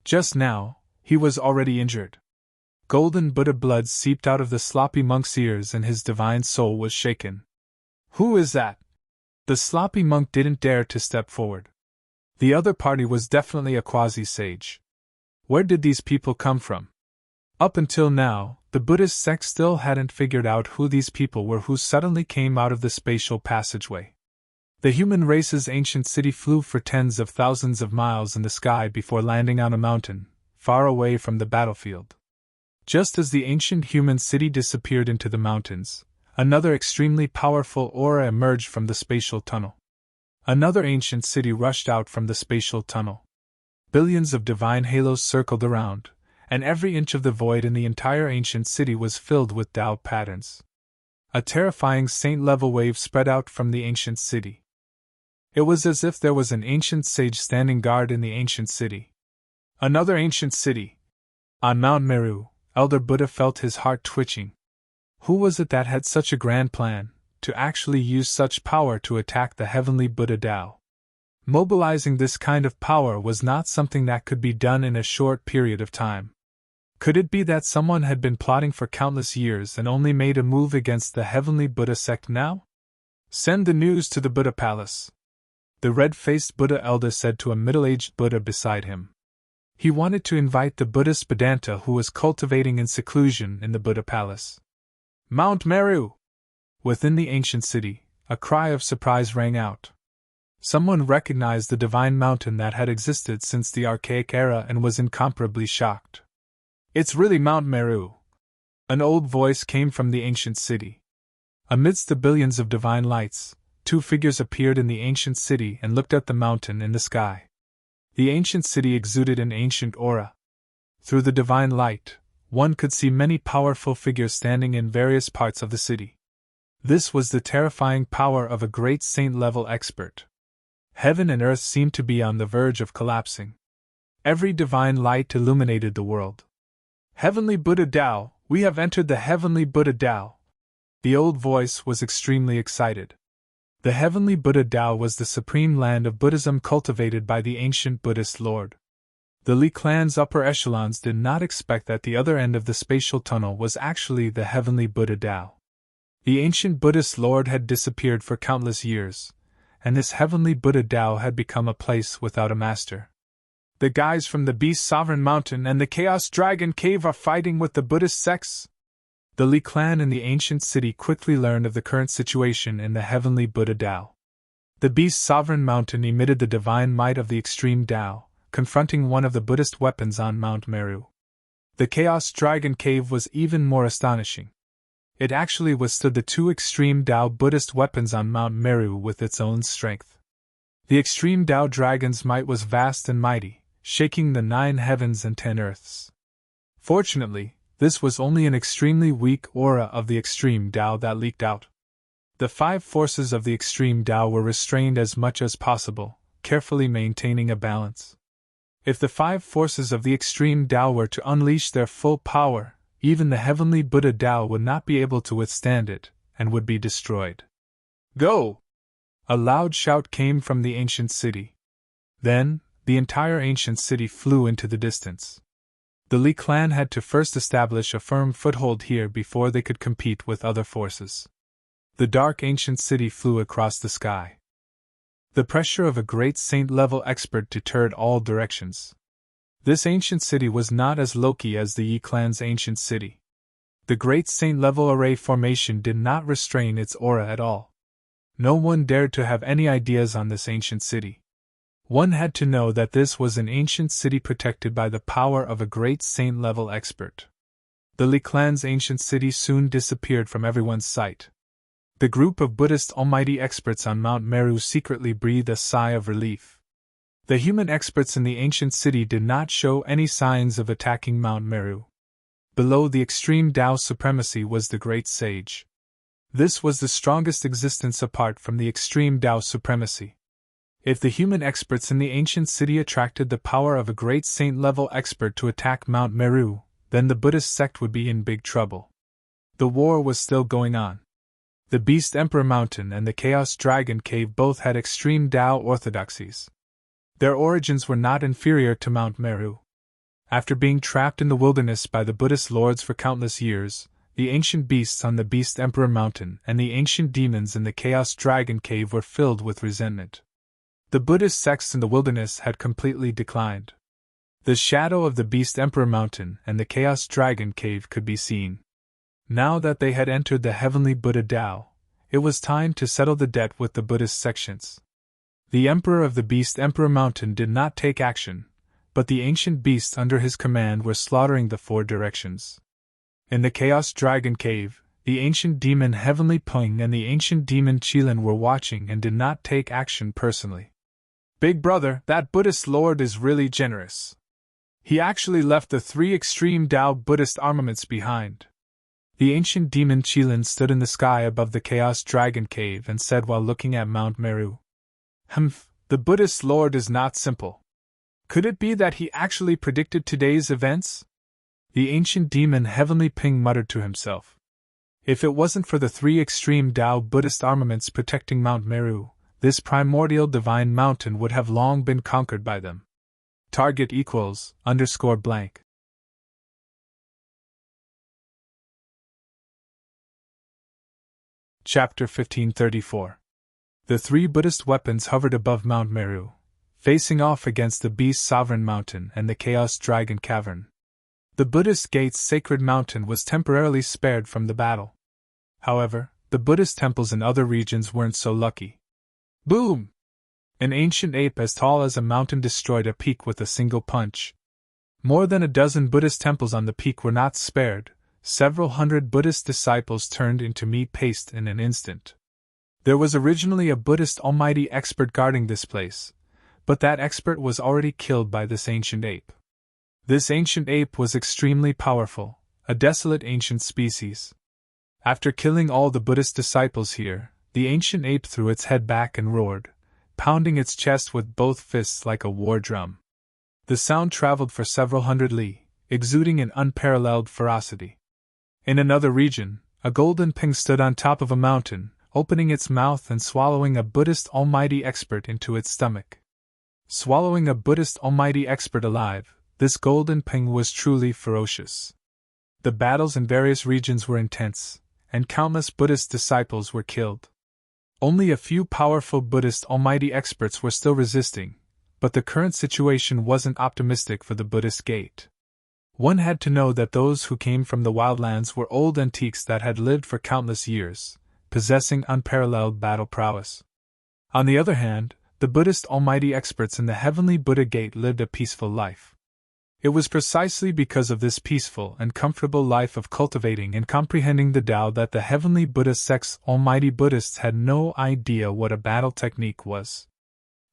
Just now, he was already injured. Golden Buddha blood seeped out of the sloppy monk's ears and his divine soul was shaken. Who is that? The sloppy monk didn't dare to step forward. The other party was definitely a quasi-sage. Where did these people come from? Up until now, the Buddhist sect still hadn't figured out who these people were who suddenly came out of the spatial passageway. The human race's ancient city flew for tens of thousands of miles in the sky before landing on a mountain, far away from the battlefield. Just as the ancient human city disappeared into the mountains, another extremely powerful aura emerged from the spatial tunnel. Another ancient city rushed out from the spatial tunnel. Billions of divine halos circled around, and every inch of the void in the entire ancient city was filled with Tao patterns. A terrifying saint-level wave spread out from the ancient city. It was as if there was an ancient sage standing guard in the ancient city. Another ancient city. On Mount Meru, Elder Buddha felt his heart twitching. Who was it that had such a grand plan, to actually use such power to attack the heavenly Buddha Tao? Mobilizing this kind of power was not something that could be done in a short period of time. Could it be that someone had been plotting for countless years and only made a move against the heavenly Buddha sect now? Send the news to the Buddha palace. The red-faced Buddha elder said to a middle-aged Buddha beside him. He wanted to invite the Buddhist Vedanta who was cultivating in seclusion in the Buddha palace. Mount Meru! Within the ancient city, a cry of surprise rang out. Someone recognized the divine mountain that had existed since the archaic era and was incomparably shocked. It's really Mount Meru! An old voice came from the ancient city. Amidst the billions of divine lights, two figures appeared in the ancient city and looked at the mountain in the sky. The ancient city exuded an ancient aura. Through the divine light, one could see many powerful figures standing in various parts of the city. This was the terrifying power of a great saint-level expert. Heaven and earth seemed to be on the verge of collapsing. Every divine light illuminated the world. Heavenly Buddha Tao, we have entered the Heavenly Buddha Tao. The old voice was extremely excited. The Heavenly Buddha Tao was the supreme land of Buddhism cultivated by the ancient Buddhist Lord. The Li clan's upper echelons did not expect that the other end of the spatial tunnel was actually the Heavenly Buddha Tao. The ancient Buddhist Lord had disappeared for countless years, and this Heavenly Buddha Tao had become a place without a master. The guys from the Beast Sovereign Mountain and the Chaos Dragon Cave are fighting with the Buddhist sects. The Li clan in the ancient city quickly learned of the current situation in the Heavenly Buddha Tao. The Beast Sovereign Mountain emitted the divine might of the extreme Tao, confronting one of the Buddhist weapons on Mount Meru. The Chaos Dragon Cave was even more astonishing. It actually withstood the two extreme Tao Buddhist weapons on Mount Meru with its own strength. The extreme Tao dragon's might was vast and mighty, shaking the 9 heavens and 10 earths. Fortunately, this was only an extremely weak aura of the extreme Tao that leaked out. The 5 forces of the extreme Tao were restrained as much as possible, carefully maintaining a balance. If the 5 forces of the extreme Tao were to unleash their full power, even the Heavenly Buddha Tao would not be able to withstand it, and would be destroyed. Go! A loud shout came from the ancient city. Then, the entire ancient city flew into the distance. The Li clan had to first establish a firm foothold here before they could compete with other forces. The dark ancient city flew across the sky. The pressure of a great saint-level expert deterred all directions. This ancient city was not as low-key as the Yi clan's ancient city. The great saint-level array formation did not restrain its aura at all. No one dared to have any ideas on this ancient city. One had to know that this was an ancient city protected by the power of a great saint-level expert. The Li clan's ancient city soon disappeared from everyone's sight. The group of Buddhist almighty experts on Mount Meru secretly breathed a sigh of relief. The human experts in the ancient city did not show any signs of attacking Mount Meru. Below the extreme Tao supremacy was the great sage. This was the strongest existence apart from the extreme Tao supremacy. If the human experts in the ancient city attracted the power of a great saint-level expert to attack Mount Meru, then the Buddhist sect would be in big trouble. The war was still going on. The Beast Emperor Mountain and the Chaos Dragon Cave both had extreme Tao orthodoxies. Their origins were not inferior to Mount Meru. After being trapped in the wilderness by the Buddhist lords for countless years, the ancient beasts on the Beast Emperor Mountain and the ancient demons in the Chaos Dragon Cave were filled with resentment. The Buddhist sects in the wilderness had completely declined. The shadow of the Beast Emperor Mountain and the Chaos Dragon Cave could be seen. Now that they had entered the Heavenly Buddha Tao, it was time to settle the debt with the Buddhist sections. The Emperor of the Beast Emperor Mountain did not take action, but the ancient beasts under his command were slaughtering the 4 directions. In the Chaos Dragon Cave, the ancient demon Heavenly Pung and the ancient demon Qilin were watching and did not take action personally. Big brother, that Buddhist lord is really generous. He actually left the 3 extreme Tao Buddhist armaments behind. The ancient demon Qilin stood in the sky above the Chaos Dragon Cave and said while looking at Mount Meru. The Buddhist lord is not simple. Could it be that he actually predicted today's events? The ancient demon Heavenly Ping muttered to himself. If it wasn't for the 3 extreme Tao Buddhist armaments protecting Mount Meru, this primordial divine mountain would have long been conquered by them. Target equals _blank. Chapter 1534. The 3 Buddhist weapons hovered above Mount Meru, facing off against the Beast Sovereign Mountain and the Chaos Dragon Cavern. The Buddhist Gate's sacred mountain was temporarily spared from the battle. However, the Buddhist temples in other regions weren't so lucky. Boom! An ancient ape as tall as a mountain destroyed a peak with a single punch. More than a dozen Buddhist temples on the peak were not spared. Several hundred Buddhist disciples turned into meat paste in an instant. There was originally a Buddhist almighty expert guarding this place, but that expert was already killed by this ancient ape. This ancient ape was extremely powerful, a desolate ancient species. After killing all the Buddhist disciples here, the ancient ape threw its head back and roared, pounding its chest with both fists like a war drum. The sound traveled for several hundred li, exuding an unparalleled ferocity. In another region, a golden ping stood on top of a mountain, opening its mouth and swallowing a Buddhist almighty expert into its stomach. Swallowing a Buddhist almighty expert alive, this golden ping was truly ferocious. The battles in various regions were intense, and countless Buddhist disciples were killed. Only a few powerful Buddhist almighty experts were still resisting, but the current situation wasn't optimistic for the Buddhist gate. One had to know that those who came from the wildlands were old antiques that had lived for countless years, possessing unparalleled battle prowess. On the other hand, the Buddhist almighty experts in the heavenly Buddha gate lived a peaceful life. It was precisely because of this peaceful and comfortable life of cultivating and comprehending the Tao that the heavenly Buddha sect's almighty Buddhists had no idea what a battle technique was.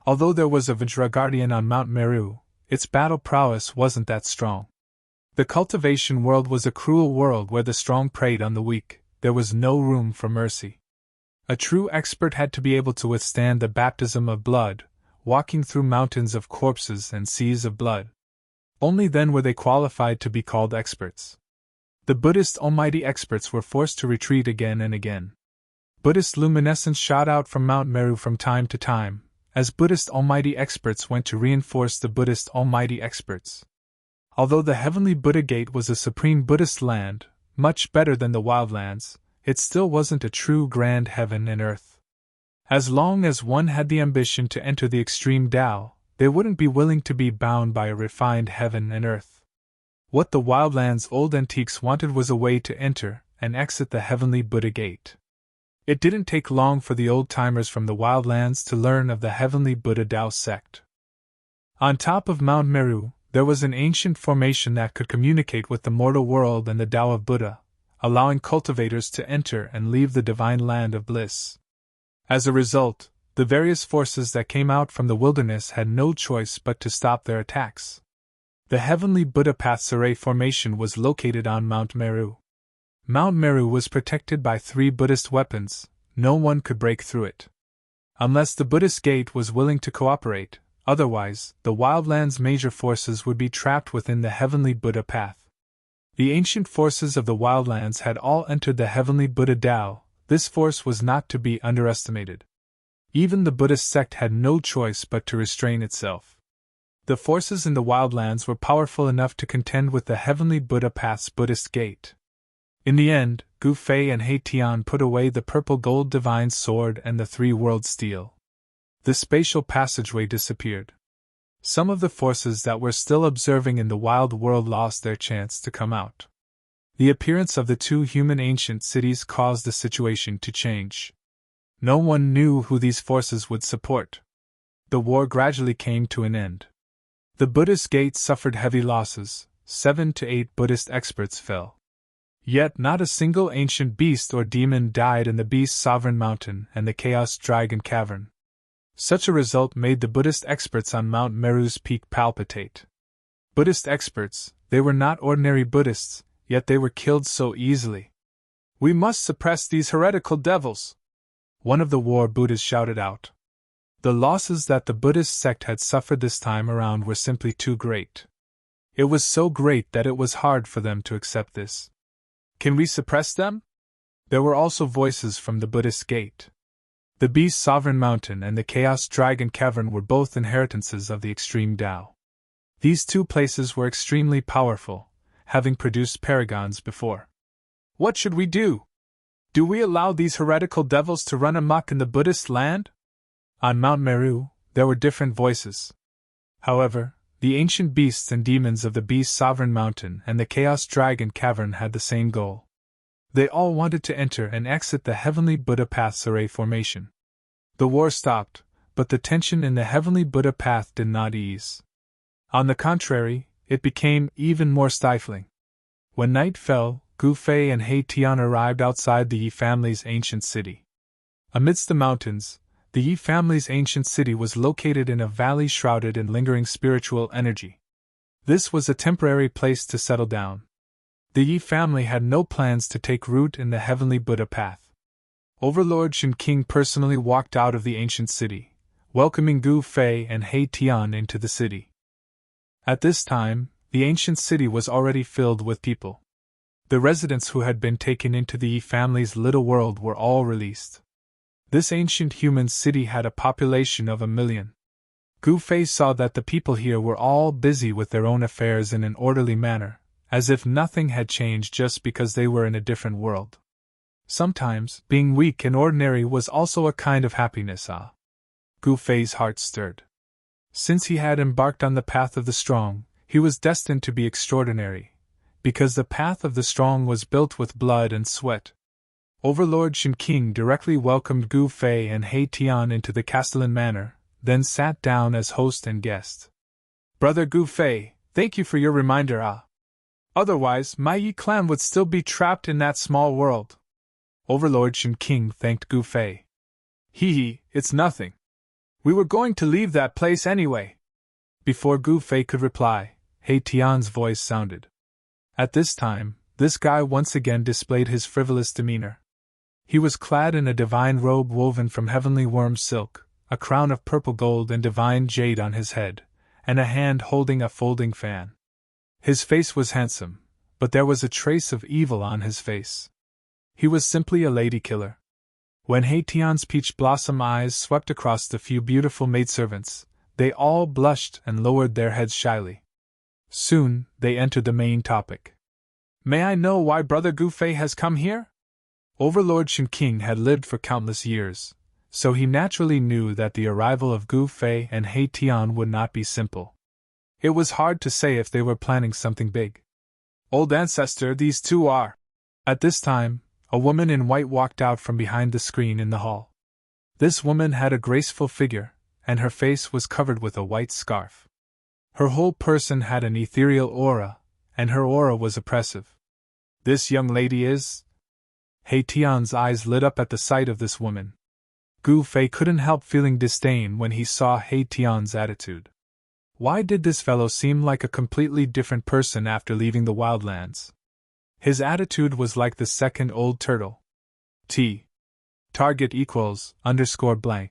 Although there was a Vajraguardian on Mount Meru, its battle prowess wasn't that strong. The cultivation world was a cruel world where the strong preyed on the weak. There was no room for mercy. A true expert had to be able to withstand the baptism of blood, walking through mountains of corpses and seas of blood. Only then were they qualified to be called experts. The Buddhist almighty experts were forced to retreat again and again. Buddhist luminescence shot out from Mount Meru from time to time, as Buddhist almighty experts went to reinforce the Buddhist almighty experts. Although the heavenly Buddha gate was a supreme Buddhist land, much better than the wildlands, it still wasn't a true grand heaven and earth. As long as one had the ambition to enter the extreme Tao, they wouldn't be willing to be bound by a refined heaven and earth. What the wildlands' old antiques wanted was a way to enter and exit the heavenly Buddha gate. It didn't take long for the old-timers from the wildlands to learn of the heavenly Buddha Tao sect. On top of Mount Meru, there was an ancient formation that could communicate with the mortal world and the Tao of Buddha, allowing cultivators to enter and leave the divine land of bliss. As a result, the various forces that came out from the wilderness had no choice but to stop their attacks. The heavenly Buddha Path Saray formation was located on Mount Meru. Mount Meru was protected by 3 Buddhist weapons. No one could break through it. Unless the Buddhist gate was willing to cooperate, otherwise, the wildlands' major forces would be trapped within the heavenly Buddha path. The ancient forces of the wildlands had all entered the heavenly Buddha Tao. This force was not to be underestimated. Even the Buddhist sect had no choice but to restrain itself. The forces in the wildlands were powerful enough to contend with the heavenly Buddha path's Buddhist gate. In the end, Gu Fei and He Tian put away the purple gold divine sword and the 3-world steel. The spatial passageway disappeared. Some of the forces that were still observing in the wild world lost their chance to come out. The appearance of the 2 human ancient cities caused the situation to change. No one knew who these forces would support. The war gradually came to an end. The Buddhist gate suffered heavy losses. 7 to 8 Buddhist experts fell. Yet not a single ancient beast or demon died in the Beast Sovereign Mountain and the Chaos Dragon Cavern. Such a result made the Buddhist experts on Mount Meru's peak palpitate. Buddhist experts, they were not ordinary Buddhists, yet they were killed so easily. "We must suppress these heretical devils!" one of the war Buddhas shouted out. The losses that the Buddhist sect had suffered this time around were simply too great. It was so great that it was hard for them to accept this. "Can we suppress them?" There were also voices from the Buddhist gate. The Beast Sovereign Mountain and the Chaos Dragon Cavern were both inheritances of the extreme Tao. These 2 places were extremely powerful, having produced paragons before. "What should we do? Do we allow these heretical devils to run amok in the Buddhist land?" On Mount Meru, there were different voices. However, the ancient beasts and demons of the Beast Sovereign Mountain and the Chaos Dragon Cavern had the same goal. They all wanted to enter and exit the heavenly Buddha Path Saray formation. The war stopped, but the tension in the heavenly Buddha path did not ease. On the contrary, it became even more stifling. When night fell, Gu Fei and He Tian arrived outside the Yi family's ancient city. Amidst the mountains, the Yi family's ancient city was located in a valley shrouded in lingering spiritual energy. This was a temporary place to settle down. The Yi family had no plans to take root in the heavenly Buddha path. Overlord Shen King personally walked out of the ancient city, welcoming Gu Fei and He Tian into the city. At this time, the ancient city was already filled with people. The residents who had been taken into the Yi family's little world were all released. This ancient human city had a population of 1 million. Gu Fei saw that the people here were all busy with their own affairs in an orderly manner, as if nothing had changed just because they were in a different world. Sometimes, being weak and ordinary was also a kind of happiness. Gu Fei's heart stirred. Since he had embarked on the path of the strong, he was destined to be extraordinary, because the path of the strong was built with blood and sweat. Overlord Shen King directly welcomed Gu Fei and He Tian into the castellan manor, then sat down as host and guest. Brother Gu Fei, thank you for your reminder. Otherwise, my Yi clan would still be trapped in that small world. Overlord Shen King thanked Gu Fei. It's nothing. We were going to leave that place anyway. Before Gu Fei could reply, He Tian's voice sounded. At this time, this guy once again displayed his frivolous demeanor. He was clad in a divine robe woven from heavenly worm silk, a crown of purple gold and divine jade on his head, and a hand holding a folding fan. His face was handsome, but there was a trace of evil on his face. He was simply a lady killer. When He Tian's peach blossom eyes swept across the few beautiful maidservants, they all blushed and lowered their heads shyly. Soon, they entered the main topic. May I know why Brother Gu Fei has come here? Overlord Shen King had lived for countless years, so he naturally knew that the arrival of Gu Fei and He Tian would not be simple. It was hard to say if they were planning something big. Old ancestor, these two are. At this time, a woman in white walked out from behind the screen in the hall. This woman had a graceful figure, and her face was covered with a white scarf. Her whole person had an ethereal aura, and her aura was oppressive. This young lady is? He Tian's eyes lit up at the sight of this woman. Gu Fei couldn't help feeling disdain when he saw He Tian's attitude. Why did this fellow seem like a completely different person after leaving the wildlands? His attitude was like the second old turtle. Target _____.